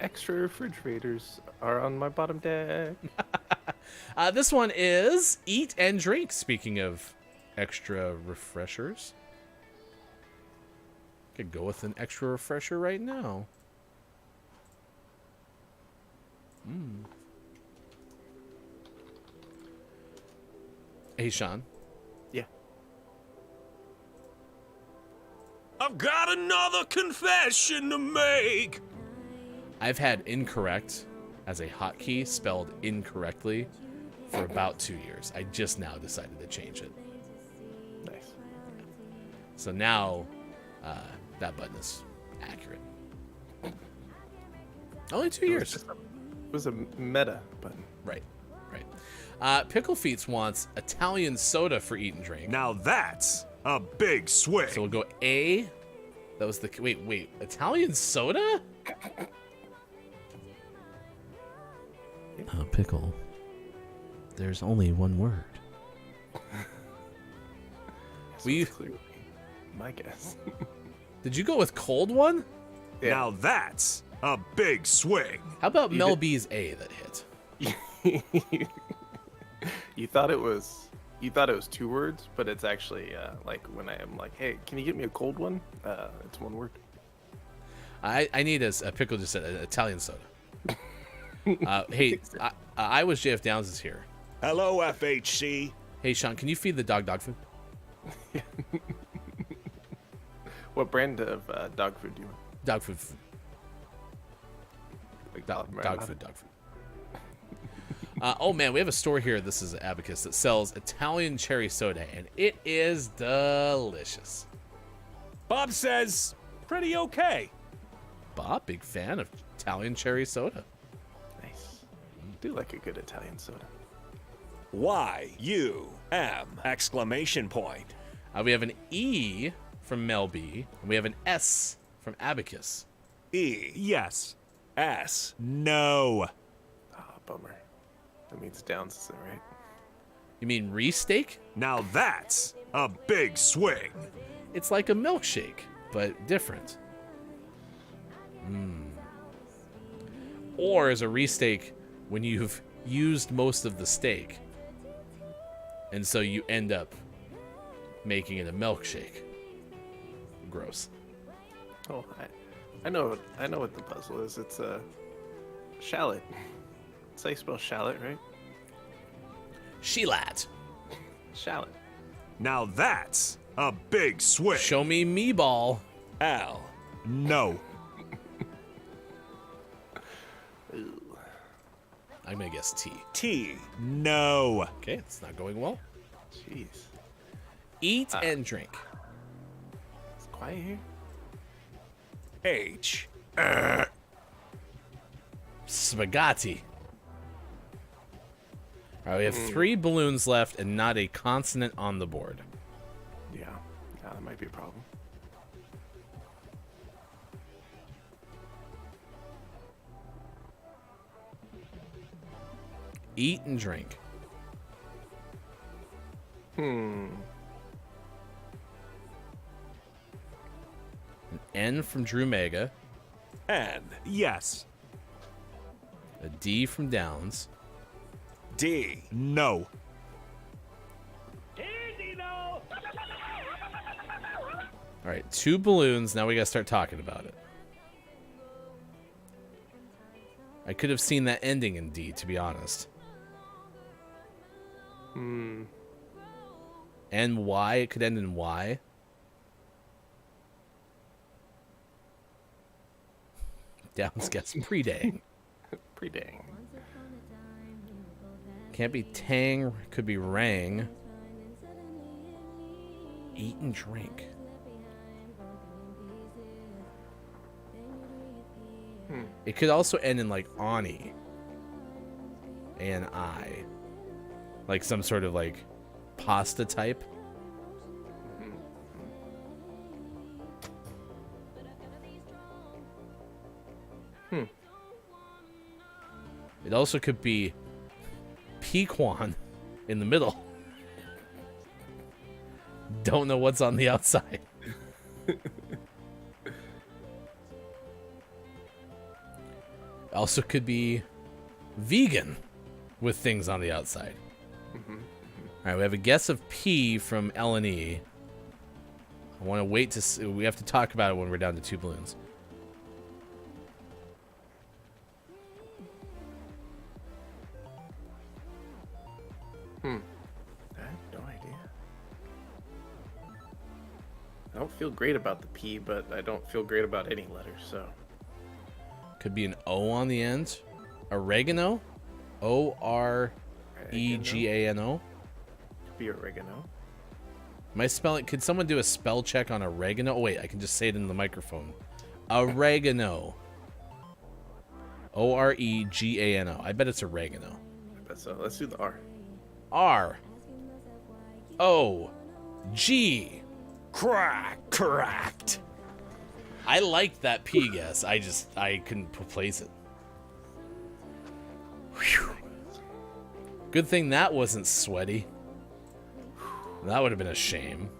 Extra refrigerators are on my bottom deck. This one is eat and drink. Speaking of extra refreshers, could go with an extra refresher right now. Hey, Sean. Yeah. I've got another confession to make. I've had incorrect as a hotkey spelled incorrectly for about 2 years. I just now decided to change it. Nice. So now that button is accurate. Only 2 years. It was a meta button. Right. Pickle Feets wants Italian soda for eat and drink. Now that's a big swing. So we'll go A. That was the... Wait. Italian soda? Pickle. There's only one word. Clearly my guess. Did you go with cold one? Yeah. Now that's a big swing. How about Mel B's A that hit? You thought it was 2 words, but it's actually like when I am like, hey, can you get me a cold one? It's 1 word. I need a Pickle just said Italian soda. Hey, I was JF Downs is here. Hello, FHC. Hey, Sean, can you feed the dog food? What brand of dog food do you want? Dog food. Like Dog Marinara? food. Oh man, we have a store here. This is Abacus that sells Italian cherry soda, and it is delicious. Bob says pretty okay. Bob, big fan of Italian cherry soda. Nice. Do like a good Italian soda. Y-U-M exclamation point. We have an E from Mel B, and we have an S from Abacus. E, yes. S, no. Oh, bummer. That means Downs isn't right. You mean re-steak? Now that's a big swing. It's like a milkshake, but different. or is a resteak when you've used most of the steak, and so you end up making it a milkshake. Gross. Oh, I know what the puzzle is. It's a shallot. That's how you spell shallot, right? Shelat. Shallot. Now that's a big swing. Show me meatball. Al, no. Ooh. I'm gonna guess T. T, no. Okay, it's not going well. Jeez. Eat and drink. It's quiet here. H, Spaghetti. All right, we have 3 balloons left and not a consonant on the board. Yeah, that might be a problem. Eat and drink. Hmm. An N from Drew Mega. N, yes. A D from Downs. D, no. All right, 2 balloons. Now we gotta start talking about it. I could have seen that ending in D, to be honest. Hmm. And Y, it could end in Y. Downs guess pre-dang. Pre-dang. Can't be Tang, could be Rang. Eat and drink. It could also end in like Ani. A-N-I. Like some sort of like pasta type. It also could be Pequan in the middle. Don't know what's on the outside. Also could be vegan with things on the outside. All right, we have a guess of P from L&E. I want to wait to see. We have to talk about it when we're down to 2 balloons. I have no idea. I don't feel great about the P, but I don't feel great about any letter, so. Could be an O on the end. Oregano? O-R-E-G-A-N-O? Could be oregano. Am I spelling? Could someone do a spell check on oregano? Oh, wait, I can just say it in the microphone. Oregano. O-R-E-G-A-N-O. I bet it's oregano. I bet so. Let's do the R. R. O. G. Correct. I liked that P guess. I couldn't place it. Whew. Good thing that wasn't sweaty. That would have been a shame.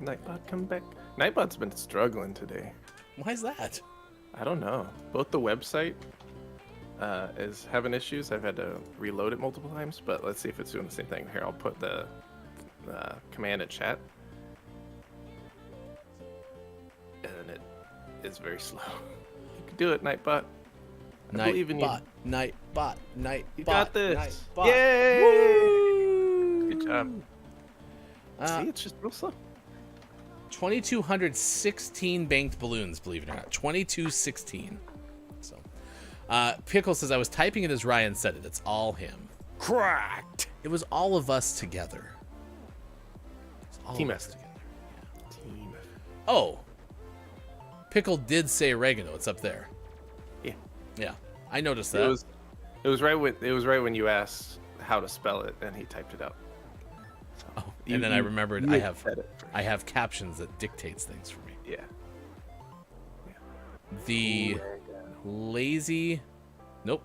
Nightbot come back. Nightbot's been struggling today. Why is that? I don't know. Both the website is having issues. I've had to reload it multiple times, but let's see if it's doing the same thing. Here, I'll put the command in chat. And it is very slow. You can do it, Nightbot. I believe in you. Nightbot. You got this. Nightbot. Yay! Woo! Good job. See, it's just real slow. 2,216 banked balloons, believe it or not. 2,216. So, Pickle says, I was typing it as Ryan said it. It's all him. Correct. It was all of us together. It's all Team of us effort. together. Team effort. Oh. Pickle did say oregano. It's up there. Yeah. Yeah. I noticed that. It was right when you asked how to spell it, and he typed it out. So Oh, and then I remembered you I had said it first. have captions that dictates things for me. Yeah. The lazy, nope.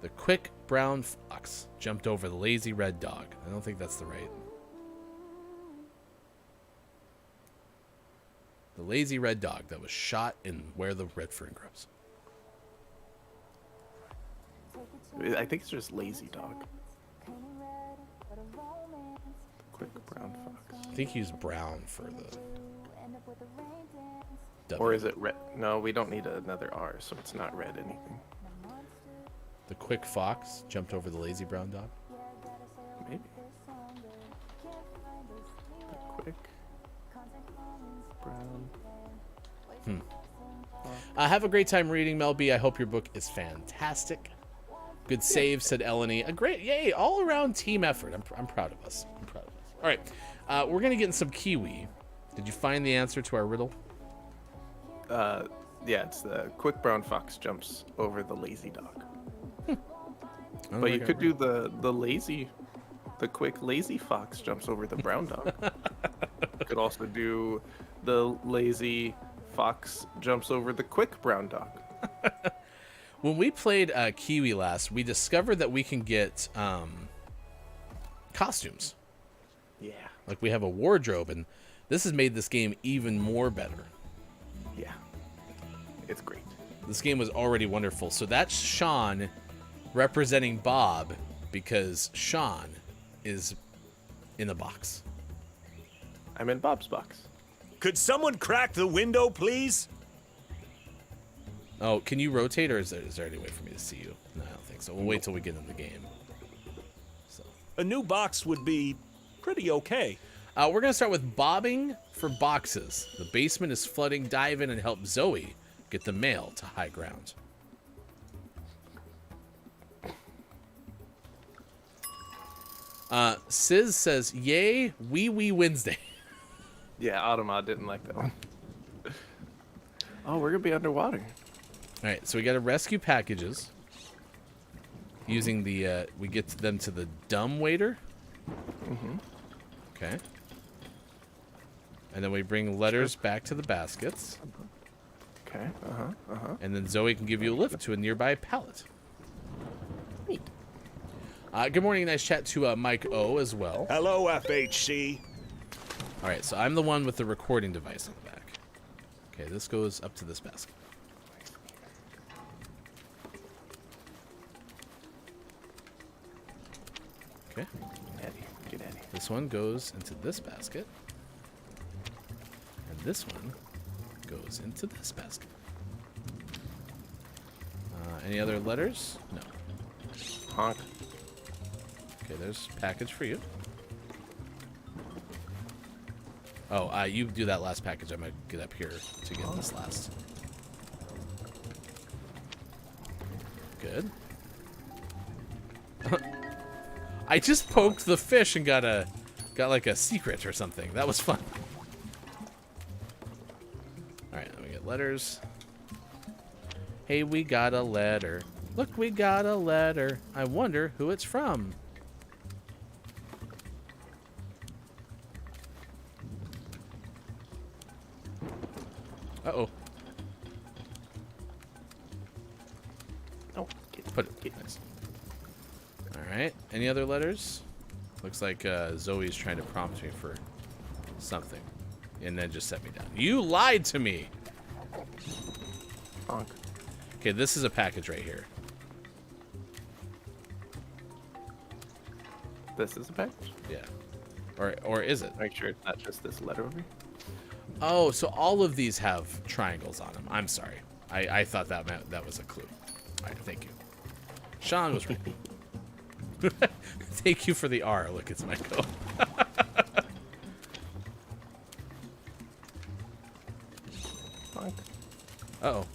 The quick brown fox jumped over the lazy red dog. I don't think that's the right. The lazy red dog that was shot in where the red fern grows. I think it's just lazy dog. Quick brown fox. I think he used brown for the W. Or is it red? No, we don't need another R, so it's not red anything. The quick fox jumped over the lazy brown dog. Maybe. The quick brown. Have a great time reading, Mel B. I hope your book is fantastic. Good save, said Eleni. A great, yay, all around team effort. I'm proud of us. I'm proud of us. All right, we're gonna get in some Kiwi. Did you find the answer to our riddle? Yeah, it's the quick brown fox jumps over the lazy dog. But you could do the quick lazy fox jumps over the brown dog. You could also do the lazy fox jumps over the quick brown dog. When we played Kiwi last, we discovered that we can get costumes. Yeah. Like we have a wardrobe, and this has made this game even more better. Yeah. It's great. This game was already wonderful. So that's Sean representing Bob because Sean is in the box. I'm in Bob's box. Could someone crack the window, please? Oh, can you rotate, or is there any way for me to see you? No, I don't think so. We'll wait till we get in the game. So A new box would be pretty okay. we're going to start with bobbing for boxes. The basement is flooding. Dive in and help Zoe get the mail to high ground. Sis says, yay, wee Wednesday. Yeah, Automod didn't like that one. Oh, we're going to be underwater. All right, so we got to rescue packages using the, we get them to the dumb waiter. Mm-hmm. Okay. And then we bring letters back to the baskets. Okay, And then Zoe can give you a lift to a nearby pallet. Neat. Good morning, nice chat to Mike O as well. Hello, FHC. All right, so I'm the one with the recording device on the back. Okay, this goes up to this basket. Okay. Get Eddie. This one goes into this basket. And this one goes into this basket. Any other letters? No. Honk. Okay, there's a package for you. Oh, you do that last package. I'm going to get up here to get this last. Good. I just poked the fish and got like a secret or something. That was fun. All right, then we get letters. Hey, we got a letter. Look, we got a letter. I wonder who it's from. Uh-oh. Oh, Put it. Nice. All right. Any other letters? Looks like Zoe's trying to prompt me for something, and then just set me down. You lied to me. honk. Okay, this is a package right here. This is a package? Yeah. Or is it? Make sure it's not just this letter over here. Oh, so all of these have triangles on them. I'm sorry. I thought that was a clue. All right, thank you. Sean was right. Thank you for the R. Look, it's Michael. Honk. Uh-oh.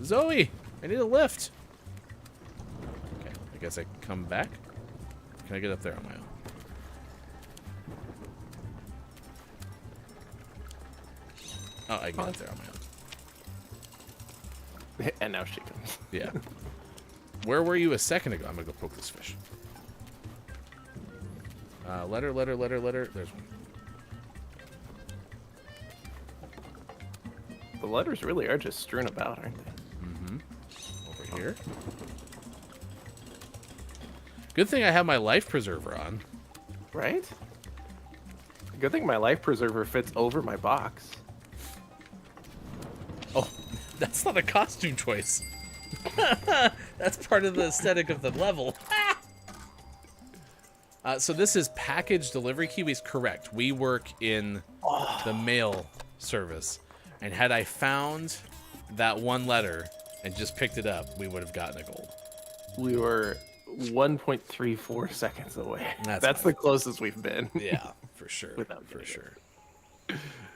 Zoe, I need a lift. Okay, I guess I come back. Can I get up there on my own? Oh, I can get up there on my own. And now she comes. Yeah. Where were you a second ago? I'm gonna go poke this fish. Letter. There's one. The letters really are just strewn about, aren't they? Mm-hmm. Over here. Good thing I have my life preserver on. Right? Good thing my life preserver fits over my box. That's not a costume choice. That's part of the aesthetic of the level. So this is package delivery. Kiwi's correct. We work in the mail service. And had I found that one letter and just picked it up, we would have gotten a gold. We were 1.34 seconds away. That's the closest we've been. Yeah, for sure. Without for sure.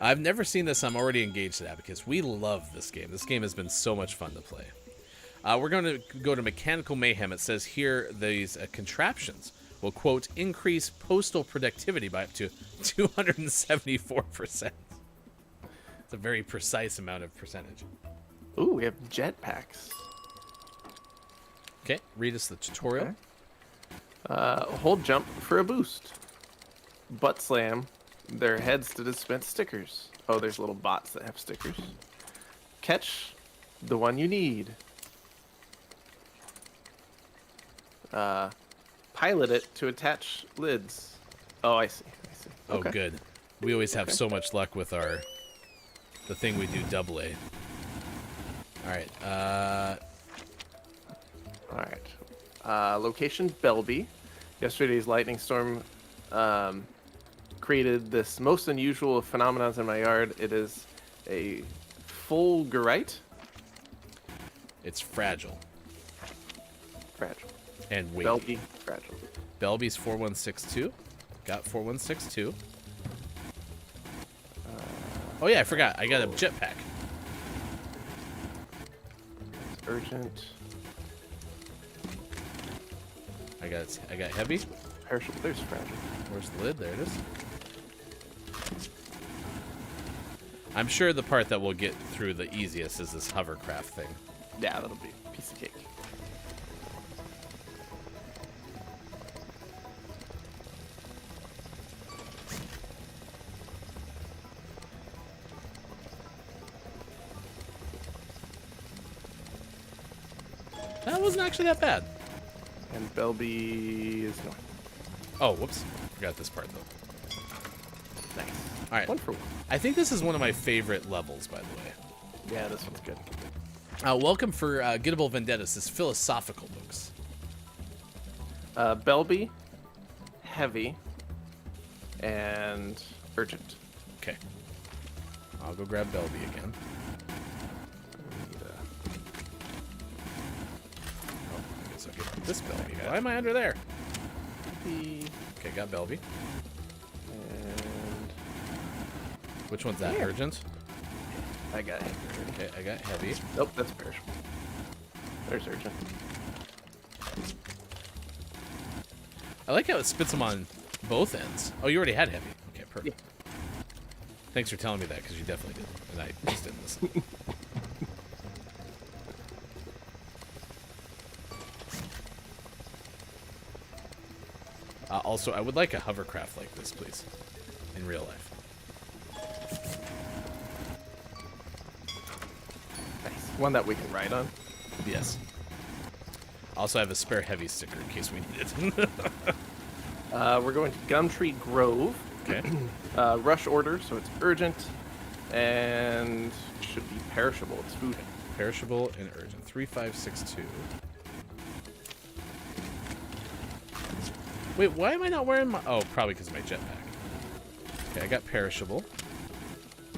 I've never seen this. I'm already engaged in that because we love this game. This game has been so much fun to play. We're going to go to Mechanical Mayhem. It says here these contraptions will, quote, increase postal productivity by up to 274%. It's a very precise amount of percentage. Ooh, we have jetpacks. Okay, read us the tutorial. Okay. Hold jump for a boost. Butt slam their heads to dispense stickers. Oh, there's little bots that have stickers. Catch the one you need. Pilot it to attach lids. Oh, I see. Oh, good. We always have so much luck with the thing we do double A. All right. All right. Location Belby. Yesterday's lightning storm created this most unusual phenomenon in my yard. It is a fulgurite. It's fragile. Fragile. And weighty. Belby, fragile. Belby's 4162. Got 4162. Oh yeah, I forgot. I got a jetpack. It's urgent. I got heavy. Perishable. There's fragile. Where's the lid? There it is. I'm sure the part that we'll get through the easiest is this hovercraft thing. Yeah, that'll be a piece of cake. That wasn't actually that bad. And Belby is north. Oh, whoops. Forgot this part, though. Nice. All right. 1 for 1. I think this is one of my favorite levels, by the way. Yeah, this one's good. Welcome for Gettable Vendettas. This is philosophical books. Belby, heavy, and urgent. Okay. I'll go grab Belby again. I guess I'll get this Belby. Why am I under there? Okay, got Belby. And Which one's that? Here. Urgent? I got heavy. Okay, I got heavy. Nope, that's perishable. There's urgent. I like how it spits them on both ends. Oh, you already had heavy. Okay, perfect. Yeah. Thanks for telling me that, because you definitely did. And I just didn't listen. Also, I would like a hovercraft like this, please. In real life. Nice. One that we can ride on. Yes. Also, I have a spare heavy sticker in case we need it. We're going to Gumtree Grove. Okay. Rush order, so it's urgent. And should be perishable. It's food. Perishable and urgent. 3562. Wait, why am I not wearing my... Oh, probably because of my jetpack. Okay, I got perishable.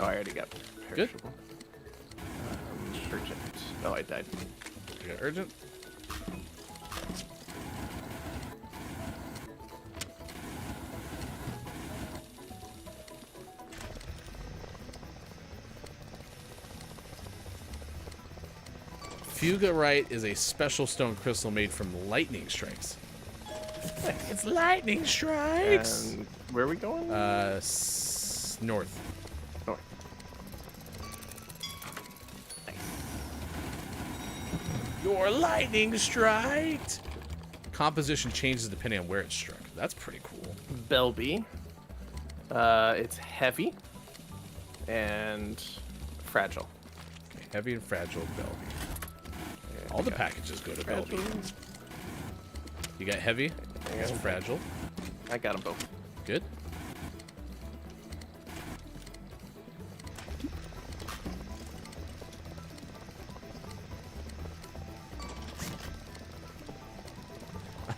Oh, I already got perishable. Urgent. Oh, I died. I got urgent. Fugarite is a special stone crystal made from lightning strikes. It's lightning strikes! And where are we going? North. North. Your lightning striked! Composition changes depending on where it's struck. That's pretty cool. Belby. It's heavy and fragile. Okay, heavy and fragile Belby. All the packages go to Belby. You got heavy? It's fragile. I got them both. Good.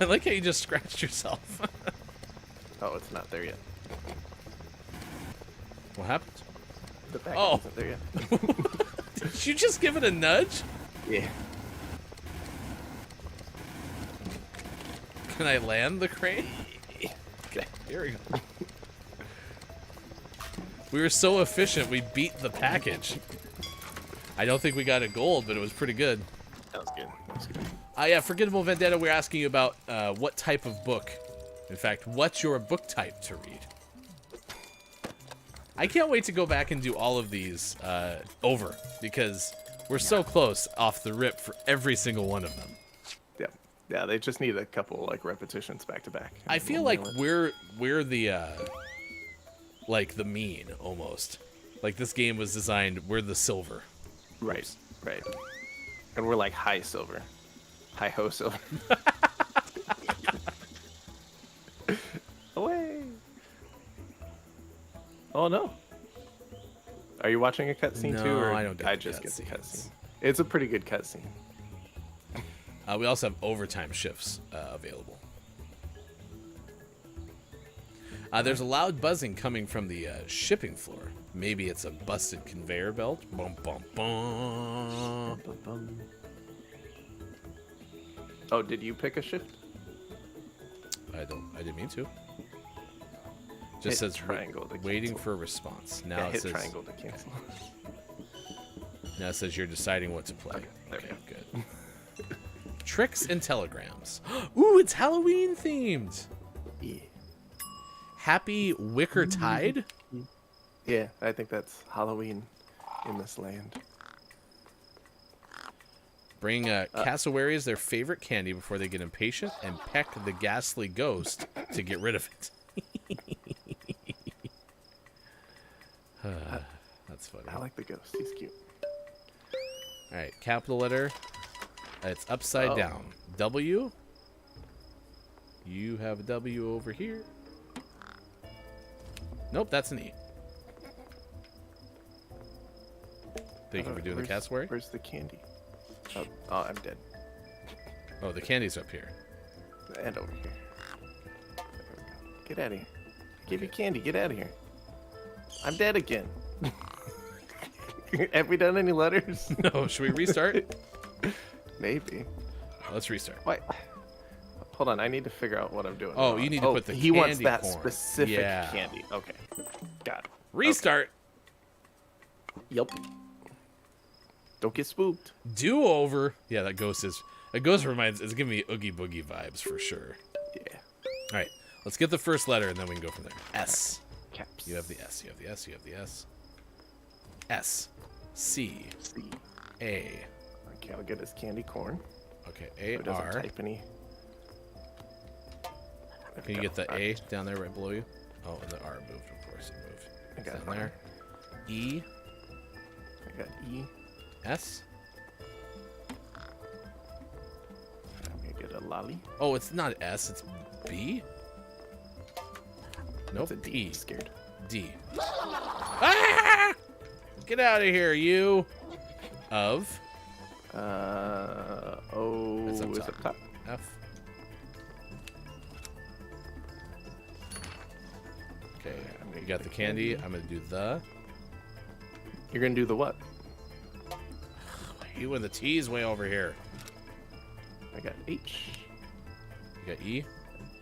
I like how you just scratched yourself. Oh, it's not there yet. What happened? The package Oh. isn't there yet. Did you just give it a nudge? Yeah. Can I land the crane? Okay. Here we go. We were so efficient, we beat the package. I don't think we got a gold, but it was pretty good. That was good. That was good. Yeah, Forgettable Vendetta, we're asking you about what type of book. In fact, what's your book type to read? I can't wait to go back and do all of these over, because we're so close off the rip for every single one of them. Yeah. Yeah, they just need a couple like repetitions back to back. I feel like we're the like the mean almost. Like this game was designed, we're the silver. Right. Right. And we're like high silver. High ho silver. Away. Oh no. Are you watching a cutscene No, too? Or I don't do I the just get the cutscenes. cutscene. It's a pretty good cutscene. We also have overtime shifts available. There's a loud buzzing coming from the shipping floor. Maybe it's a busted conveyor belt. Bum, bum, bum. Oh, did you pick a shift? I didn't mean to. Just Hit says triangle to waiting cancel. for a response. Now Yeah, it hit says triangle to cancel. now it says you're deciding what to play. Okay, there we go. Good. Tricks and telegrams. Ooh, it's Halloween themed. Yeah. Happy Wicker Tide. Yeah, I think that's Halloween in this land. Bring cassowaries their favorite candy before they get impatient and peck the ghastly ghost to get rid of it. That's funny. I like the ghost. He's cute. All right, capital letter. It's upside Oh. down. W. You have a W over here. Nope, that's an E. Thank you for doing the cassowary. Where's the candy? Oh, I'm dead. Oh, the candy's up here. And over here. There we go. Get out of here. Give you candy. Get out of here. I'm dead again. Have we done any letters? No, should we restart? Maybe. Let's restart. Wait. Hold on. I need to figure out what I'm doing. Oh, wrong. you need to put the he wants candy that corn. specific Yeah. candy. Okay. Got it. Restart. Yep. Don't get spooked. Do over. Yeah, that ghost reminds. It's giving me Oogie Boogie vibes for sure. Yeah. All right, let's get the first letter and then we can go from there. S. Caps. You have the S. You have the S. You have the S. S. C. C. A. Okay, I'll get his candy corn. Okay. So it A. doesn't R. type any. There Can we you go. get the All A right. down there right below you? Oh, and the R moved. Of course, it moved. I got Down there. E. I got E. S. I'm gonna get a lolly. Oh, it's not S. It's B. Nope. It's a D. E. I'm scared. D. Ah! Get out of here, you. Of. O It's up is top. up top. F. Okay, I'm gonna you get got the candy. I'm gonna do the. You're gonna do the what? You and the T's way over here. I got H. You got E.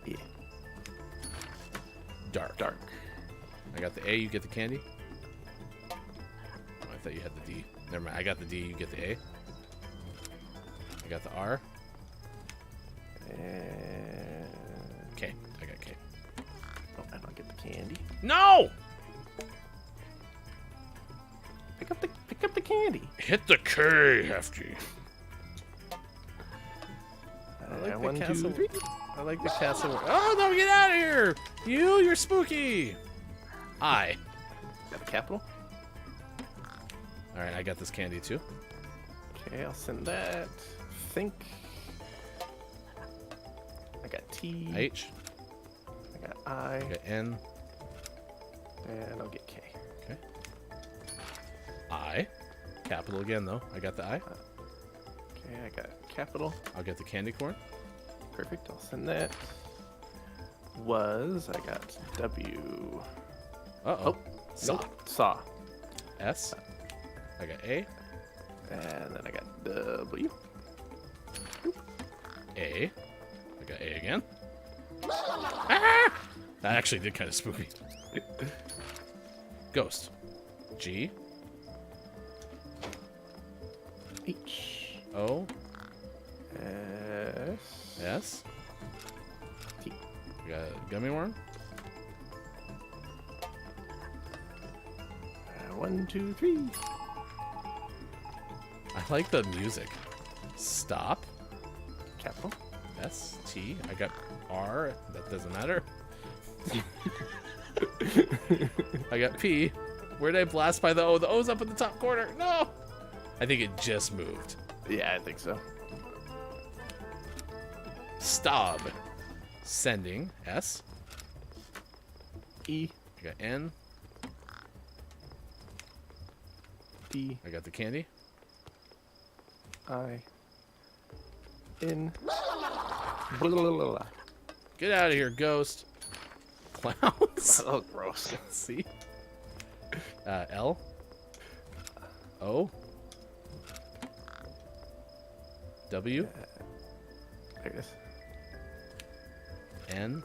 E. Dark. Dark. I got the A. You get the candy. Oh, I thought you had the D. Never mind. I got the D. You get the A. I got the R. And K. I got K. oh, I don't get the candy. No! Pick up the candy. Hit the K, Hefty. I like the 1, 2, castle. 3. I like the castle. Oh no! Get out of here! You're spooky. I. Got the capital. All right, I got this candy too. Okay, I'll send that. Think. I got T. H. I got I. I got N. And I'll get K. Okay. I. Capital again though. I got the I. Okay, I got capital. I'll get the candy corn. Perfect. I'll send that. I got W. Uh-oh. Saw. Nope. Saw. S. I got A. And then I got W. A. I got A again. Ah! That actually did kind of spook me. Ghost. G. H. O. S. S. T. We got a gummy worm. 1, 2, 3. I like the music. Stop. Capital. S. T. I got R. That doesn't matter. I got P. Where did I blast by the O? The O's up in the top corner. No! I think it just moved. Yeah, I think so. Stob. Sending. S. E. I got N. D. I got the candy. I. N. Blah, blah, blah, blah. Get out of here, ghost. Clowns. Oh, gross. C. L. O. W. I guess. N.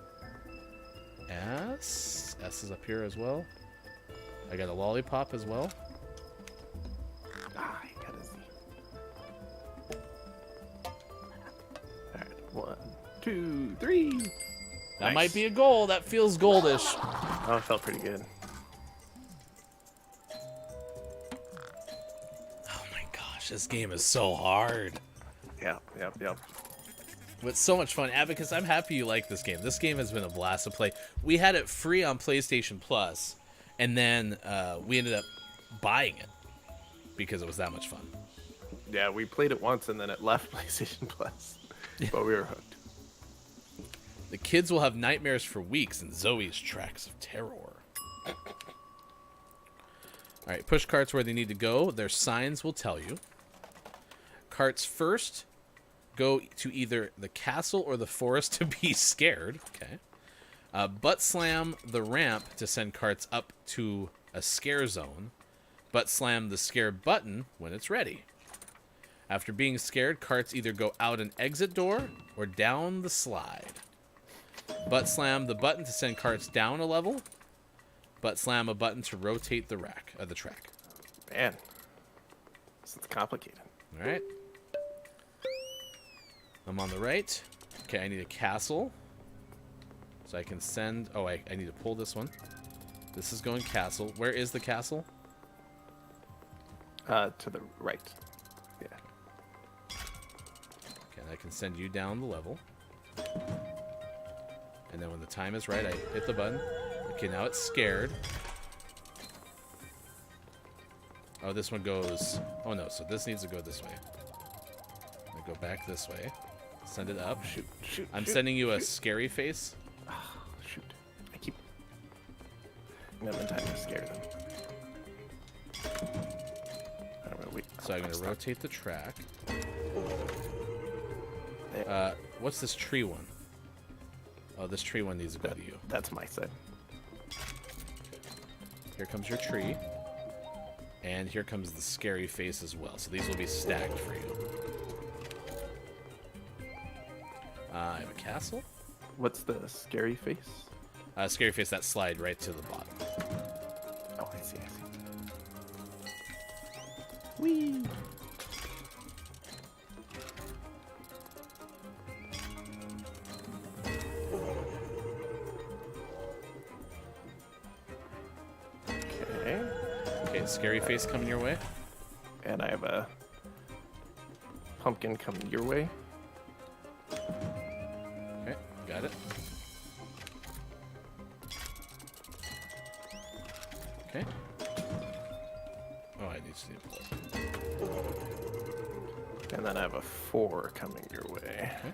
S. S is up here as well. I got a lollipop as well. Ah, I got a Z. Alright, 1, 2, 3. That Nice. might be a goal. That feels goldish. Oh, it felt pretty good. Oh my gosh, this game is so hard. Yep. But it's so much fun. Abacus, I'm happy you like this game. This game has been a blast to play. We had it free on PlayStation Plus, and then we ended up buying it because it was that much fun. Yeah, we played it once and then it left PlayStation Plus. But we were hooked. The kids will have nightmares for weeks in Zoe's tracks of terror. All right, push carts where they need to go. Their signs will tell you. Carts first go to either the castle or the forest to be scared. Okay. Butt slam the ramp to send carts up to a scare zone. Butt slam the scare button when it's ready. After being scared, carts either go out an exit door or down the slide. Butt slam the button to send carts down a level. Butt slam a button to rotate the track. Man, this is complicated. All right. I'm on the right. Okay, I need a castle. So I can send... Oh, I need to pull this one. This is going castle. Where is the castle? To the right. Yeah. Okay, and I can send you down the level. And then when the time is right, I hit the button. Okay, now it's scared. Oh, this one goes... Oh, no, so this needs to go this way. I go back this way. Send it up. Shoot. I'm sending you a scary face. Oh, shoot. I keep... never in time to scare them. I'm gonna wait. So I'm going to rotate the track. There. What's this tree one? Oh, this tree one needs to go to you. That's my side. Here comes your tree. And here comes the scary face as well. So these will be stacked for you. I have a castle. What's the scary face? Scary face, that slide right to the bottom. Oh, I see. Whee! Okay, scary face coming your way. And I have a pumpkin coming your way. Okay, got it. Okay. Oh, I need to pull. And then I have a 4 coming your way. Okay.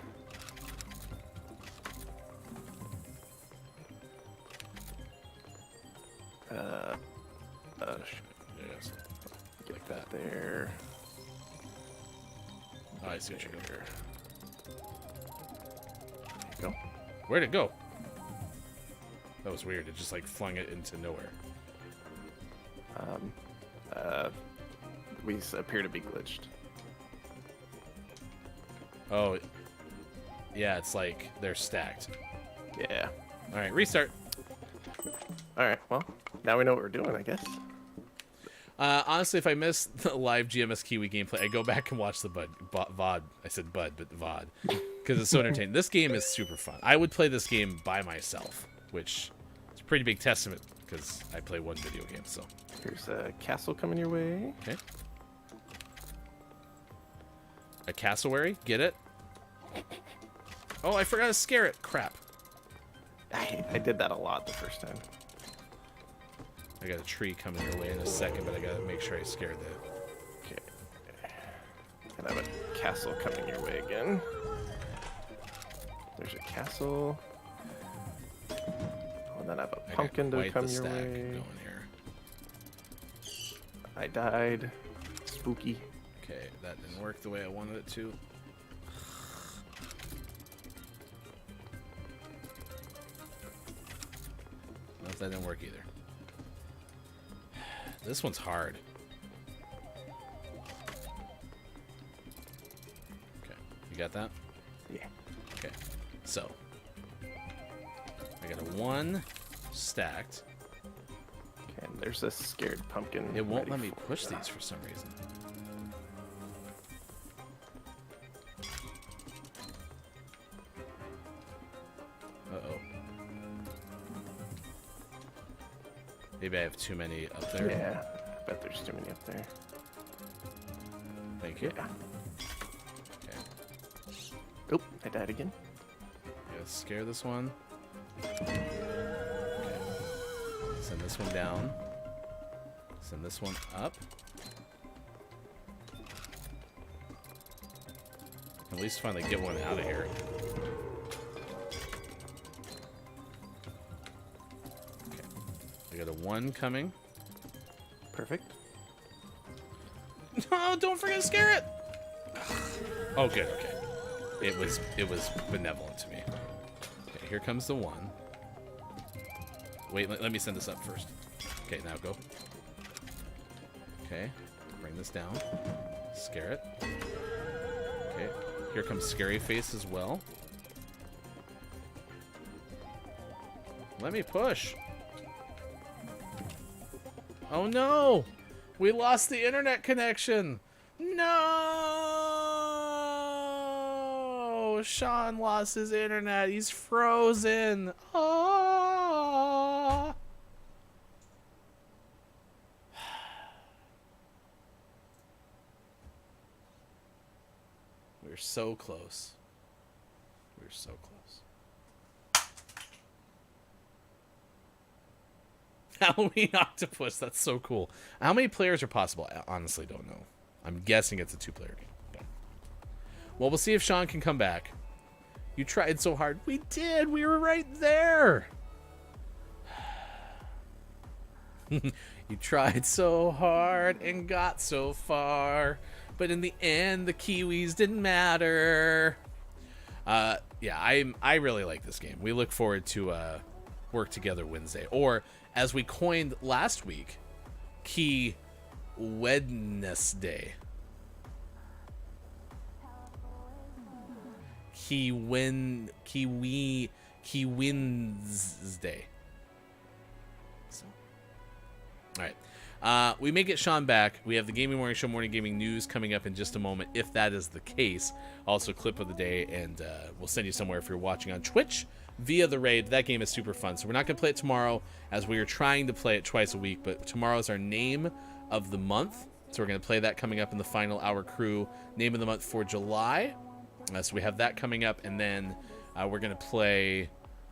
Yes. Get that there. Oh, I see what you're doing. Where'd it go? That was weird. It just like flung it into nowhere. We appear to be glitched. Oh, yeah, it's like they're stacked. Yeah. All right, restart. All right. Well, now we know what we're doing, I guess. Honestly, if I miss the live GMS Kiwi gameplay, I go back and watch the VOD. I said Bud, but the VOD. Because it's so entertaining. This game is super fun. I would play this game by myself, which is a pretty big testament because I play one video game, so. Here's a castle coming your way. Okay. A cassowary? Get it? Oh, I forgot to scare it. Crap. I did that a lot the first time. I got a tree coming your way in a second, but I gotta make sure I scare the... Okay. And I have a castle coming your way again. There's a castle. And then I have a pumpkin to come your way. Going here. I died. Spooky. Okay, that didn't work the way I wanted it to. Nope, that didn't work either. This one's hard. Okay, you got that? Yeah. Okay, so I got a 1 stacked. Okay, and there's a scared pumpkin. It won't ready let me for- push these for some reason. Uh-oh. Maybe I have too many up there. Yeah, I bet there's too many up there. Thank you. Yeah. Okay. Oh, I died again. Gotta scare this one. Okay. Send this one down. Send this one up. At least finally get one out of here. Okay. I got a 1 coming. Perfect. No, don't forget to scare it. Oh, good. Okay. It was benevolent to me. Okay, here comes the 1. Wait, let me send this up first. Okay, now go. Okay, bring this down. Scare it. Okay, here comes Scary Face as well. Let me push. Oh no! We lost the internet connection! No! Sean lost his internet. He's frozen. Oh! We're so close. We're so close. Halloween octopus. That's so cool. How many players are possible? I honestly don't know. I'm guessing it's a 2-player game. Okay. Well, we'll see if Sean can come back. You tried so hard. We did. We were right there. You tried so hard and got so far. But in the end, the Kiwis didn't matter. Yeah, I really like this game. We look forward to Work Together Wednesday. Or, as we coined last week, Key Wednesday. Key Wednesday. So, all right. We may get Sean back. We have the Gaming Morning Show Morning Gaming News coming up in just a moment, if that is the case. Also, clip of the day, and we'll send you somewhere if you're watching on Twitch via the raid. That game is super fun. So we're not going to play it tomorrow, as we are trying to play it twice a week, but tomorrow is our name of the month. So we're going to play that coming up in the final hour crew name of the month for July. So we have that coming up, and then we're going to play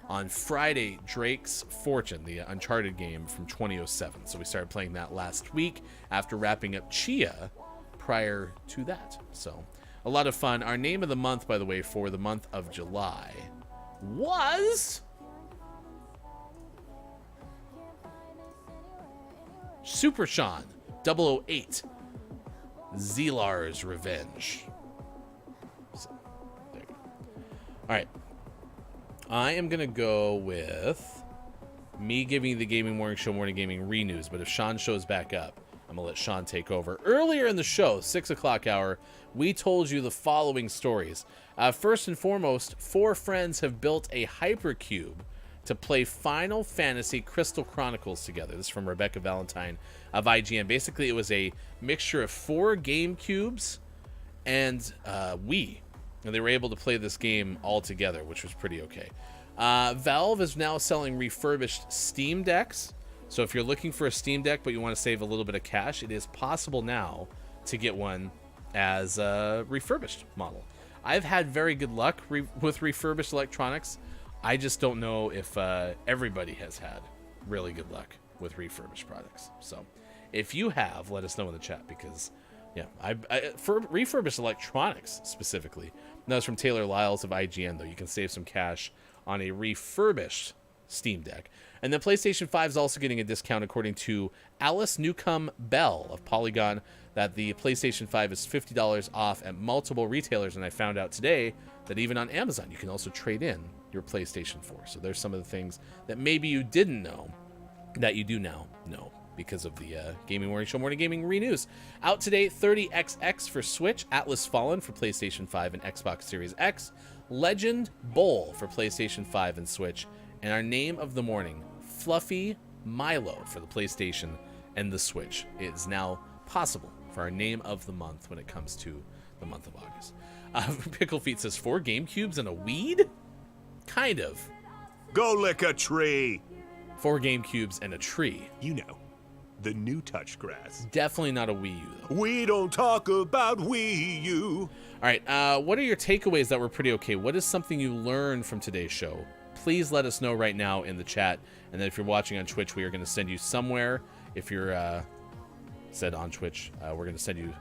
on Friday Drake's Fortune, the Uncharted game from 2007. So we started playing that last week after wrapping up Chia prior to that. So a lot of fun. Our name of the month, by the way, for the month of July was Super Sean 008 Zelar's Revenge. So, there you go. All right. I am going to go with me giving the Gaming Morning Show Morning Gaming Renews, but if Sean shows back up, I'm going to let Sean take over. Earlier in the show, 6 o'clock hour, we told you the following stories. First and foremost, 4 friends have built a hypercube to play Final Fantasy Crystal Chronicles together. This is from Rebecca Valentine of IGN. Basically, it was a mixture of 4 game cubes and Wii. And they were able to play this game all together, which was pretty okay. Valve is now selling refurbished Steam Decks. So if you're looking for a Steam Deck but you want to save a little bit of cash, it is possible now to get one as a refurbished model. I've had very good luck with refurbished electronics. I just don't know if everybody has had really good luck with refurbished products. So if you have, let us know in the chat, because yeah, for refurbished electronics specifically. That was from Taylor Lyles of IGN, though. You can save some cash on a refurbished Steam Deck. And then PlayStation 5 is also getting a discount, according to Alice Newcomb Bell of Polygon, that the PlayStation 5 is $50 off at multiple retailers. And I found out today that even on Amazon, you can also trade in your PlayStation 4. So there's some of the things that maybe you didn't know that you do now know because of the Gaming Morning Show Morning Gaming Renews. Out today, 30XX for Switch, Atlas Fallen for PlayStation 5 and Xbox Series X, Legend Bowl for PlayStation 5 and Switch, and our name of the morning, Fluffy Milo for the PlayStation and the Switch. It is now possible for our name of the month when it comes to the month of August. Pickle Feet says 4 GameCubes and a weed? Kind of. Go lick a tree. 4 GameCubes and a tree. You know, the new touch grass. Definitely not a Wii U, though. We don't talk about Wii U. All right, what are your takeaways that were pretty okay? What is something you learned from today's show? Please let us know right now in the chat. And then if you're watching on Twitch, we are going to send you somewhere. If you're said on Twitch, we're going to send you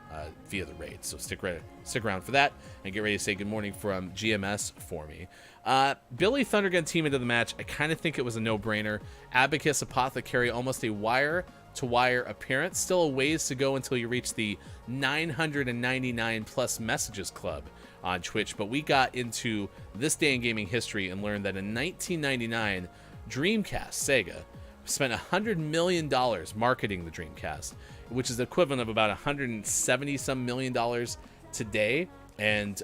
via the raid. So stick around for that and get ready to say good morning from GMS for me. Billy Thundergun team into the match. I kind of think it was a no-brainer. Abacus Apothecary, almost a wire-to-wire appearance. Still a ways to go until you reach the 999 plus messages club on Twitch. But we got into this day in gaming history and learned that in 1999, Dreamcast, Sega, spent $100 million marketing the Dreamcast, which is the equivalent of about $170-some million today. And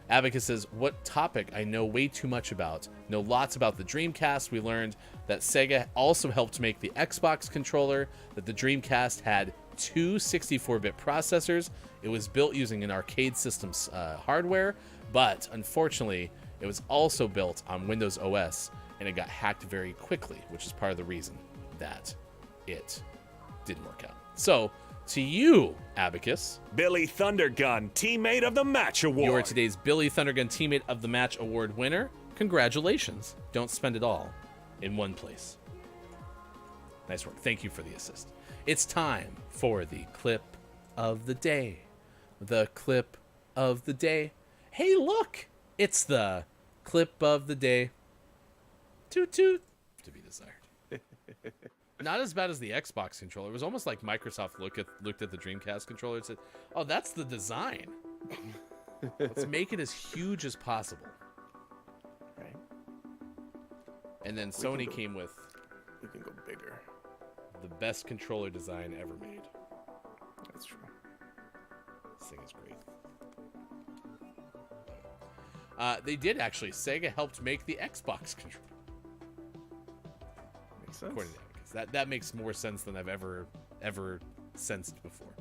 Abacus says, what topic I know way too much about. Know lots about the Dreamcast. We learned that Sega also helped make the Xbox controller, that the Dreamcast had 2 64-bit processors. It was built using an arcade system's hardware, but unfortunately, it was also built on Windows OS, and it got hacked very quickly, which is part of the reason that it didn't work out. So, to you, Abacus, Billy Thundergun, Teammate of the Match Award. you are today's Billy Thundergun Teammate of the Match Award winner. Congratulations. Don't spend it all in one place. Nice work. Thank you for the assist. It's time for the clip of the day. The clip of the day. Hey, look! It's the clip of the day. Toot toot. To be desired. Not as bad as the Xbox controller. It was almost like Microsoft looked at the Dreamcast controller and said, oh, that's the design. Let's make it as huge as possible. Right. And then Sony came with We can go bigger. the best controller design ever made. That's true. This thing is great. They did actually. Sega helped make the Xbox controller. Makes sense. According to Abacus. That makes more sense than I've ever sensed before.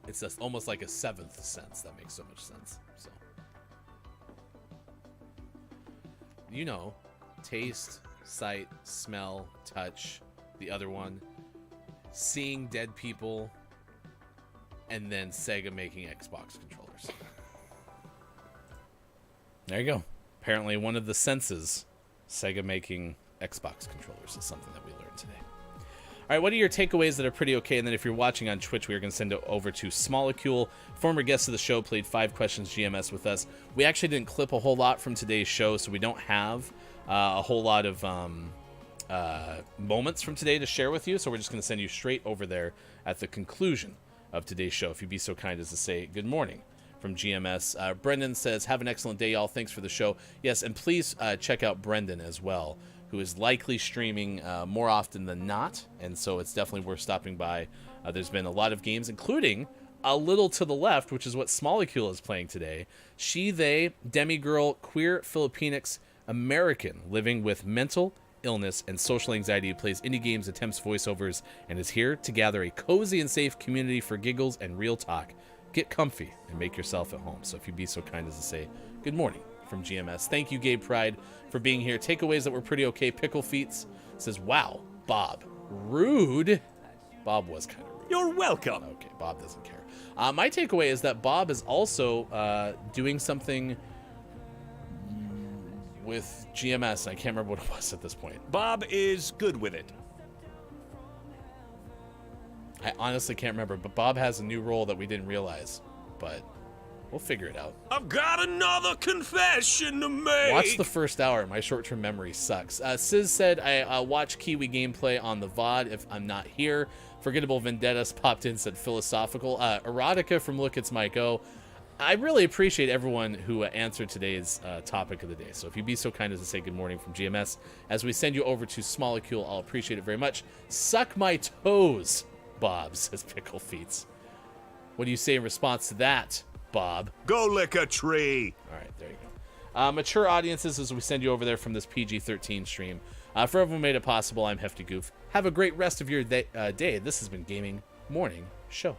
It's just almost like a 7th sense. That makes so much sense. So, you know, taste, sight, smell, touch. The other one, seeing dead people, and then Sega making Xbox controllers. There you go. Apparently, one of the senses, Sega making Xbox controllers, is something that we learned today. All right, what are your takeaways that are pretty okay? And then if you're watching on Twitch, we are going to send it over to Smolecule. Former guest of the show, played 5 Questions GMS with us. We actually didn't clip a whole lot from today's show, so we don't have a whole lot of moments from today to share with you. So we're just going to send you straight over there at the conclusion of today's show, if you'd be so kind as to say good morning from GMS. Brendan says, have an excellent day, y'all. Thanks for the show. Yes, and please check out Brendan as well, who is likely streaming more often than not, and so it's definitely worth stopping by. There's been a lot of games, including A Little to the Left, which is what Smolecule is playing today. She, they, demigirl, queer Filipinx American living with mental illness and social anxiety, who plays indie games, attempts voiceovers, and is here to gather a cozy and safe community for giggles and real talk. Get comfy and make yourself at home. So if you'd be so kind as to say good morning from GMS. Thank you, Gabe Pride, for being here. Takeaways that were pretty okay. Pickle Feets says, wow, Bob, rude. Bob was kind of rude. You're welcome. Okay, Bob doesn't care. My takeaway is that Bob is also doing something with GMS. I can't remember what it was at this point. Bob is good with it. I honestly can't remember, but Bob has a new role that we didn't realize, but we'll figure it out. I've got another confession to make. Watch the first hour. My short-term memory sucks. Sis said, I watch Kiwi gameplay on the VOD if I'm not here. Forgettable Vendettas popped in, said philosophical. Erotica from Look It's My Go. I really appreciate everyone who answered today's topic of the day. So if you'd be so kind as to say good morning from GMS, as we send you over to Smolecule, I'll appreciate it very much. Suck my toes, Bob, says Pickle Feets. What do you say in response to that, Bob? Go lick a tree. All right, there you go. Mature audiences, as we send you over there from this PG-13 stream. For everyone who made it possible, I'm Hefty Goof. Have a great rest of your day. This has been Gaming Morning Show.